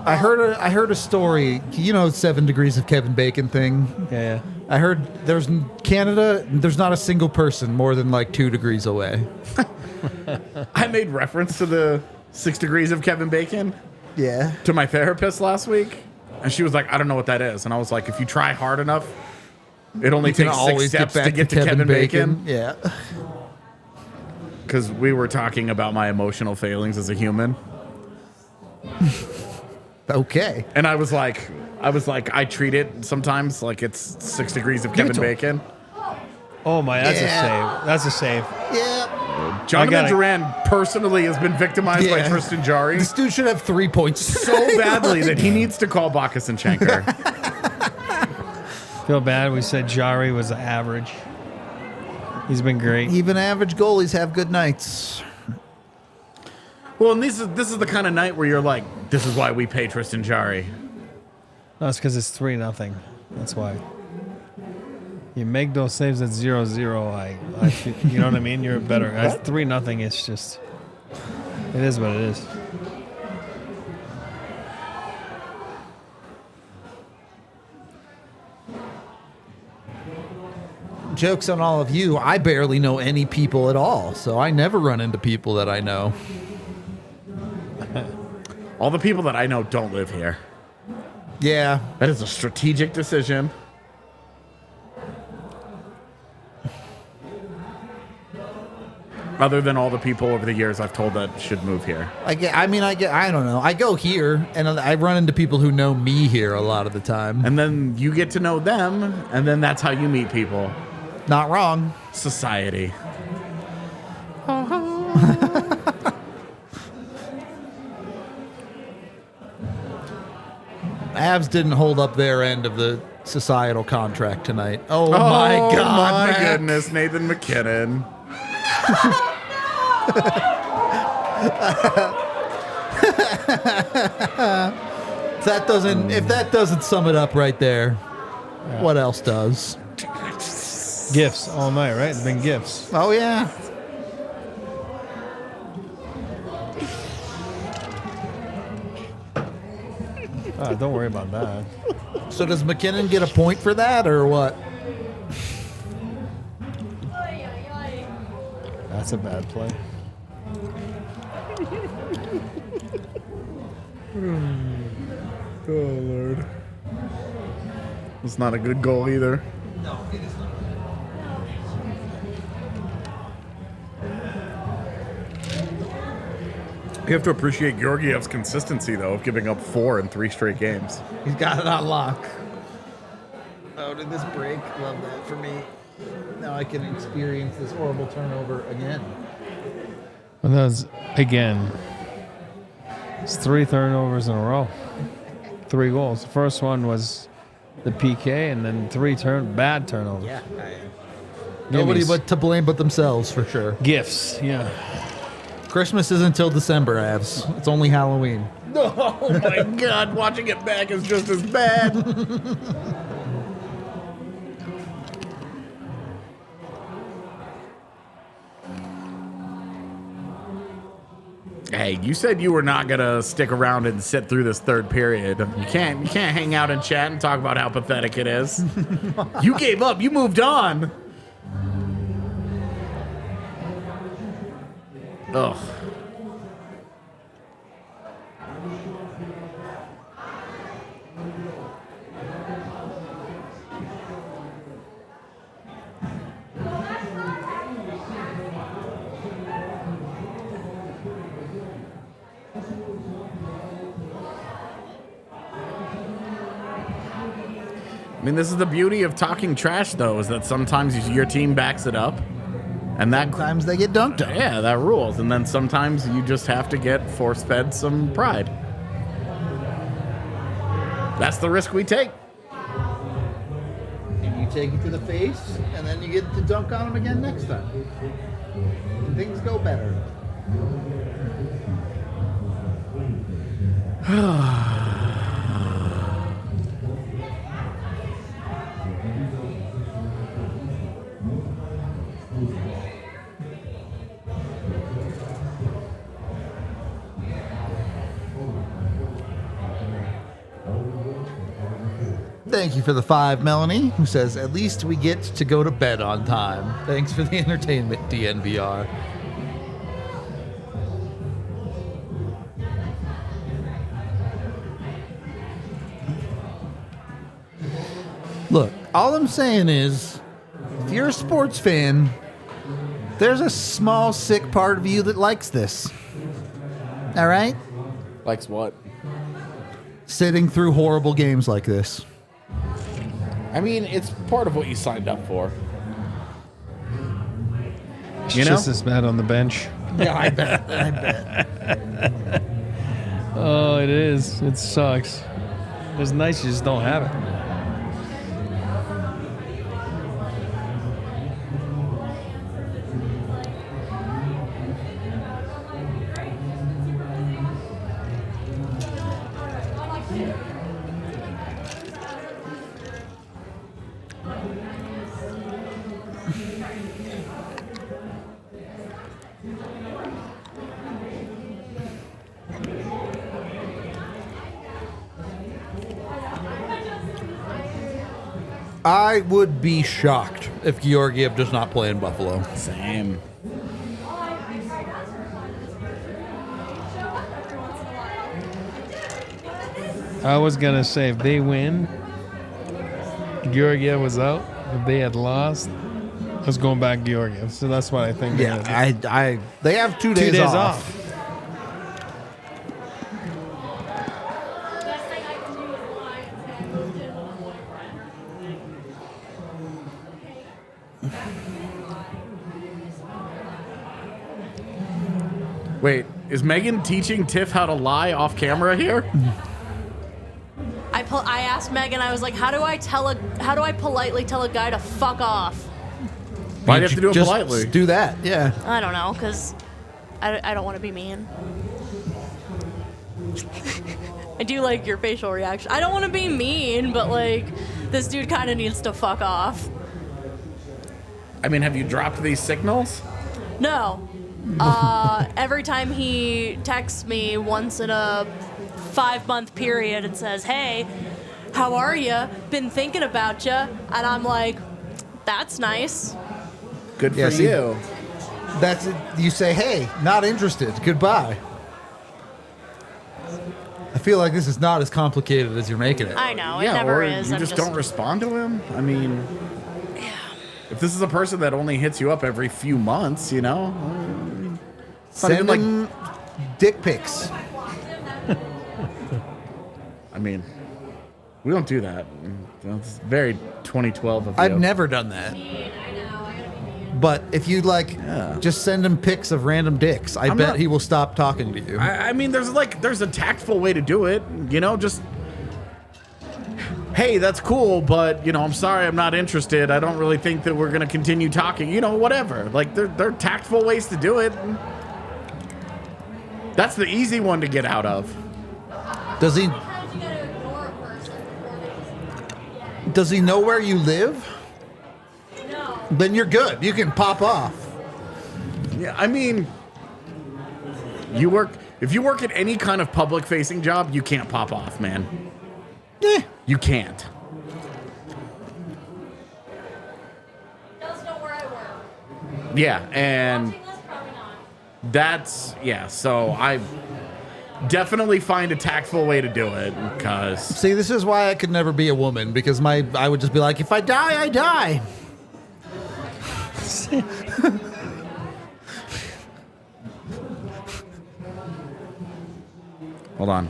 I heard a story, 7 degrees of Kevin Bacon thing. Yeah. I heard there's Canada, there's not a single person more than like 2 degrees away. I made reference to the 6 degrees of Kevin Bacon Yeah. to my therapist last week. And she was like, I don't know what that is. And I was like, if you try hard enough, it only You can takes 6 always steps get back to get to Kevin Bacon. Yeah. Because we were talking about my emotional failings as a human. Okay. And I was like, I treat it sometimes like it's 6 degrees of Give it Kevin to him. Bacon. Oh my, that's Yeah. a save. That's a save. Yeah. Jonathan gotta- Duran personally has been victimized by Yeah. Tristan Jarry This dude should have 3 points. so badly that he needs to call Bacchus and Schenker. Feel bad. We said Jari was average. He's been great. Even average goalies have good nights. Well, and this is the kind of night where you're like, this is why we pay Tristan Jarry. No, it's because it's 3-0. That's why. You make those saves at 0-0. You know what I mean? You're better. At 3-0, it's just. It is what it is. Joke's on all of you. I barely know any people at all, so I never run into people that I know. All the people that I know don't live here. Yeah. That is a strategic decision. Other than all the people over the years I've told that should move here. I don't know. I go here and I run into people who know me here a lot of the time. And then you get to know them, and then that's how you meet people. Not wrong. Society. Avs didn't hold up their end of the societal contract tonight. Oh my God. my Matt. goodness, Nathan McKinnon. If that doesn't sum it up right there, what else does? Gifts all night, right? It's been gifts. Oh yeah. Don't worry about that. So does McKinnon get a point for that or what? That's a bad play. Oh, Lord. It's not a good goal either. You have to appreciate Georgiev's consistency, though, of giving up 4 in 3 straight games. He's got it on lock. Oh, did this break? Love that for me. Now I can experience this horrible turnover again. Well, that was, again, it's 3 turnovers in a row. 3 goals. The first one was the PK, and then 3 bad turnovers. Yeah. Nobody Gimmies. but to blame but themselves for sure. Gifts, yeah. Christmas isn't until December, Avs. It's only Halloween. Oh, my God. Watching it back is just as bad. Hey, you said you were not gonna stick around and sit through this third period. You can't hang out and chat and talk about how pathetic it is. You gave up. You moved on. Ugh. I mean, this is the beauty of talking trash, though, is that sometimes your team backs it up, and that Sometimes they get dunked on. yeah, that rules. And then sometimes you just have to get force-fed some pride. That's the risk we take. take it to the face, and then you get to dunk on him again next time. And things go better. Thank you for the 5, Melanie, who says, at least we get to go to bed on time. Thanks for the entertainment, DNVR. Look, all I'm saying is, if you're a sports fan, there's a small, sick part of you that likes this. All right? Likes what? Sitting through horrible games like this. I mean, it's part of what you signed up for. It's You know? just as bad on the bench. Yeah, I bet. Oh, it is. It sucks. It's nice you just don't have it. I would be shocked if Georgiev does not play in Buffalo. Same. I was going to say, if they win, Georgiev was out. If they had lost, I was going back Georgiev. So that's what I think. they're gonna do. They have 2 days, 2 days off. off. Wait, is Megan teaching Tiff how to lie off camera here? I asked Megan, I was like, how do I politely tell a guy to fuck off? Why do you have to do it Just politely? do that, yeah. I don't know, because I don't want to be mean. I do like your facial reaction. I don't want to be mean, but like, this dude kind of needs to fuck off. I mean, have you dropped these signals? No. Every time he texts me once in a 5-month period and says, hey, how are you? Been thinking about you. And I'm like, that's nice. Good for Yeah, see- you. That's it. You say, hey, not interested. Goodbye. I feel like this is not as complicated as you're making it. I know, it Yeah, never or is. you I'm just don't respond to him. I mean, if this is a person that only hits you up every few months, you know, it's not Send even him dick pics. I mean, we don't do that. It's very 2012 of you. I've never done that. But if you just send him pics of random dicks, I bet not- he will stop talking to you. I mean, there's a tactful way to do it. You know, just hey, that's cool, but you know, I'm sorry, I'm not interested. I don't really think that we're gonna continue talking. You know, whatever. Like they're tactful ways to do it. That's the easy one to get out of. Does he know where you live? No. Then you're good. You can pop off. Yeah, I mean, if you work at any kind of public facing job, you can't pop off, man. You can't. Does know where I work. Yeah, and Watching this, probably not. that's so I definitely find a tactful way to do it because See, this is why I could never be a woman, because I would just be like, if I die, I die. hold on.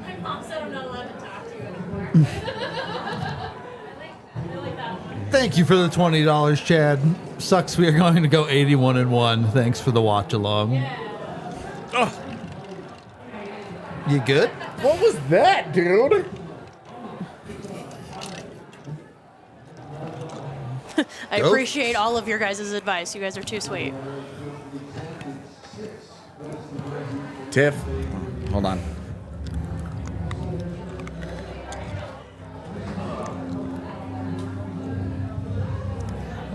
My mom said I'm not allowed to talk to you anymore. I like that one. Thank you for the $20, Chad. Sucks we are going to go 81-1. Thanks for the watch along. Oh, You good? what was that, dude? I Dope. appreciate all of your guys' advice. You guys are too sweet. Tiff, hold on.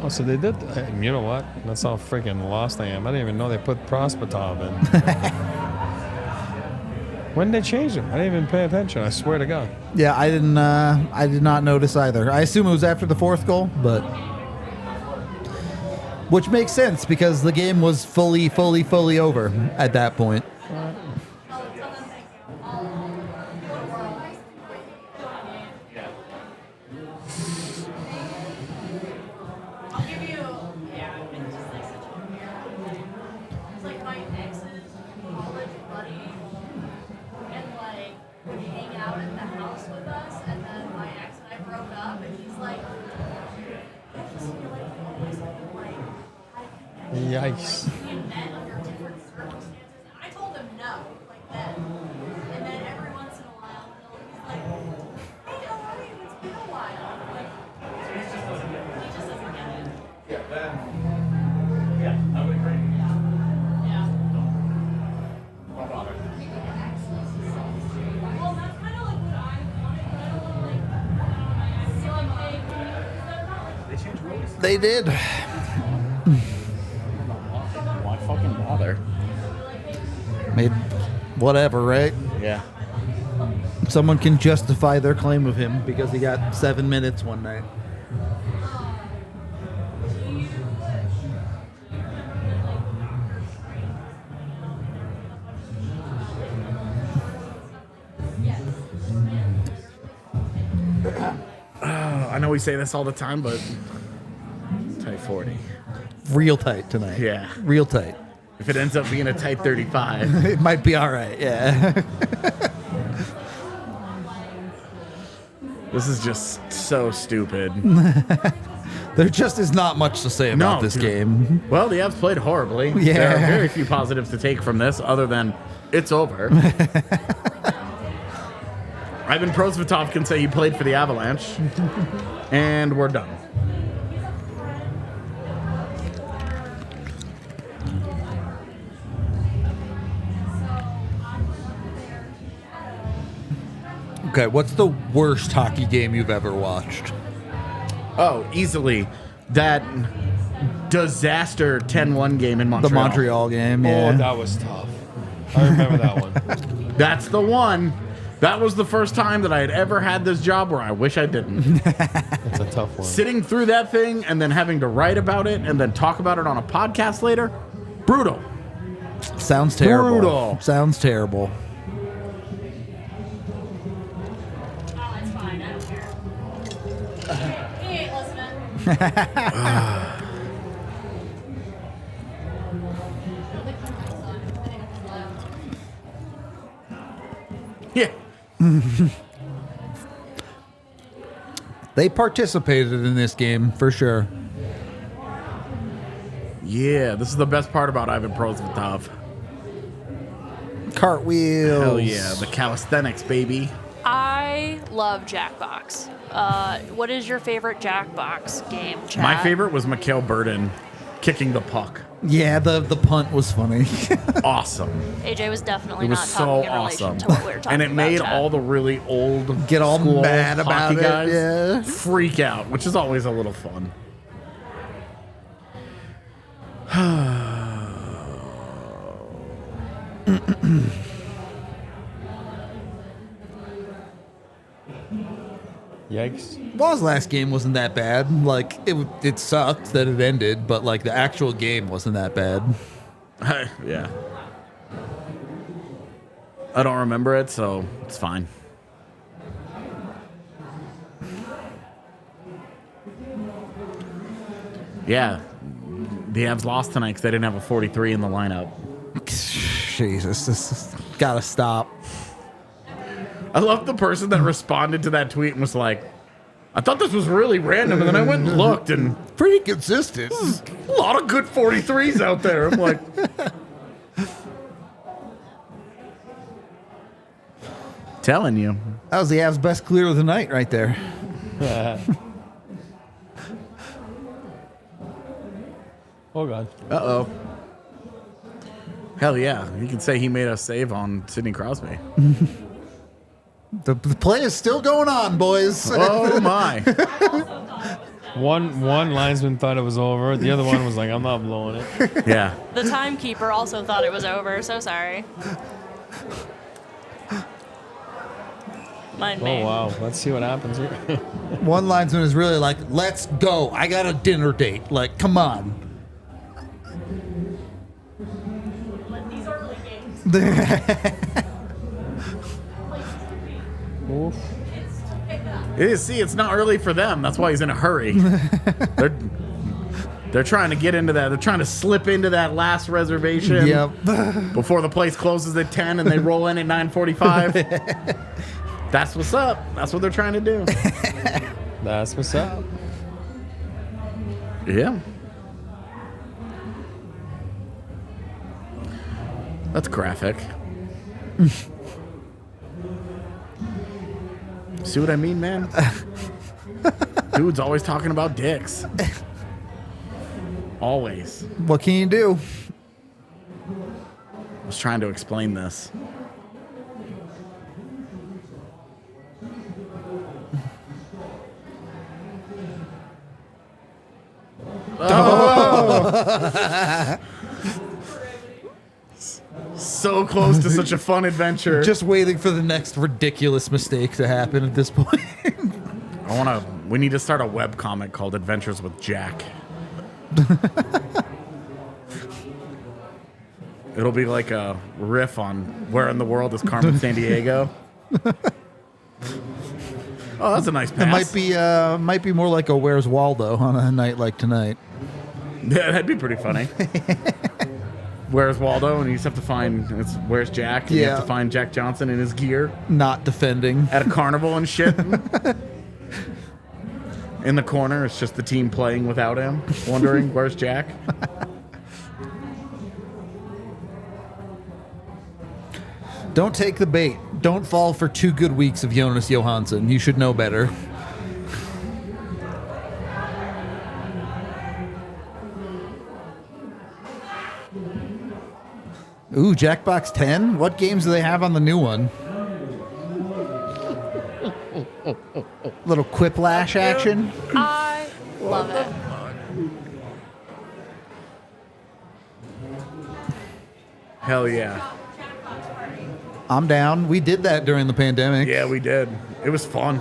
Oh, so they did. You know what? That's how freaking lost I am. I didn't even know they put Prospatov in. When did they change it? I didn't even pay attention. I swear to God. Yeah, I didn't. I did not notice either. I assume it was after the fourth goal, but which makes sense because the game was fully over at that point. Yikes. I told him no, like then. And then every once in a while, he's like, hey, how are you? It's been a while. Like, he just doesn't get it. Yeah, I would agree. Yeah. Don't bother. Well, that's kind of like what I wanted, but I don't want to, like, feel like They did. Why fucking bother? Made whatever, right? Yeah. Someone can justify their claim of him because he got 7 minutes one night. I know we say this all the time, but tight 40. Real tight tonight. Yeah. Real tight. If it ends up being a tight 35. It might be all right. Yeah. This is just so stupid. There just is not much to say about this game. Well, the Avs played horribly. Yeah. There are very few positives to take from this other than it's over. Ivan Prosvetov can say he played for the Avalanche. And we're done. Okay, what's the worst hockey game you've ever watched? Oh, easily. That disaster 10-1 game in Montreal. The Montreal game, yeah. Oh, that was tough. I remember that one. That's the one. That was the first time that I had ever had this job where I wish I didn't. That's a tough one. Sitting through that thing and then having to write about it and then talk about it on a podcast later, brutal. Sounds terrible. Brutal. Sounds terrible. Oh, it's fine. I don't care. He ain't listening. Yeah. They participated in this game for sure. Yeah, this is the best part about Ivan Prosvetov. Cartwheels. Hell yeah, the calisthenics, baby. I love Jackbox. What is your favorite Jackbox game, Chad? My favorite was Mikhail Burden kicking the puck. Yeah, the punt was funny. Awesome. AJ was definitely It was not so talking in relation awesome. to what we were talking And it about, made Chad. all the really old Get all school mad about hockey it, guys yeah. freak out, which is always a little fun. Yikes. Wall's last game wasn't that bad. Like it sucked that it ended, but like the actual game wasn't that bad. Yeah. I don't remember it, so it's fine. Yeah. The Avs lost tonight because they didn't have a 43 in the lineup. Jesus, this has gotta stop. I love the person that responded to that tweet and was like, I thought this was really random, and then I went and looked, and Pretty consistent. a lot of good 43s out there. I'm like, telling you. That was the Avs' best clear of the night right there. Oh, God. Uh-oh. Hell yeah. You can say he made a save on Sidney Crosby. The play is still going on, boys. Oh, my. One linesman thought it was over. The other one was like, I'm not blowing it. Yeah. The timekeeper also thought it was over. So sorry. Mind me. Oh, wow. Let's see what happens here. One linesman is really like, let's go. I got a dinner date. Like, come on. These early games. Oof. It is, see, it's not early for them. That's why he's in a hurry. They're trying to get into that. They're trying to slip into that last reservation. Yep. Before the place closes at 10 and they roll in at 9:45. That's what's up. That's what they're trying to do. That's what's up. Yeah. That's graphic. See what I mean, man? Dude's always talking about dicks. Always. What can you do? I was trying to explain this. Oh. So close to such a fun adventure. Just waiting for the next ridiculous mistake to happen at this point. We need to start a webcomic called Adventures with Jack. It'll be like a riff on Where in the World is Carmen Sandiego. Oh, that's a nice pass. It might be more like a Where's Waldo on a night like tonight. Yeah, that'd be pretty funny. Where's Waldo? And you just have to find where's Jack? And you have to find Jack Johnson in his gear Not defending. at a carnival and shit. In the corner, it's just the team playing without him, wondering where's Jack. Don't take the bait. Don't fall for 2 good weeks of Jonas Johansson. You should know better. Ooh, Jackbox 10? What games do they have on the new one? Little quiplash action? I love it. Hell yeah. I'm down. We did that during the pandemic. Yeah, we did. It was fun.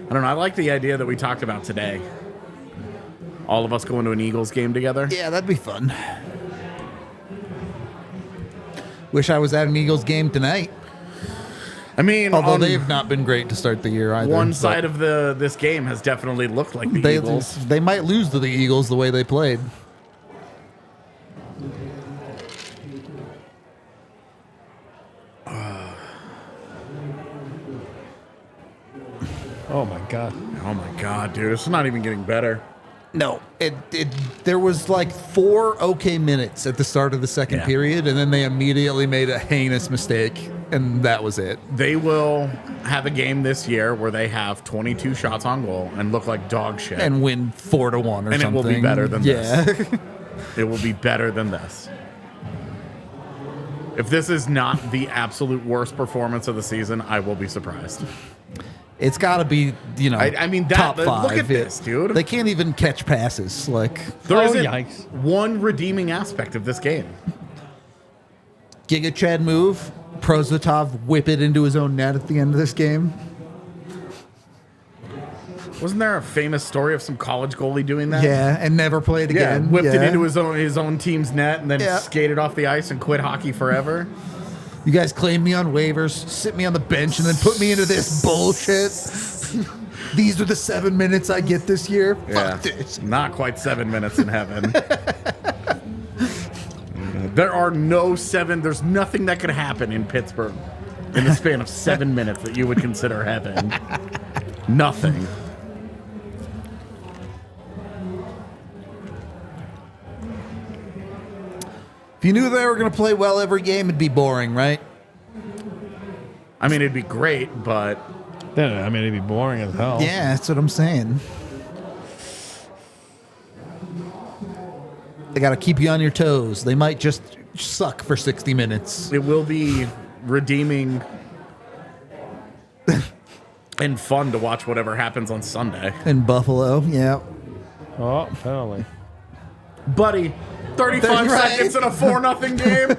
I don't know. I like the idea that we talked about today. All of us going to an Eagles game together. Yeah, that'd be fun. Wish I was at an Eagles game tonight. I mean, Although on they've not been great to start the year either. one but side of this game has definitely looked like the Eagles. They might lose to the Eagles the way they played. Oh, my God. Oh my god, dude! It's not even getting better. No, there was like 4 okay minutes at the start of the second Yeah. period, and then they immediately made a heinous mistake, and that was it. They will have a game this year where they have 22 shots on goal and look like dog shit. And win 4-1 or And it something. will be better than yeah. this. It will be better than this. If this is not the absolute worst performance of the season, I will be surprised. It's got to be, I mean, top 5. look at this, dude. They can't even catch passes. Like, There Oh, isn't yikes. one redeeming aspect of this game. Giga Chad move, Prosvetov whip it into his own net at the end of this game. Wasn't there a famous story of some college goalie doing that? Yeah, and never played Yeah, again. whipped it Yeah. into his own team's net and then Yeah. skated off the ice and quit hockey forever. You guys claim me on waivers, sit me on the bench, and then put me into this bullshit. These are the 7 minutes I get this year. Fuck this. Not quite 7 minutes in heaven. There are there's nothing that could happen in Pittsburgh in the span of 7 minutes that you would consider heaven. Nothing. If you knew they were going to play well every game, it'd be boring, right? I mean, it'd be great, but Then, I mean, it'd be boring as hell. Yeah, that's what I'm saying. They got to keep you on your toes. They might just suck for 60 minutes. it will be redeeming and fun to watch whatever happens on Sunday. In Buffalo, yeah. Oh, penalty. Buddy, 35 Right. seconds in a 4-0 game.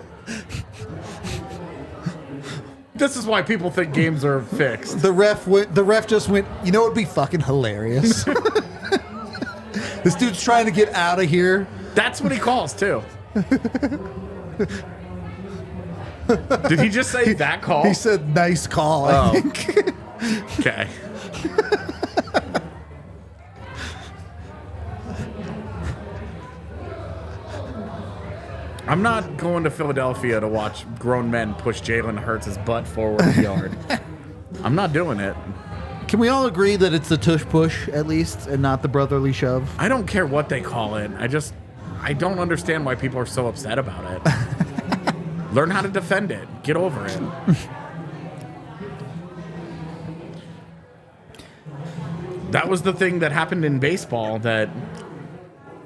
This is why people think games are fixed. The ref just went, you know what would be fucking hilarious? This dude's trying to get out of here. That's what he calls, too. Did he just say that call? He said, nice call, I Oh. think. Okay. I'm not going to Philadelphia to watch grown men push Jalen Hurts' butt forward the yard. I'm not doing it. Can we all agree that it's the tush push, at least, and not the brotherly shove? I don't care what they call it. I don't understand why people are so upset about it. Learn how to defend it. Get over it. That was the thing that happened in baseball that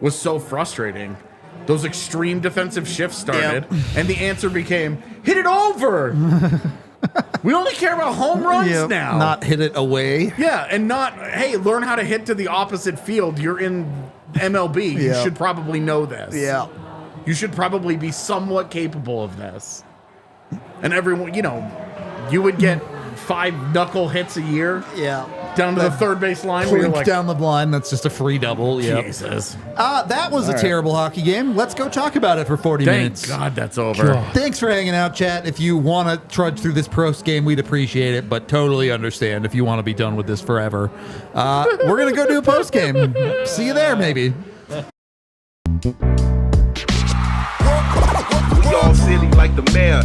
was so frustrating. Those extreme defensive shifts started, and the answer became, hit it over! We only care about home runs now. Not hit it away. Yeah, and not, hey, learn how to hit to the opposite field. You're in MLB. You Yeah. should probably know this. Yeah. You should probably be somewhat capable of this. And everyone, you would get 5 knuckle hits a year Yeah. down to the third base line where you're Plink like, down the blind, that's just a free double. Yeah. Jesus. That was a terrible hockey game. Let's go talk about it for 40 Thank minutes. God that's over. Thanks for hanging out, chat. If you want to trudge through this Prost game, we'd appreciate it, but totally understand if you want to be done with this forever. We're going to go do a post game. See you there, maybe. We all silly like the mayor.